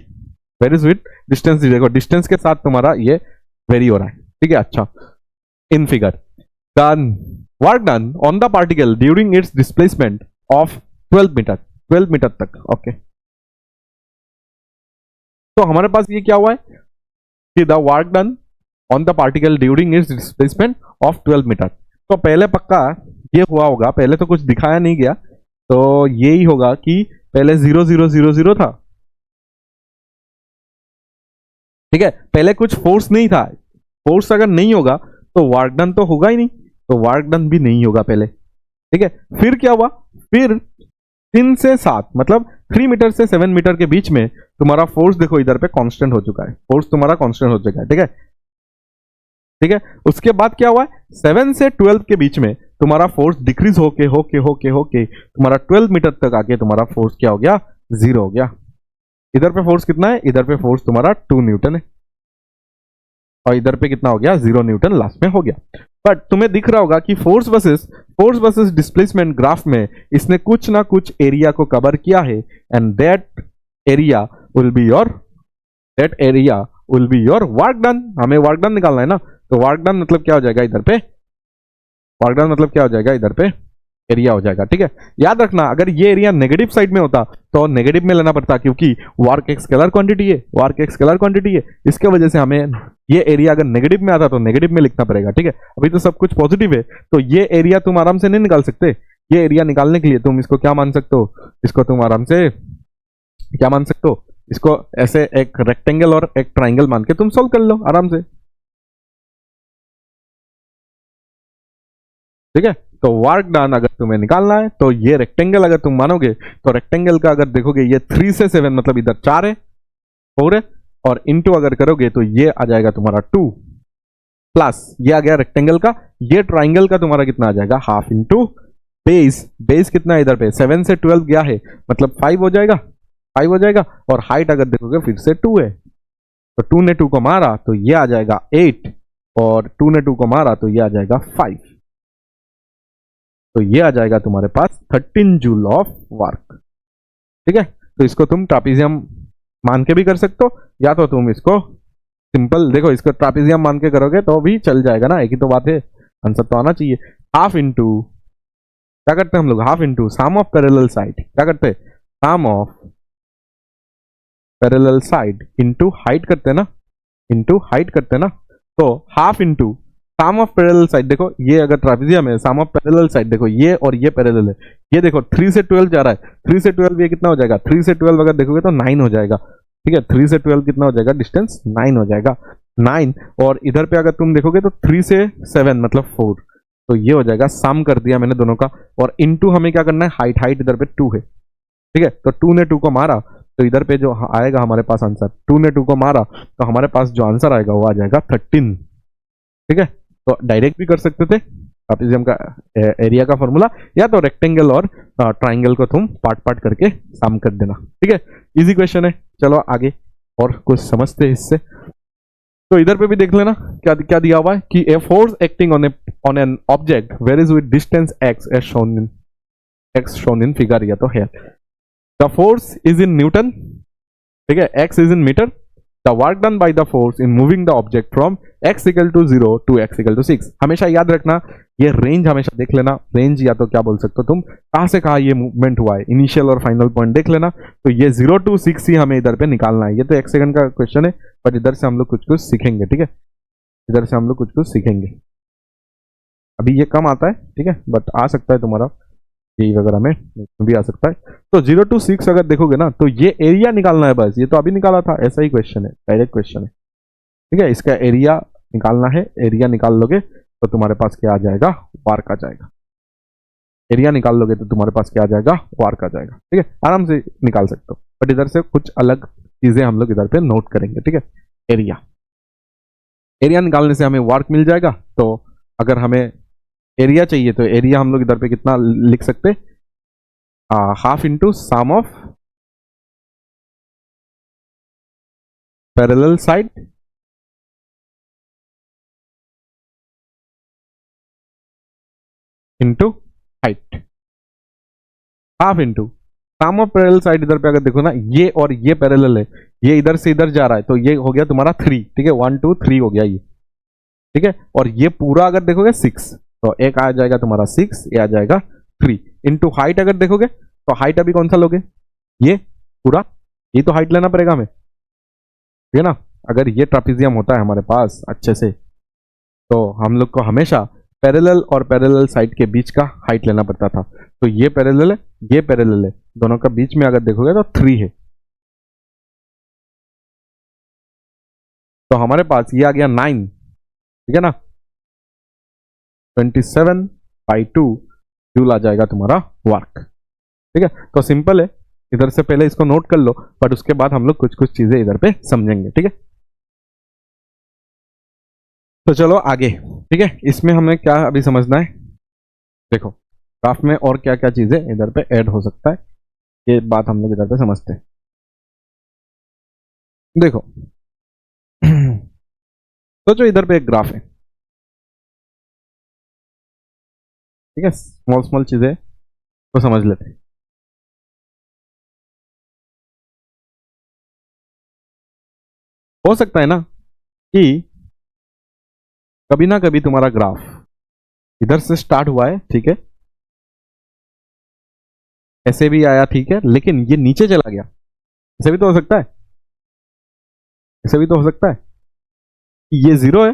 varies with distance d। देखो डिस्टेंस के साथ तुम्हारा ये वेरी हो रहा है, ठीक है। अच्छा, in figure done work done on the particle during its displacement of 12 metre तक, ओके। तो हमारे पास ये क्या हुआ है कि the work done on the particle during its displacement of 12 metre. तो पहले पक्का ये हुआ होगा, पहले तो कुछ दिखाया नहीं गया, तो यही होगा कि पहले 0 0 0 0 था, ठीक है। पहले कुछ फोर्स नहीं था, फोर्स अगर नहीं होगा तो वर्क डन तो होगा ही नहीं, तो वर्क डन भी नहीं होगा पहले, ठीक है। फिर क्या हुआ, फिर 3 से 7 मतलब 3 मीटर से 7 मीटर के बीच में तुम्हारा फोर्स देखो इधर पे कांस्टेंट हो चुका है, फोर्स तुम्हारा कांस्टेंट हो चुका है, ठीक है, ठीक है। उसके बाद क्या हुआ है, 7 से 12 के बीच में तुम्हारा फोर्स डिक्रीज होके तुम्हारा 12 मीटर तक आके तुम्हारा फोर्स क्या हो गया, 0 हो गया। इधर पे फोर्स कितना है, इधर पे फोर्स तुम्हारा 2 न्यूटन है, और इधर पे कितना हो गया, 0 न्यूटन लास्ट में हो गया। बट तुम्हें दिख रहा होगा कि फोर्स वर्सेस डिस्प्लेसमेंट ग्राफ में इसने कुछ ना कुछ एरिया को कवर किया है, and that area will be your work done. हमें वर्क डन निकालना है ना, तो वर्क डन मतलब क्या हो जाएगा, इधर पे वर्क डन मतलब क्या हो जाएगा, इधर पे एरिया हो जाएगा, ठीक है। याद रखना अगर ये एरिया नेगेटिव साइड में होता तो नेगेटिव में लेना पड़ता, क्योंकि वर्क एक स्केलर क्वांटिटी है, इसके वजह से हमें ये एरिया अगर नेगेटिव में आता तो नेगेटिव में लिखना पड़ेगा, ठीक है। अभी तो सब कुछ पॉजिटिव है, तो ये एरिया तुम आराम से नहीं निकाल सकते। ये एरिया निकालने के लिए तुम इसको क्या मान सकते हो, इसको तुम आराम से क्या मान सकते हो, इसको ऐसे एक रेक्टेंगल और एक ट्राइंगल मान के तुम सोल्व कर लो आराम से, ठीक है। तो वर्क डन अगर तुम्हें निकालना है तो ये रेक्टेंगल अगर तुम मानोगे तो रेक्टेंगल का अगर देखोगे ये 3 से 7 मतलब इधर 4 है, 4 है, और इनटू अगर करोगे तो ये आ जाएगा तुम्हारा 2 प्लस ये आ गया रेक्टेंगल का, ये ट्राइंगल का तुम्हारा कितना आ जाएगा, हाफ इंटू बेस कितना है इधर पे 7 से 12 गया है मतलब 5 हो जाएगा, और हाइट अगर देखोगे फिर से 2 है, तो 2 ने 2 को मारा तो ये आ जाएगा 8, और 2 ने 2 को मारा तो ये आ जाएगा 5। तो ये आ जाएगा तुम्हारे पास 13 जूल ऑफ वर्क। ठीक है, तो इसको तुम ट्रापीजियम मान के भी कर सकते हो, या तो तुम इसको सिंपल देखो, इसको ट्रापीजियम मान के करोगे तो भी चल जाएगा ना, एक ही तो बात है, आंसर तो आना चाहिए। हाफ इंटू क्या करते हैं हम लोग, half into sum of parallel side, क्या करते हैं, sum of parallel side into height करते हैं ना, इंटू हाइट करते हैं ना। तो half into sum of parallel side, देखो ये अगर ट्रापीजियम है, सम ऑफ पैरेलल साइड देखो ये और ये पैरेलल है, ये देखो 3 से 12 जा रहा है, 3 से 12 ये कितना हो जाएगा, 3 से 12 अगर देखोगे तो 9 हो जाएगा। ठीक है, 3 से 12 कितना हो जाएगा, डिस्टेंस 9 हो जाएगा, 9। और इधर पे अगर तुम देखोगे तो 3 से 7 मतलब 4, तो ये हो जाएगा, सम कर दिया मैंने दोनों का। और इनटू हमें क्या करना है, हाइट, हाइट इधर पे 2 है। ठीक है, तो 2 ने 2 को मारा तो इधर पे जो आएगा हमारे पास आंसर, 2 ने 2 को मारा तो हमारे पास जो आंसर आएगा वो आ जाएगा 13। ठीक है, तो डायरेक्ट भी कर सकते थे ट्रापीजियम का एरिया का फॉर्मूला, या तो रेक्टेंगल और ट्राइंगल को तुम पार्ट पार्ट करके सम कर देना। ठीक है, इजी क्वेश्चन है। चलो आगे और कुछ समझते हैं इससे। तो इधर पे भी देख लेना क्या क्या दिया हुआ है कि a force acting on an object varies with distance x as shown in figure, या तो है the force is in newton. ठीक है, x is in metre. The work done by the force in moving the object from x equal to 0 to x equal to 6। हमेशा याद रखना, ये range हमेशा देख लेना, रेंज या तो क्या बोल सकते हो तुम, कहां से कहां ये मूवमेंट हुआ है, इनिशियल और फाइनल पॉइंट देख लेना। तो ये 0 टू 6 ही हमें इधर पे निकालना है। ये तो 1 सेकंड का क्वेश्चन है, बट इधर से हम लोग कुछ कुछ सीखेंगे। ठीक है, इधर से हम लोग कुछ कुछ सीखेंगे। अभी ये कम आता है, ठीक है, बट आ सकता है तुम्हारा यही वगैरह में भी आ सकता है। तो 0 टू 6 अगर देखोगे ना तो ये एरिया निकालना है बस, ये तो अभी निकाला था, ऐसा ही क्वेश्चन है, डायरेक्ट क्वेश्चन है। ठीक है, इसका एरिया निकालना है, एरिया निकाल लोगे तो तुम्हारे पास क्या आ जाएगा, वार्क आ जाएगा। एरिया निकाल लोगे तो तुम्हारे पास क्या आ जाएगा, वार्क आ जाएगा। ठीक है, आराम से निकाल सकते हो, बट इधर से कुछ अलग चीजें हम लोग इधर पे नोट करेंगे। ठीक है, एरिया, एरिया निकालने से हमें वार्क मिल जाएगा। तो अगर हमें एरिया चाहिए तो एरिया हम लोग इधर पे कितना लिख सकते, half into sum of parallel side into height, half into sum of parallel side. इधर पे अगर देखो ना, ये और ये पैरेलल है, ये इधर से इधर जा रहा है, तो ये हो गया तुम्हारा 3। ठीक है, 1 2 3 हो गया ये। ठीक है, और ये पूरा अगर देखोगे 6, तो एक आ जाएगा तुम्हारा 6, ये आ जाएगा 3 इंटू हाइट। अगर देखोगे तो हाइट अभी कौन सा लोगे, ये पूरा, ये तो हाइट लेना पड़ेगा हमें, ठीक है ना। अगर ये ट्रापीजियम होता है हमारे पास अच्छे से, तो हम लोग को हमेशा पैरेलल और पैरेलल साइड के बीच का हाइट लेना पड़ता था। तो ये पैरेलल है, ये पैरेलल है, दोनों का बीच में अगर देखोगे तो 3 है। तो हमारे पास ये आ गया 9, ठीक है ना, 27/2 जूल आ जाएगा तुम्हारा वर्क। ठीक है, तो सिंपल है, इधर से पहले इसको नोट कर लो, बट उसके बाद हम लोग कुछ कुछ चीजें इधर पे समझेंगे। ठीक है, तो चलो आगे। ठीक है, इसमें हमें क्या अभी समझना है, देखो ग्राफ में और क्या क्या चीजें इधर पे ऐड हो सकता है, ये बात हम लोग इधर पे समझते हैं। देखो तो जो इधर पे एक ग्राफ है, ठीक है, स्मॉल स्मॉल चीजें तो समझ लेते हैं। हो सकता है ना कि कभी ना कभी तुम्हारा ग्राफ इधर से स्टार्ट हुआ है, ठीक है, ऐसे भी आया, ठीक है, लेकिन ये नीचे चला गया, ऐसे भी तो हो सकता है, ऐसे भी तो हो सकता है कि ये 0 है,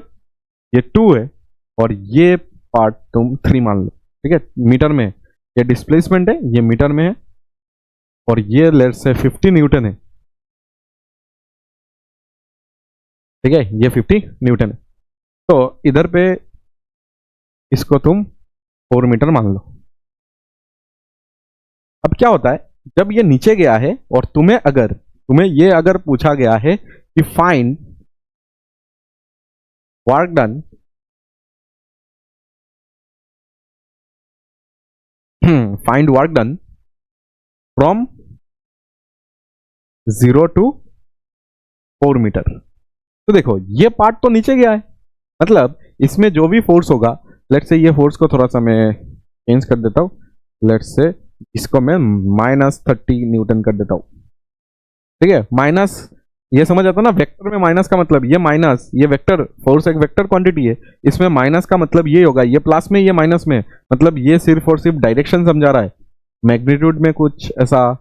ये 2 है, और ये पार्ट तुम 3 मान लो। ठीक है, मीटर में ये डिस्प्लेसमेंट है, ये मीटर में है, और ये लेट से 50 न्यूटन है। ठीक है, ये 50 न्यूटन है। तो इधर पे इसको तुम 4 मीटर मान लो। अब क्या होता है, जब ये नीचे गया है और तुम्हें ये अगर पूछा गया है कि find work done find work done from 0 to 4 metre, तो देखो ये पार्ट तो नीचे गया है, मतलब इसमें जो भी फोर्स होगा, लेट्स से ये फोर्स को थोड़ा सा मैं चेंज कर देता हूँ, लेट्स से इसको मैं -30 न्यूटन कर देता हूँ, ठीक है। माइनस, ये समझ आता ना, वेक्टर में माइनस का मतलब ये माइनस, ये वेक्टर फोर्स एक वेक्टर क्वांटिटी है, इसमें माइनस का मतलब ये होगा, ये प्लस में ये माइनस में, मतलब ये सिर्फ और सिर्फ डायरेक्शन समझा रहा है, मैग्नीट्यूड में कुछ ऐसा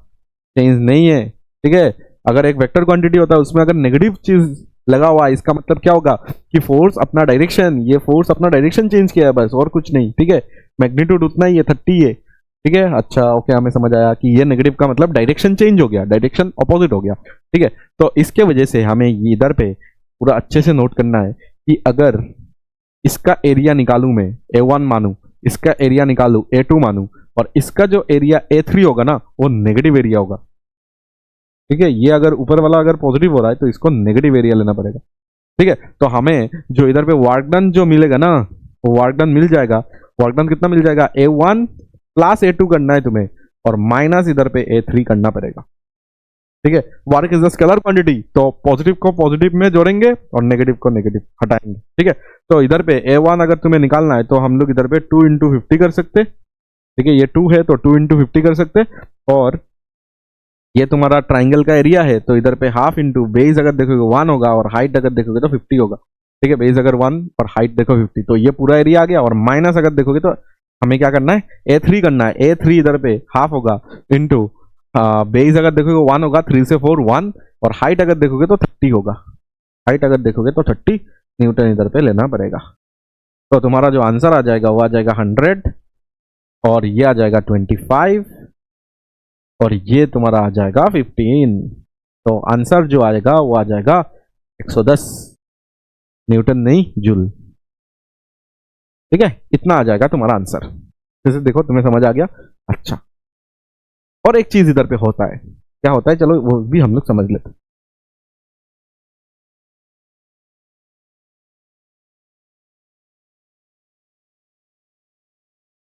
चेंज नहीं है, ठीक है। अगर एक वेक्टर क्वांटिटी होता है उसमें अगर नेगेटिव चीज लगा हुआ है, इसका मतलब क्या होगा कि फोर्स अपना डायरेक्शन, ये फोर्स अपना डायरेक्शन चेंज किया है बस, और कुछ नहीं, ठीक है। मैग्नीट्यूड उतना ही है, 30 है, ठीक है। अच्छा ओके, हमें समझ आया कि ये नेगेटिव का मतलब डायरेक्शन चेंज हो गया, डायरेक्शन अपोजिट हो गया, ठीक है। तो इसके वजह से हमें ये इधर पे पूरा अच्छे से नोट करना है कि अगर इसका एरिया निकालू मैं A1 मानू, इसका एरिया निकालू A2 मानू, और इसका जो एरिया A3 होगा ना वो नेगेटिव एरिया होगा, ठीक है। ये अगर ऊपर वाला अगर पॉजिटिव हो रहा है तो इसको नेगेटिव एरिया लेना पड़ेगा, ठीक है। तो हमें जो इधर पे वर्क डन जो मिलेगा ना, वो वर्क डन मिल जाएगा। वर्क डन कितना मिल जाएगा, A1 प्लस A2 करना है तुम्हें, और माइनस इधर पे A3 करना पड़ेगा, ठीक है। Work is the scalar quantity, तो पॉजिटिव को पॉजिटिव में जोड़ेंगे और नेगेटिव को नेगेटिव हटाएंगे, ठीक है। तो इधर पे A1 अगर तुम्हें निकालना है तो हम लोग इधर पे 2 इंटू 50 कर सकते, ठीक है। ये 2 है तो 2 इंटू 50 कर सकते, और ये तुम्हारा ट्राइंगल का एरिया है तो इधर पे हाफ इंटू बेस अगर देखोगे 1 होगा, और हाइट अगर देखोगे तो 50 होगा, ठीक है। बेस अगर 1 और हाइट देखो 50, तो ये पूरा एरिया आ गया। और माइनस अगर देखोगे तो हमें क्या करना है, A3 करना है। A3 इधर पे हाफ होगा इंटू बेस अगर देखोगे 1 होगा, 3 से 4 1, और हाइट अगर देखोगे तो 30 होगा, हाइट अगर देखोगे तो 30 न्यूटन इधर पे लेना पड़ेगा। तो तुम्हारा जो आंसर आ जाएगा वो आ जाएगा 100, और ये आ जाएगा 25, और ये तुम्हारा आ जाएगा 15। तो आंसर जो आएगा वो आ जाएगा 110 न्यूटन, नहीं जूल, ठीक है। इतना आ जाएगा तुम्हारा आंसर। जैसे देखो तुम्हें समझ आ गया। अच्छा, और एक चीज इधर पे होता है, क्या होता है, चलो वो भी हम लोग समझ लेते हैं।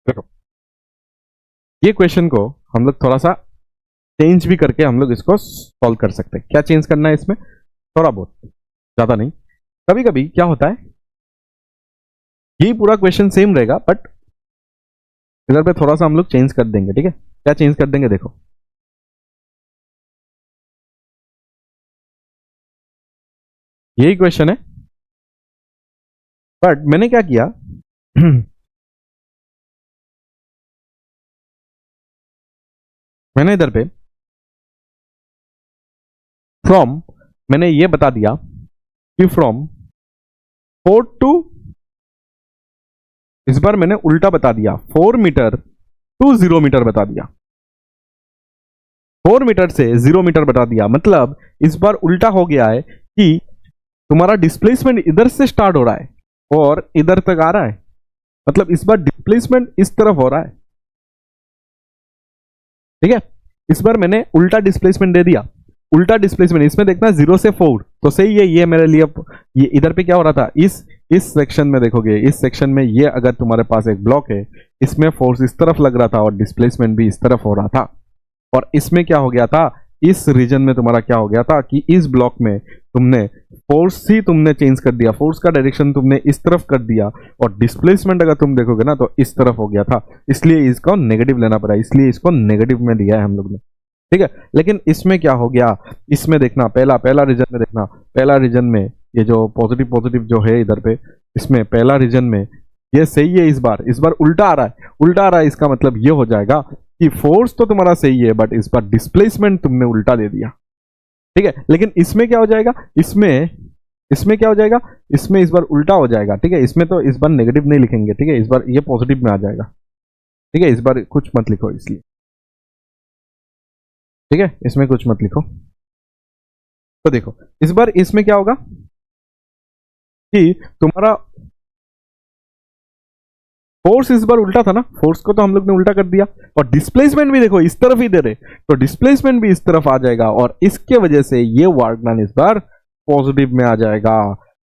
देखो, ये क्वेश्चन को हम लोग थोड़ा सा चेंज भी करके हम लोग इसको सॉल्व कर सकते हैं। क्या चेंज करना है इसमें, थोड़ा बहुत, ज्यादा नहीं। कभी कभी क्या होता है, यही पूरा क्वेश्चन सेम रहेगा बट इधर पे थोड़ा सा हम लोग चेंज कर देंगे, ठीक है। क्या चेंज कर देंगे, देखो यही क्वेश्चन है बट मैंने क्या किया मैंने इधर पे फ्रॉम, मैंने ये बता दिया कि फ्रॉम 4 टू, इस बार मैंने उल्टा बता दिया, 4 मीटर टू 0 मीटर बता दिया, 4 मीटर से 0 मीटर बता दिया। मतलब इस बार उल्टा हो गया है कि तुम्हारा डिस्प्लेसमेंट इधर से स्टार्ट हो रहा है और इधर तक आ रहा है, मतलब इस बार डिस्प्लेसमेंट इस तरफ हो रहा है, ठीक है। इस बार मैंने उल्टा डिस्प्लेसमेंट दे दिया। उल्टा डिस्प्लेसमेंट इसमें देखना 0 से 4 तो सही है, ये मेरे लिए ये इधर पे क्या हो रहा था, इस सेक्शन में देखोगे, इस सेक्शन में ये अगर तुम्हारे पास एक ब्लॉक है, इसमें फोर्स इस तरफ लग रहा था और डिस्प्लेसमेंट भी इस तरफ हो रहा था। और इसमें क्या हो गया था, इस रीजन में तुम्हारा क्या हो गया था कि इस ब्लॉक में तुमने फोर्स ही तुमने चेंज कर दिया, फोर्स का डायरेक्शन तुमने इस तरफ कर दिया, और डिस्प्लेसमेंट अगर तुम देखोगे ना तो इस तरफ हो गया था, इसलिए इसको नेगेटिव लेना पड़ा, इसलिए इसको नेगेटिव में दिया है हम लोग ने, ठीक है। लेकिन इसमें क्या हो गया, इसमें देखना पहला रीजन में देखना, पहला रीजन में ये जो पॉजिटिव पॉजिटिव जो है इधर पे, इसमें पहला रीजन में ये सही है, इस बार उल्टा आ रहा है, उल्टा आ रहा है। इसका मतलब ये हो जाएगा कि फोर्स तो तुम्हारा सही है बट इस बार डिस्प्लेसमेंट तुमने उल्टा दे दिया, ठीक है। लेकिन इसमें क्या हो जाएगा, इसमें क्या हो जाएगा, इसमें इस बार उल्टा हो जाएगा, ठीक है। इसमें तो इस बार नेगेटिव नहीं लिखेंगे, ठीक है, इस बार ये पॉजिटिव में आ जाएगा, ठीक है। इस बार कुछ मत लिखो इसलिए, ठीक है, इसमें कुछ मत लिखो। तो देखो इस बार इसमें क्या होगा कि तुम्हारा फोर्स इस बार उल्टा था ना, फोर्स को तो हम लोग ने उल्टा कर दिया, और डिस्प्लेसमेंट भी देखो इस तरफ ही दे रहे, तो डिस्प्लेसमेंट भी इस तरफ आ जाएगा, और इसके वजह से ये वर्क डन इस बार पॉजिटिव में आ जाएगा,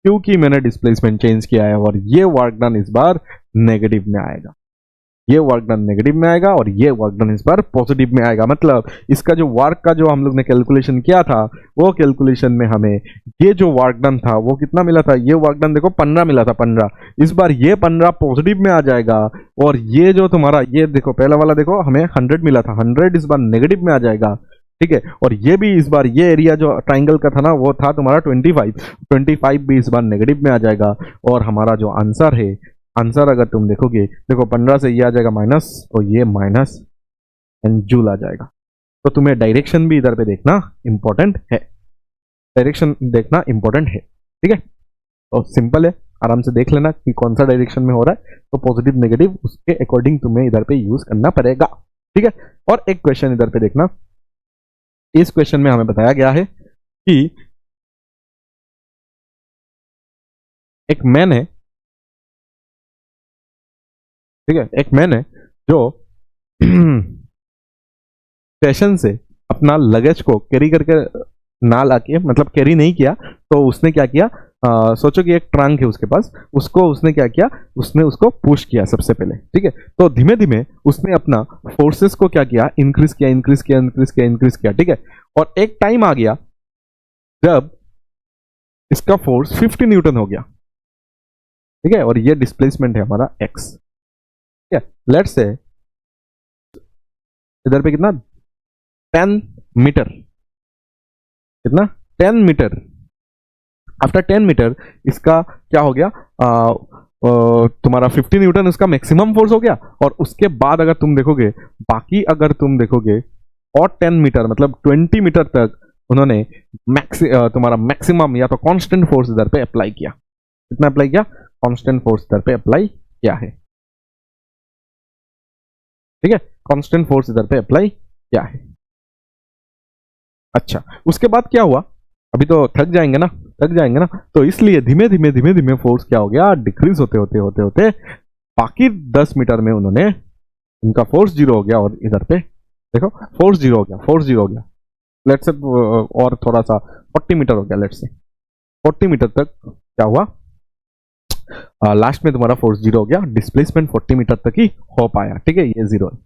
क्योंकि मैंने डिस्प्लेसमेंट चेंज किया है, और ये वर्क डन इस बार नेगेटिव में आएगा, ये वर्क डन नेगेटिव में आएगा और ये वर्क डन इस बार पॉजिटिव में आएगा। मतलब इसका जो वर्क का जो हम लोग ने कैलकुलेशन किया था, वो कैलकुलेशन में हमें ये जो वर्क डन था वो कितना मिला था, ये वर्क डन देखो 15 मिला था, 15। इस बार ये 15 पॉजिटिव में आ जाएगा और ये जो तुम्हारा ये देखो पहला वाला देखो हमें 100 मिला था, 100 इस बार नेगेटिव में आ जाएगा, ठीक है। और ये भी इस बार ये एरिया जो ट्राइंगल का था ना वो था तुम्हारा 25 भी इस बार नेगेटिव में आ जाएगा। और हमारा जो आंसर है, आंसर अगर तुम देखोगे, देखो 15 से ये आ जाएगा माइनस और ये माइनस एंड जूल आ जाएगा। तो तुम्हें डायरेक्शन भी इधर पे देखना इंपॉर्टेंट है, डायरेक्शन देखना इंपॉर्टेंट है, ठीक है। तो सिंपल है, आराम से देख लेना कि कौन सा डायरेक्शन में हो रहा है, तो पॉजिटिव नेगेटिव उसके अकॉर्डिंग तुम्हें इधर पे यूज करना पड़ेगा, ठीक है। और एक क्वेश्चन इधर पे देखना, इस क्वेश्चन में हमें बताया गया है कि एक मैन है, ठीक है, एक मैन है जो स्टेशन से अपना लगेज को कैरी करके ना लाके, मतलब कैरी नहीं किया, तो उसने क्या किया, सोचो कि एक ट्रंक है उसके पास, उसको उसने क्या किया, उसने उसको पुश किया सबसे पहले, ठीक है। तो धीमे धीमे उसने अपना फोर्सेस को क्या किया, इंक्रीज किया, इंक्रीज किया, इंक्रीज किया, इंक्रीज किया, ठीक है। और एक टाइम आ गया जब इसका फोर्स 50 न्यूटन हो गया, ठीक है। और ये डिस्प्लेसमेंट है हमारा एक्स, ठीक है। लेट्स से इधर पे कितना 10 मीटर, कितना 10 मीटर, आफ्टर 10 मीटर इसका क्या हो गया, तुम्हारा 50 न्यूटन इसका मैक्सिमम फोर्स हो गया। और उसके बाद अगर तुम देखोगे, बाकी अगर तुम देखोगे और 10 मीटर मतलब 20 मीटर तक उन्होंने तुम्हारा मैक्सिमम या तो कांस्टेंट फोर्स इधर पे अप्लाई किया। कितना अप्लाई किया, कांस्टेंट फोर्स इधर पे अप्लाई किया है, ठीक है। कांस्टेंट फोर्स इधर पे अप्लाई किया है। अच्छा, उसके बाद क्या हुआ, अभी तो थक जाएंगे ना, थक जाएंगे ना, तो इसलिए धीमे धीमे धीमे धीमे फोर्स क्या हो गया, डिक्रीज होते होते होते होते बाकी 10 मीटर में उन्होंने उनका फोर्स जीरो हो गया। और इधर पे देखो फोर्स जीरो हो गया, फोर्स जीरो हो गया। लेट्स से और थोड़ा सा 40 मीटर हो गया, लेट्स से 40 मीटर तक क्या हुआ, लास्ट में तुम्हारा फोर्स जीरो हो गया, डिस्प्लेसमेंट 40 मीटर तक ही हो पाया, ठीक है, ये जीरो है।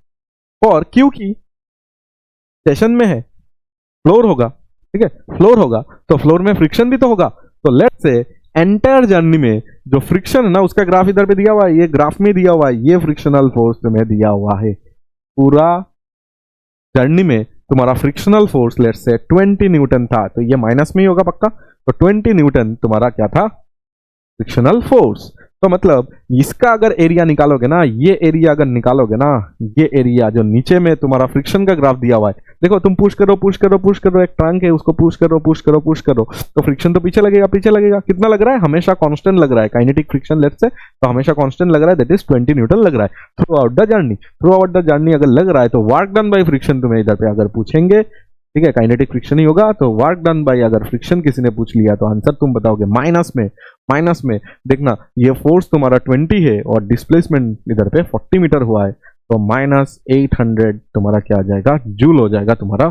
और क्योंकि स्टेशन में है, फ्लोर होगा, ठीक है, फ्लोर होगा तो फ्लोर में फ्रिक्शन भी तो होगा। तो लेट्स से एंटायर जर्नी में जो फ्रिक्शन है ना, उसका ग्राफ इधर पे दिया हुआ है, ये ग्राफ में दिया हुआ है, ये फ्रिक्शनल फोर्स तुम्हें दिया हुआ है। पूरा जर्नी में तुम्हारा frictional force let's say 20 Newton था, तो ये माइनस में ही होगा पक्का। तो 20 न्यूटन तुम्हारा क्या था, फ्रिक्शनल फोर्स। तो मतलब इसका अगर एरिया निकालोगे ना, ये एरिया अगर निकालोगे ना, ये एरिया जो नीचे में तुम्हारा फ्रिक्शन का ग्राफ दिया हुआ है, देखो तुम पुश करो पुश करो पुश करो, एक ट्रंक है उसको पुश करो पुश करो पुश करो, तो फ्रिक्शन तो पीछे लगेगा, पीछे लगेगा। कितना लग रहा है, हमेशा कांस्टेंट लग रहा है, काइनेटिक फ्रिक्शन लेट्स से, तो हमेशा कांस्टेंट लग रहा है, दैट इज 20 न्यूटन लग रहा है through out the journey. Through out the journey अगर लग रहा है तो वर्क डन बाय फ्रिक्शन तुम्हें इधर पे अगर पूछेंगे, ठीक है, काइनेटिक फ्रिक्शन ही होगा, तो वर्क डन बाय अगर फ्रिक्शन किसी ने पूछ लिया तो आंसर तुम बताओगे माइनस में। माइनस में देखना, ये फोर्स तुम्हारा 20 है और डिस्प्लेसमेंट इधर पे 40 मीटर हुआ है, तो -800 तुम्हारा क्या आ जाएगा, जूल हो जाएगा तुम्हारा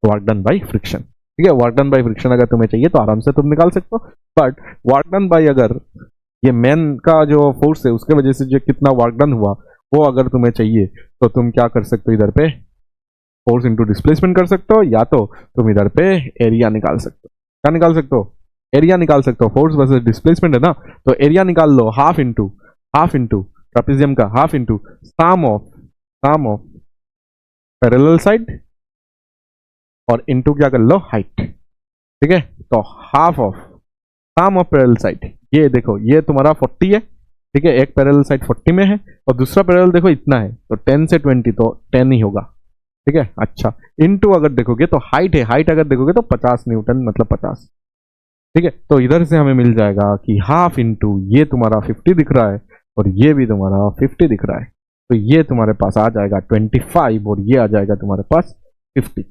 वर्क डन बाय फ्रिक्शन, ठीक है। वर्क डन बाय फ्रिक्शन अगर तुम्हें चाहिए तो आराम से तुम निकाल सकते हो, बट वर्क डन बाय अगर ये मैन का जो फोर्स है उसके वजह से जो कितना वर्क डन हुआ वो अगर तुम्हें चाहिए तो तुम क्या कर सकते हो, इधर पे फोर्स इंटू डिस्प्लेसमेंट कर सकते हो, या तो तुम इधर पे एरिया निकाल सकते हो। क्या निकाल सकते हो, एरिया निकाल सकते हो। फोर्स वर्सेस डिस्प्लेसमेंट है ना, तो एरिया निकाल लो, हाफ इंटू ट्रापेजियम का half into sum of parallel side और इंटू क्या कर लो, हाइट, ठीक है। तो half of sum of parallel side, ये देखो ये तुम्हारा 40 है, ठीक है, एक पैरेलल साइड 40 में है और दूसरा पैरेलल देखो इतना है, तो 10 से 20 तो 10 ही होगा, ठीक है। अच्छा, इनटू अगर देखोगे तो हाइट है, हाइट अगर देखोगे तो 50 न्यूटन मतलब 50, ठीक है। तो इधर से हमें मिल जाएगा कि हाफ इंटू ये तुम्हारा 50 दिख रहा है और ये भी तुम्हारा 50 दिख रहा है, तो ये तुम्हारे पास आ जाएगा 25 और ये आ जाएगा तुम्हारे पास 50, ठीक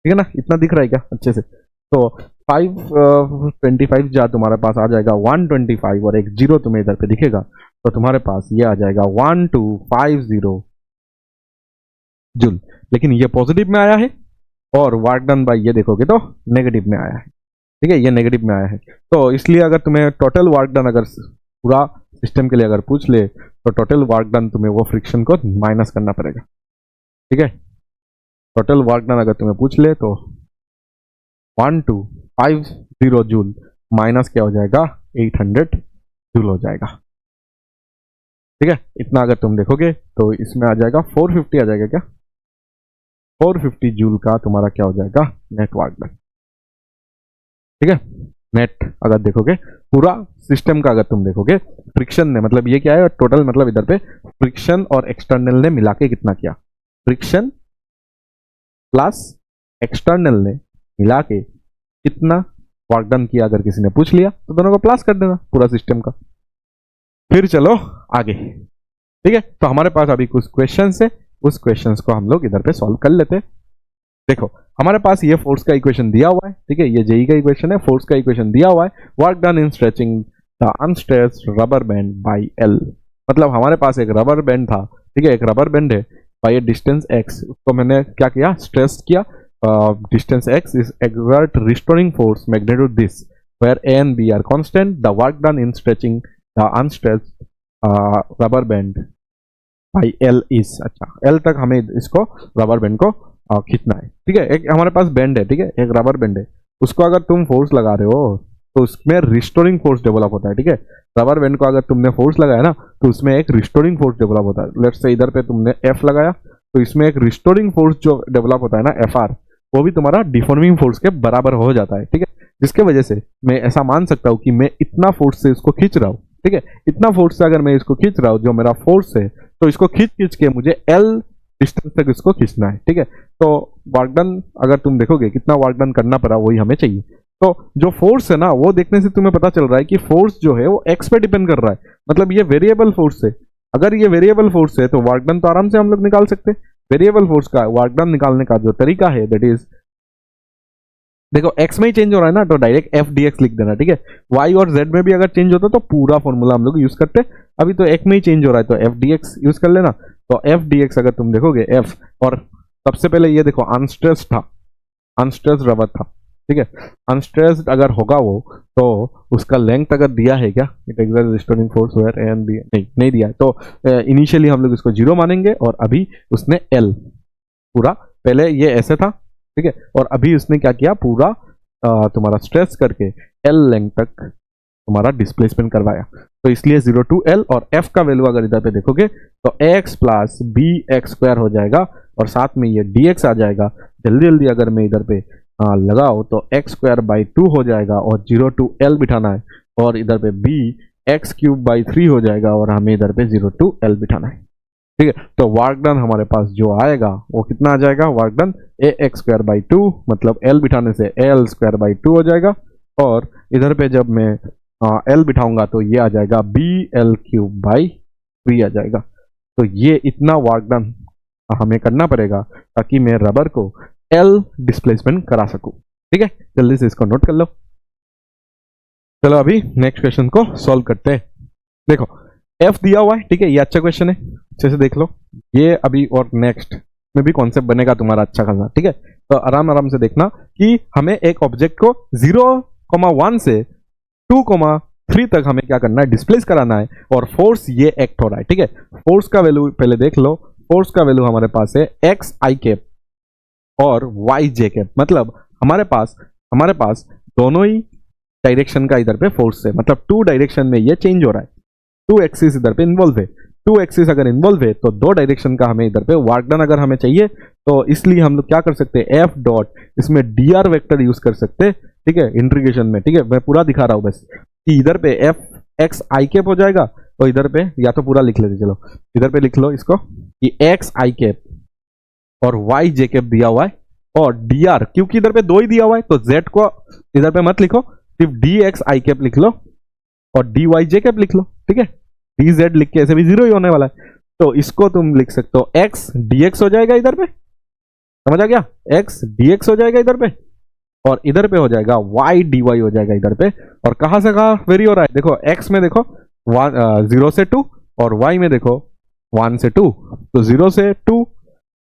है ना। इतना दिख रहा है क्या अच्छे से, तो 525 जा तुम्हारे पास आ जाएगा 125 और एक जीरो तुम्हें इधर पे दिखेगा, तो तुम्हारे पास ये आ जाएगा 1250 जूल। लेकिन ये पॉजिटिव में आया है और वर्क डन बाय ये देखोगे तो नेगेटिव में आया है, ठीक है, ये नेगेटिव में आया है। तो इसलिए अगर तुम्हें टोटल वर्क डन अगर पूरा सिस्टम के लिए अगर पूछ ले तो टोटल वर्क डन तुम्हें वो फ्रिक्शन को माइनस करना पड़ेगा, ठीक है। टोटल वर्क डन अगर तुम्हें पूछ ले तो 1250 जूल माइनस क्या हो जाएगा 800 जूल हो जाएगा, ठीक है। इतना अगर तुम देखोगे तो इसमें आ जाएगा 450 आ जाएगा क्या, 450 जूल का तुम्हारा क्या हो जाएगा नेट वर्क डन, ठीक है। नेट अगर देखोगे पूरा सिस्टम का अगर तुम देखोगे फ्रिक्शन ने, मतलब ये क्या है टोटल, मतलब इधर पे फ्रिक्शन और एक्सटर्नल ने मिला के कितना किया, फ्रिक्शन प्लस एक्सटर्नल ने मिला के कितना वर्क डन किया, अगर किसी ने पूछ लिया तो दोनों को प्लस कर देना पूरा सिस्टम का। फिर चलो आगे, ठीक है। तो हमारे पास अभी कुछ क्वेश्चंस है, उस क्वेश्चंस को हम लोग इधर पे सॉल्व कर लेते हैं। देखो हमारे पास ये फोर्स का इक्वेशन दिया हुआ है, ठीक है, ये जेई का इक्वेशन है, फोर्स का इक्वेशन दिया हुआ है, work done in stretching the unstretched rubber band by L. मतलब हमारे पास एक रबर बैंड था, ठीक है, एक रबर बैंड है बाय ए डिस्टेंस एक्स, उसको मैंने क्या किया स्ट्रेस किया, distance X is exert restoring force magnitude this where A and B are constant, the work done in stretching the unstretched rubber band by L is, अच्छा L तक हमें इसको rubber band को खींचना है, ठीक है। एक हमारे पास बैंड है, ठीक है, एक रबर बैंड है, उसको अगर तुम फोर्स लगा रहे हो तो उसमें रिस्टोरिंग फोर्स डेवलप होता है, ठीक है। रबर बैंड को अगर तुमने फोर्स लगाया ना तो उसमें एक रिस्टोरिंग फोर्स डेवलप होता है। लेट्स से इधर पे तुमने एफ लगाया तो इसमें एक रिस्टोरिंग फोर्स जो डेवलप होता है ना एफ आर, वो भी तुम्हारा डिफॉर्मिंग फोर्स के बराबर हो जाता है, ठीक है। जिसके वजह से मैं ऐसा मान सकता हूँ कि मैं इतना फोर्स से इसको खींच रहा हूँ, ठीक है, इतना फोर्स से अगर मैं इसको खींच रहा हूँ जो मेरा फोर्स है, तो इसको खींच खींच के मुझे एल डिस्टेंस तक इसको खींचना है, ठीक है। तो वर्क डन अगर तुम देखोगे कितना वर्क डन करना पड़ा वही हमें चाहिए। तो जो फोर्स है ना वो देखने से तुम्हें पता चल रहा है कि फोर्स जो है वो एक्स पे डिपेंड कर रहा है, मतलब ये वेरिएबल फोर्स है। अगर ये वेरिएबल फोर्स है तो वर्क डन तो आराम से हम लोग निकाल सकते हैं। वेरिएबल फोर्स का वर्क डन निकालने का जो तरीका है दैट इज, देखो एक्स में ही चेंज हो रहा है ना तो डायरेक्ट एफ डी एक्स लिख देना, ठीक है। वाई और जेड में भी अगर चेंज होता तो पूरा फॉर्मूला हम लोग यूज करते, अभी तो एक में ही चेंज हो रहा है तो एफ डी एक्स यूज कर लेना। तो एफ डी एक्स अगर तुम देखोगे एफ, और सबसे पहले ये देखो अनस्ट्रेस्ड था, अनस्ट्रेस्ड रबर था, ठीक है। अनस्ट्रेस्ड अगर होगा वो तो उसका लेंथ अगर दिया है क्या, it exerts restoring force where A and B, नहीं दिया है, तो इनिशियली हम लोग इसको 0 मानेंगे और अभी उसने एल पूरा, पहले ये ऐसे था, ठीक है, और अभी उसने क्या किया पूरा तुम्हारा स्ट्रेस करके एल लेंथ तक तुम्हारा डिस्प्लेसमेंट करवाया। तो इसलिए 0 टू एल, और एफ का वैल्यू अगर इधर पे देखोगे तो X plus B X square हो जाएगा और साथ में ये डी एक्स आ जाएगा। जल्दी जल्दी अगर मैं इधर पे लगाओ तो एक्स स्क्वायर बाई 2 हो जाएगा और 0 टू एल बिठाना है, और इधर पे बी एक्स क्यूब बाई 3 हो जाएगा और हमें इधर पे 0 टू एल बिठाना है, ठीक है। तो वर्क डन हमारे पास जो आएगा वो कितना आ जाएगा, work done A x square by 2, मतलब एल बिठाने से एल स्क्वायर बाई 2 हो जाएगा, और इधर पे जब मैं एल बिठाऊंगा तो ये आ जाएगा बी एल क्यूब बाई 3 आ जाएगा। तो ये इतना वर्क डन हमें करना पड़ेगा ताकि मैं रबर को एल डिस्प्लेसमेंट करा सकूं, ठीक है। जल्दी से इसको नोट कर लो। चलो अभी नेक्स्ट क्वेश्चन को सॉल्व करते हैं। देखो एफ दिया हुआ है, ठीक है, ये अच्छा क्वेश्चन है, अच्छे से देख लो ये अभी, और नेक्स्ट में भी कॉन्सेप्ट बनेगा तुम्हारा अच्छा खासा, ठीक है। तो आराम आराम से देखना कि हमें एक ऑब्जेक्ट को 0,1 से 2,3 तक हमें क्या करना है, डिस्प्लेस कराना है, और फोर्स ये एक्ट हो रहा है, ठीक है। फोर्स का वैल्यू पहले देख लो, फोर्स का वैल्यू हमारे पास है एक्स आई कैप और वाई जे कैप, मतलब हमारे पास दोनों ही डायरेक्शन का इधर पे फोर्स है, मतलब 2 डायरेक्शन में ये चेंज हो रहा है, 2 एक्सिस इधर पे इन्वॉल्व है, 2 एक्सिस अगर इन्वॉल्व है तो 2 डायरेक्शन का हमें इधर पे वर्क डन अगर हमें चाहिए तो इसलिए हम लोग क्या कर सकते हैं, एफ डॉट इसमें डी आर वेक्टर यूज कर सकते हैं, ठीक है, इंटीग्रेशन में, ठीक है। मैं पूरा दिखा रहा हूं बस कि इधर पे एफ एक्स आई कैप हो जाएगा, और इधर पे या तो पूरा लिख लेते, चलो इधर पे लिख लो इसको कि एक्स आई कैप और वाई जे कैप दिया हुआ है, और डी आर क्योंकि इधर पे 2 ही दिया हुआ है तो जेड को इधर पे मत लिखो, सिर्फ डी एक्स आई कैप लिख लो और डी वाई जे कैप लिख लो, ठीक है। डी जेड लिख के ऐसे भी 0 ही होने वाला है, तो इसको तुम लिख सकते हो एक्स डी एक्स हो जाएगा इधर पे, समझ आ गया, एक्स डी एक्स हो जाएगा इधर पे, और इधर पे हो जाएगा वाई डी वाई हो जाएगा इधर पे। और कहां से कहां वेरी हो रहा है, देखो एक्स में देखो 0 से 2 और वाई में देखो 1 से 2, तो 0 से 2,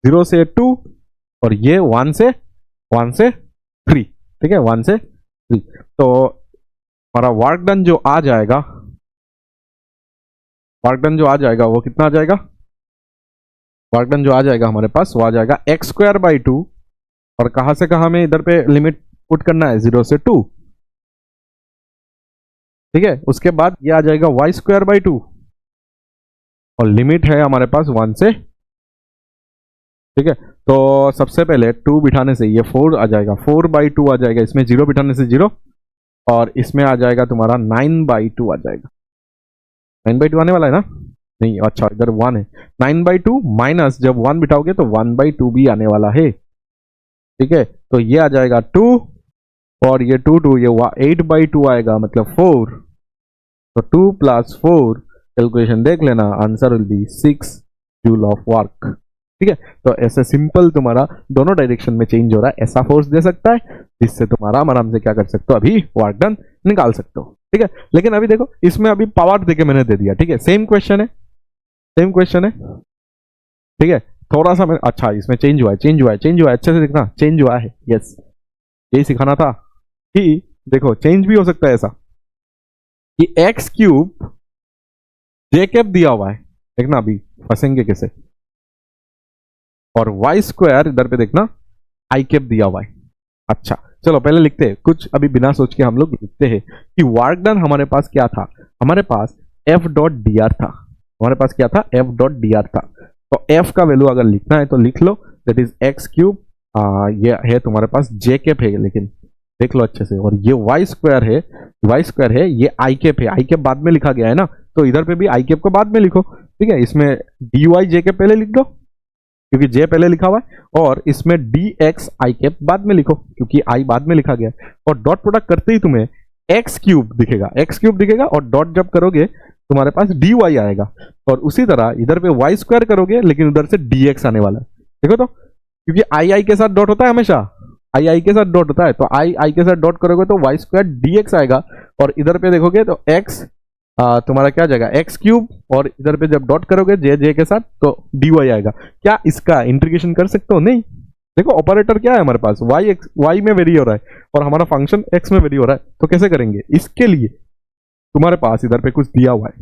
0 से 2 और ये 1 से 3, ठीक है, 1 से 3। तो हमारा वर्क डन जो आ जाएगा वर्क डन जो आ जाएगा वो कितना आ जाएगा, वर्क डन जो आ जाएगा हमारे पास वो आ जाएगा एक्स स्क्वायर बाई 2, और कहां से कहां में इधर पे लिमिट पुट करना है, 0 से 2, ठीक है। उसके बाद ये आ जाएगा वाई स्क्वायर बाई 2, और लिमिट है हमारे पास 1 से, ठीक है। तो सबसे पहले 2 बिठाने से ये 4 आ जाएगा, 4 बाई 2 आ जाएगा, इसमें 0 बिठाने से 0, और इसमें आ जाएगा तुम्हारा 9 बाई 2 आ जाएगा। 9 बाई 2 आने वाला है ना, नहीं अच्छा इधर 1 है, 9 बाई 2 माइनस जब 1 बिठाओगे तो 1 बाई 2 भी आने वाला है, ठीक है। तो ये आ जाएगा 2, और ये 2 ये 8 बाई 2 आएगा, मतलब 4, तो 2 प्लस 4 कैलकुलेशन देख लेना, answer will be 6 joule of work, ठीक है। तो ऐसे सिंपल तुम्हारा दोनों डायरेक्शन में चेंज हो रहा है, ऐसा फोर्स दे सकता है जिससे तुम आराम से क्या कर सकते हो, अभी वर्क डन निकाल सकते हो, ठीक है। लेकिन अभी देखो इसमें अभी पावर देके मैंने दे दिया, ठीक है, सेम क्वेश्चन है, सेम क्वेश्चन है, ठीक है। थोड़ा सा मैं अच्छा इसमें चेंज हुआ है, चेंज हुआ है, चेंज हुआ है, अच्छे से देखना चेंज हुआ है, यस यही सिखाना था कि देखो चेंज भी हो सकता है ऐसा कि एक्स क्यूब जे कैप दिया हुआ है, देखना अभी फंसेंगे कैसे, और वाई स्क्वायर इधर पे देखना आई कैप दिया हुआ है। अच्छा चलो पहले लिखते हैं कुछ, अभी बिना सोच के हम लोग लिखते हैं कि वर्क डन हमारे पास क्या था, हमारे पास एफ डॉट डी आर था, हमारे पास क्या था, एफ डॉट डी आर था। तो एफ का वैल्यू अगर लिखना है तो लिख लो, दैट इज एक्स क्यूब, ये है तुम्हारे पास जे कैप है, लेकिन देख लो अच्छे से, और ये वाई स्क्वायर है, वाई स्क्वायर है, ये आई कैप है, आई कैप बाद में लिखा गया है ना, तो इधर पे भी आई कैप को बाद में लिखो, ठीक है। इसमें डी वाई जे कैप पहले लिख दो क्योंकि जे पहले लिखा हुआ है, और इसमें डी एक्स आई कैप बाद में लिखो क्योंकि आई बाद में लिखा गया है, और डॉट प्रोडक्ट करते ही तुम्हें एक्स क्यूब दिखेगा, एक्स क्यूब दिखेगा, और डॉट जब करोगे तुम्हारे पास डी वाई आएगा, और उसी तरह इधर पे वाई स्क्वायर करोगे लेकिन उधर से डी एक्स आने वाला है, देखो तो, क्योंकि आई आई के साथ डॉट होता है हमेशा, आई आई के साथ डॉट होता है, तो आई आई के साथ डॉट करोगे तो वाई स्क्वायर डी एक्स आएगा, और इधर पे देखोगे तो एक्स तुम्हारा क्या जाएगा एक्स क्यूब, और इधर पे जब डॉट करोगे जे जे के साथ तो डी वाई आएगा। क्या इसका इंटीग्रेशन कर सकते हो, नहीं, देखो ऑपरेटर क्या है हमारे पास, वाई एक्स, वाई में वेरी हो रहा है और हमारा फंक्शन एक्स में वेरी हो रहा है, तो कैसे करेंगे, इसके लिए तुम्हारे पास इधर पे कुछ दिया हुआ है,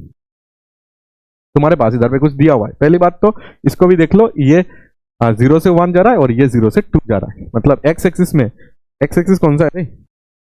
तुम्हारे पास इधर पे कुछ दिया हुआ है। पहली बात तो इसको भी देख लो, ये 0 से 1 जा रहा है और ये 0 से 2 जा रहा है, मतलब एक्स एक्सिस में, एक्स एक्सिस कौन सा है,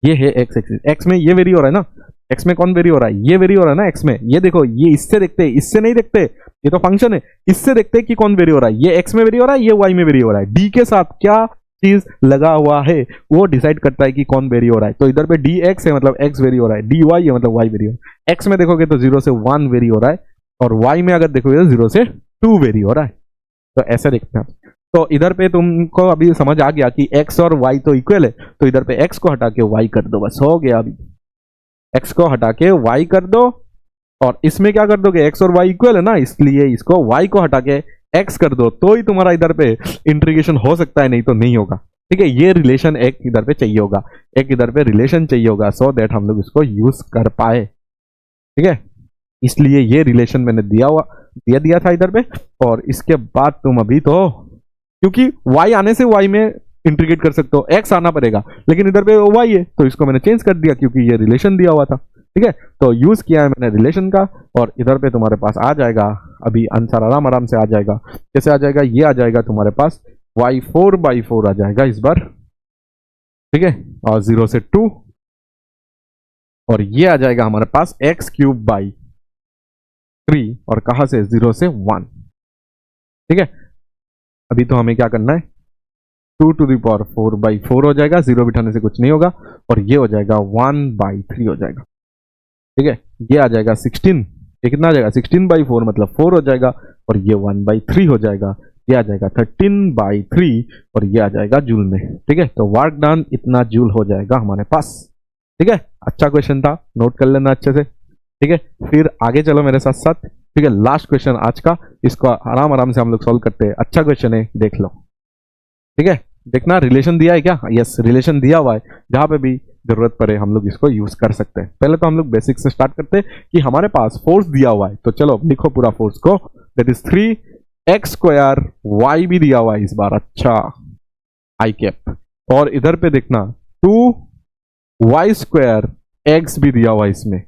ये है एक्स एक्सिस, एक्स में ये वेरी हो रहा है ना, एक्स में कौन वेरी हो रहा है, ये वेरी हो रहा है ना एक्स में, ये देखो ये इससे देखते हैं, इससे नहीं देखते, ये तो फंक्शन है, इससे देखते हैं कि कौन वेरी हो रहा है, ये एक्स में वेरी हो रहा है, ये वाई में वेरी हो रहा है, डी के साथ क्या चीज लगा हुआ है वो डिसाइड करता है कि कौन वेरी हो रहा है। तो इधर पे डी एक्स है मतलब एक्स वेरी हो रहा है, डी वाई है मतलब वाई वेरी हो रहा है, एक्स में देखोगे तो 0 से 1 वेरी हो रहा है, और वाई में अगर देखोगे तो 0 से 2 वेरी हो रहा है, तो ऐसे देखते हैं। तो इधर पे तुमको अभी समझ आ गया कि x और y तो इक्वल है, तो इधर पे x को हटा के y कर दो, बस हो गया। अभी x को हटा के y कर दो, और इसमें क्या कर दोगे, x और y इक्वल है ना, इसलिए इसको y को हटा के x कर दो, तो ही तुम्हारा इधर पे इंटीग्रेशन हो सकता है, नहीं तो नहीं होगा, ठीक है। ये रिलेशन एक इधर पे चाहिए होगा, एक इधर पे रिलेशन चाहिए होगा, सो दैट हम लोग इसको यूज कर पाए, ठीक है। इसलिए ये रिलेशन मैंने दिया था इधर पे, और इसके बाद तुम अभी तो, क्योंकि y आने से y में इंटीग्रेट कर सकते हो, x आना पड़ेगा, लेकिन इधर पे y है तो इसको मैंने चेंज कर दिया क्योंकि ये रिलेशन दिया हुआ था, ठीक है। तो यूज किया है मैंने रिलेशन का, और इधर पे तुम्हारे पास आ जाएगा अभी आंसर, आराम से आ जाएगा। कैसे आ जाएगा, ये आ जाएगा तुम्हारे पास y 4/4 आ जाएगा इस बार, ठीक है, और 0 से 2, और ये आ जाएगा हमारे पास x³ और कहां से, 0 से 1, ठीक है। अभी तो हमें क्या करना है, 2⁴/4 हो जाएगा, 0 बिठाने से कुछ नहीं होगा, और ये हो जाएगा 1/3 हो जाएगा, ठीक है। ये आ जाएगा 16, ये कितना आ जाएगा 16/4 मतलब 4 हो जाएगा, और ये 1/3 हो जाएगा, ये आ जाएगा 13/3, और ये आ जाएगा जूल में, ठीक है। तो वर्क डन इतना जूल हो जाएगा हमारे पास, ठीक है। अच्छा क्वेश्चन था, नोट कर लेना अच्छे से, ठीक है। फिर आगे चलो मेरे साथ साथ, ठीक है। लास्ट क्वेश्चन आज का, इसको आराम से हम लोग सॉल्व करते हैं, अच्छा क्वेश्चन है, देख लो, ठीक है। देखना रिलेशन दिया है क्या, यस रिलेशन दिया हुआ है, जहां पे भी जरूरत पड़े हम लोग इसको यूज कर सकते हैं। पहले तो हम लोग बेसिक से स्टार्ट करते हैं कि हमारे पास फोर्स दिया हुआ है, तो चलो लिखो पूरा फोर्स को, दैट इज 3x² y भी दिया हुआ है इस बार, अच्छा आई कैप, और इधर पे देखना 2y² x भी दिया हुआ है इसमें,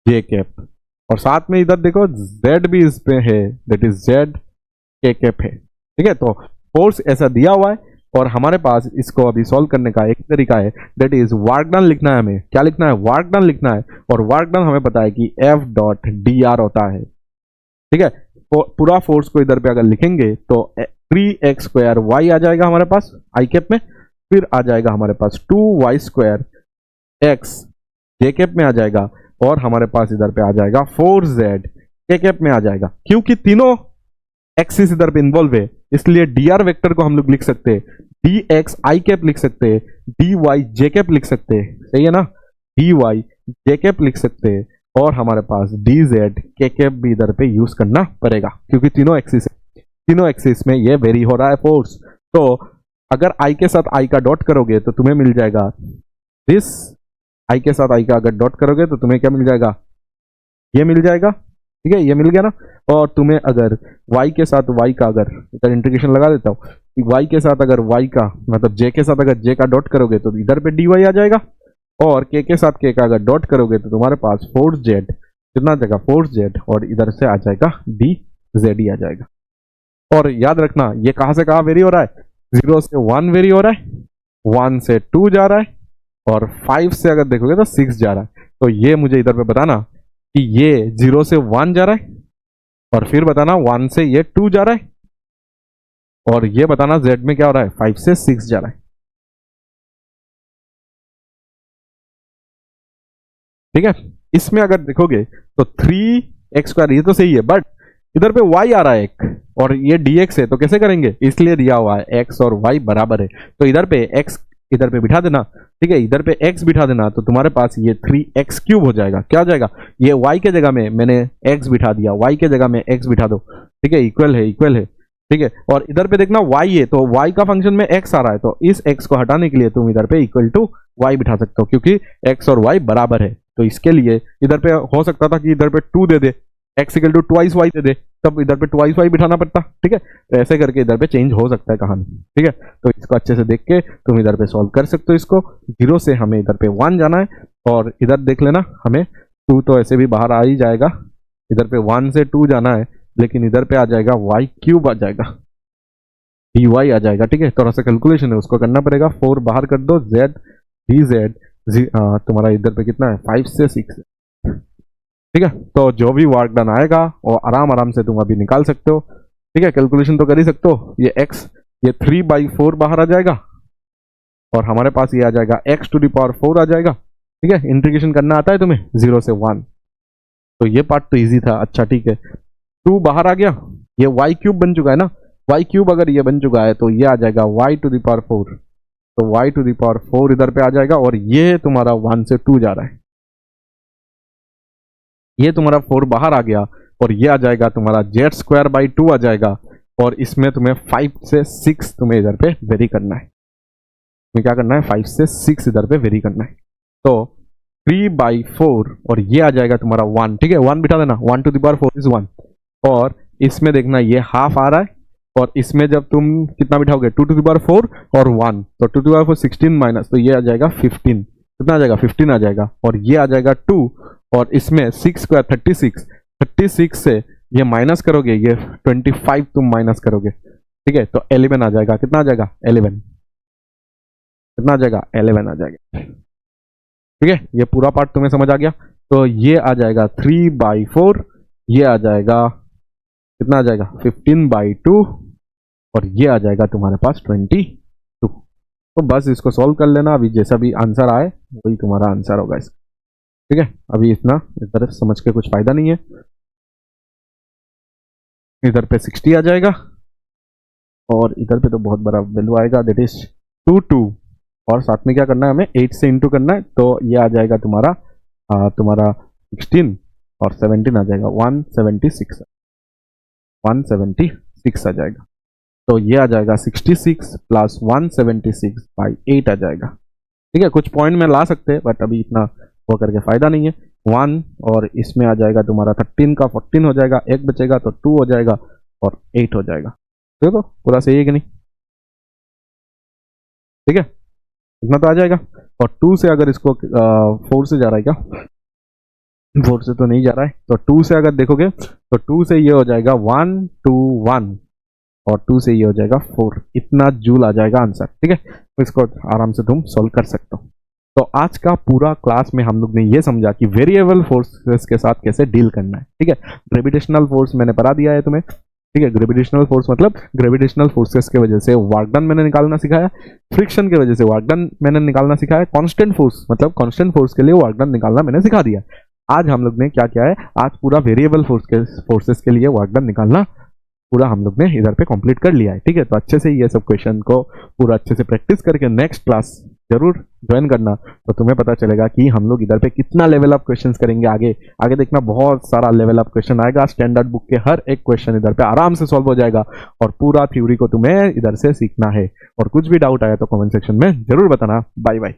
j कैप, और साथ में इधर देखो z भी इस पे है, दैट इज z के कैप है। ठीक है, तो फोर्स ऐसा दिया हुआ है और हमारे पास इसको अभी सॉल्व करने का एक तरीका है, दैट इज वर्क डन लिखना है। हमें क्या लिखना है? वर्क डन लिखना है। और वर्क डन हमें पता है कि F डॉट डी आर होता है। ठीक है, तो पूरा फोर्स को इधर पे अगर लिखेंगे तो 3x स्क्वायर वाई आ जाएगा हमारे पास आई कैप में, फिर आ जाएगा हमारे पास 2y स्क्वायर एक्स जे कैप में आ जाएगा, और हमारे पास इधर पे आ जाएगा 4z के कैप में आ जाएगा। क्योंकि तीनों एक्सिस इधर पे इन्वॉल्व है, इसलिए डी आर वेक्टर को हम लोग लिख सकते हैं डी एक्स आई कैप लिख सकते हैं, डी वाई जे कैप लिख सकते हैं, सही है ना, डी वाई जे कैप लिख सकते हैं, और हमारे पास डी जेड के कैप भी इधर पे यूज करना पड़ेगा क्योंकि तीनों एक्सिस है, तीनों एक्सिस में ये वेरी हो रहा है फोर्स। तो अगर आई के साथ आई का डॉट करोगे तो तुम्हें मिल जाएगा दिस, आई के साथ आई का अगर डॉट करोगे तो तुम्हें क्या मिल जाएगा? ये मिल जाएगा। ठीक है, ये मिल गया ना। और तुम्हें अगर y के साथ y का अगर इधर इंटीग्रेशन लगा देता हूँ, y के साथ अगर y का मतलब j के साथ अगर j का डॉट करोगे तो इधर पे dy आ जाएगा, और k के साथ k का अगर डॉट करोगे तो तुम्हारे पास 4z कितना आ जाएगा? 4z, और इधर से आ जाएगा dz ही आ जाएगा। और याद रखना ये कहां से कहां वेरी हो रहा है? 0 से 1 वेरी हो रहा है, 1 से 2 जा रहा है, और 5 से अगर देखोगे तो 6 जा रहा है। तो ये मुझे इधर पे बताना कि ये 0 से 1 जा रहा है, और फिर बताना 1 से ये 2 जा रहा है, और ये बताना z में क्या हो रहा है? 5 से 6 जा रहा है। ठीक है, इसमें अगर देखोगे तो 3x स्क्वायर ये तो सही है, बट इधर पे y आ रहा है एक, और ये dx है, तो कैसे करेंगे? इसलिए दिया हुआ है x और y बराबर है, तो इधर पे x इधर पे बिठा देना। ठीक है, इधर पे x बिठा देना, तो तुम्हारे पास ये 3x क्यूब हो जाएगा। क्या हो जाएगा? ये y के जगह में मैंने x बिठा दिया, y के जगह में x बिठा दो। ठीक है, इक्वल है, इक्वल है। ठीक है, और इधर पे देखना y है, तो y का फंक्शन में x आ रहा है, तो इस x को हटाने के लिए तुम इधर पे इक्वल टू y बिठा सकते हो, क्योंकि x और y बराबर है। तो इसके लिए इधर पे हो सकता था कि इधर पे 2 दे दे, x equal to twice y दे दे, तब इधर पे ट्वाइस y बिठाना पड़ता। ठीक है, तो ऐसे करके इधर पे चेंज हो सकता है कहानी। ठीक है, तो इसको अच्छे से देख के तुम इधर पे सॉल्व कर सकते हो इसको। 0 से हमें इधर पे 1 जाना है, और इधर देख लेना हमें 2 तो ऐसे भी बाहर आ ही जाएगा, इधर पे 1 से 2 जाना है, लेकिन इधर पे आ जाएगा y क्यूब आ जाएगा, dy आ जाएगा। ठीक है, थोड़ा सा कैलकुलेशन है उसको करना पड़ेगा। 4 बाहर कर दो, z dz तुम्हारा इधर पे कितना है? 5 से 6। ठीक है, तो जो भी वर्क डन आएगा वो आराम आराम से तुम अभी निकाल सकते हो। ठीक है, कैलकुलेशन तो कर ही सकते हो। ये x ये 3/4 बाहर आ जाएगा, और हमारे पास ये आ जाएगा x टू द पावर 4 आ जाएगा। ठीक है, इंटीग्रेशन करना आता है तुम्हें 0 से 1, तो ये पार्ट तो इजी था। अच्छा ठीक है, 2 बाहर आ गया, ये y क्यूब बन चुका है ना, y क्यूब अगर ये बन चुका है तो ये आ जाएगा y टू द पावर 4, तो y टू द पावर 4 इधर पे आ जाएगा, और ये तुम्हारा 1 से 2 जा रहा है, ये तुम्हारा 4 बाहर आ गया, और ये आ जाएगा तुम्हारा z स्क्वायर बाई 2 आ जाएगा, और इसमें तुम्हें 5 से 6 तुम्हें इधर पे वेरी करना है। तुम्हें क्या करना है? 5 से 6 इधर पे वेरी करना है। तो 3/4, और ये आ जाएगा तुम्हारा 1। ठीक है, 1 बिठा देना, 1 टू द पावर 4 इज 1, और इसमें देखना ये हाफ आ रहा है, और इसमें जब तुम कितना बिठाओगे? 2 टू द पावर 4 और 1, तो 2 टू द पावर 4 16 माइनस, तो ये आ जाएगा 15। कितना आ जाएगा? 15 आ जाएगा, और ये आ जाएगा 2, और इसमें 6 स्क्वायर 36, 36 से ये माइनस करोगे, ये 25 तुम माइनस करोगे। ठीक है, तो 11 आ जाएगा। कितना आ जाएगा? 11। कितना आ जाएगा? 11 आ जाएगा। ठीक है, ये पूरा पार्ट तुम्हें समझ आ गया। तो ये आ जाएगा 3/4, ये आ जाएगा कितना आ जाएगा? 15/2, और ये आ जाएगा तुम्हारे पास 22। तो बस इसको सॉल्व कर लेना, अभी जैसा भी आंसर आए वही तुम्हारा आंसर होगा इसका। ठीक है, अभी इतना इस तरफ समझ के कुछ फायदा नहीं है। इधर पे 60 आ जाएगा, और इधर पे तो बहुत बड़ा वैल्यू आएगा, दैट इज 2 और साथ में क्या करना है? हमें 8 से इंटू करना है, तो ये आ जाएगा तुम्हारा 16 और 17 आ जाएगा 176, 176 आ जाएगा। तो ये आ जाएगा 66 प्लस 176/8 आ जाएगा। ठीक है, कुछ पॉइंट में ला सकते हैं, बट अभी इतना वो करके फायदा नहीं है। 1 और इसमें आ जाएगा तुम्हारा 13 का 14 हो जाएगा, एक बचेगा तो 2 हो जाएगा, और 8 हो जाएगा। देखो पूरा सही है कि नहीं? ठीक है, इतना तो आ जाएगा। और 2 से अगर इसको 4 से जा रहा है क्या? 4 से तो नहीं जा रहा है, तो 2 से अगर देखोगे तो 2 से ये हो जाएगा 1 2 1 और 2 से ये हो जाएगा 4। इतना जूल आ जाएगा आंसर। ठीक है, तो इसको आराम से तुम सॉल्व कर सकते हो। तो आज का पूरा क्लास में हम लोग ने ये समझा कि वेरिएबल फोर्सेस के साथ कैसे डील करना है। ठीक है, ग्रेविटेशनल फोर्स मैंने पढ़ा दिया है तुम्हें। ठीक है, ग्रेविटेशनल फोर्स मतलब ग्रेविटेशनल फोर्सेस की वजह से वर्क डन मैंने निकालना सिखाया, फ्रिक्शन की वजह से वर्क डन मैंने निकालना सिखाया, कांस्टेंट फोर्स मतलब कांस्टेंट फोर्स के लिए वर्क डन निकालना मैंने सिखा दिया। आज हम लोग ने क्या किया है, आज पूरा वेरिएबल फोर्सेस के लिए वर्क डन निकालना पूरा हम लोग ने इधर पे कंप्लीट कर लिया है। ठीक है, तो अच्छे से ये सब क्वेश्चन को पूरा अच्छे से प्रैक्टिस करके नेक्स्ट क्लास जरूर ज्वाइन करना, तो तुम्हें पता चलेगा कि हम लोग इधर पे कितना लेवल अप क्वेश्चंस करेंगे। आगे आगे देखना, बहुत सारा लेवल अप क्वेश्चन आएगा। स्टैंडर्ड बुक के हर एक क्वेश्चन इधर पे आराम से सॉल्व हो जाएगा और पूरा थ्योरी को तुम्हें इधर से सीखना है। और कुछ भी डाउट आया तो कमेंट सेक्शन में जरूर बताना। Bye bye.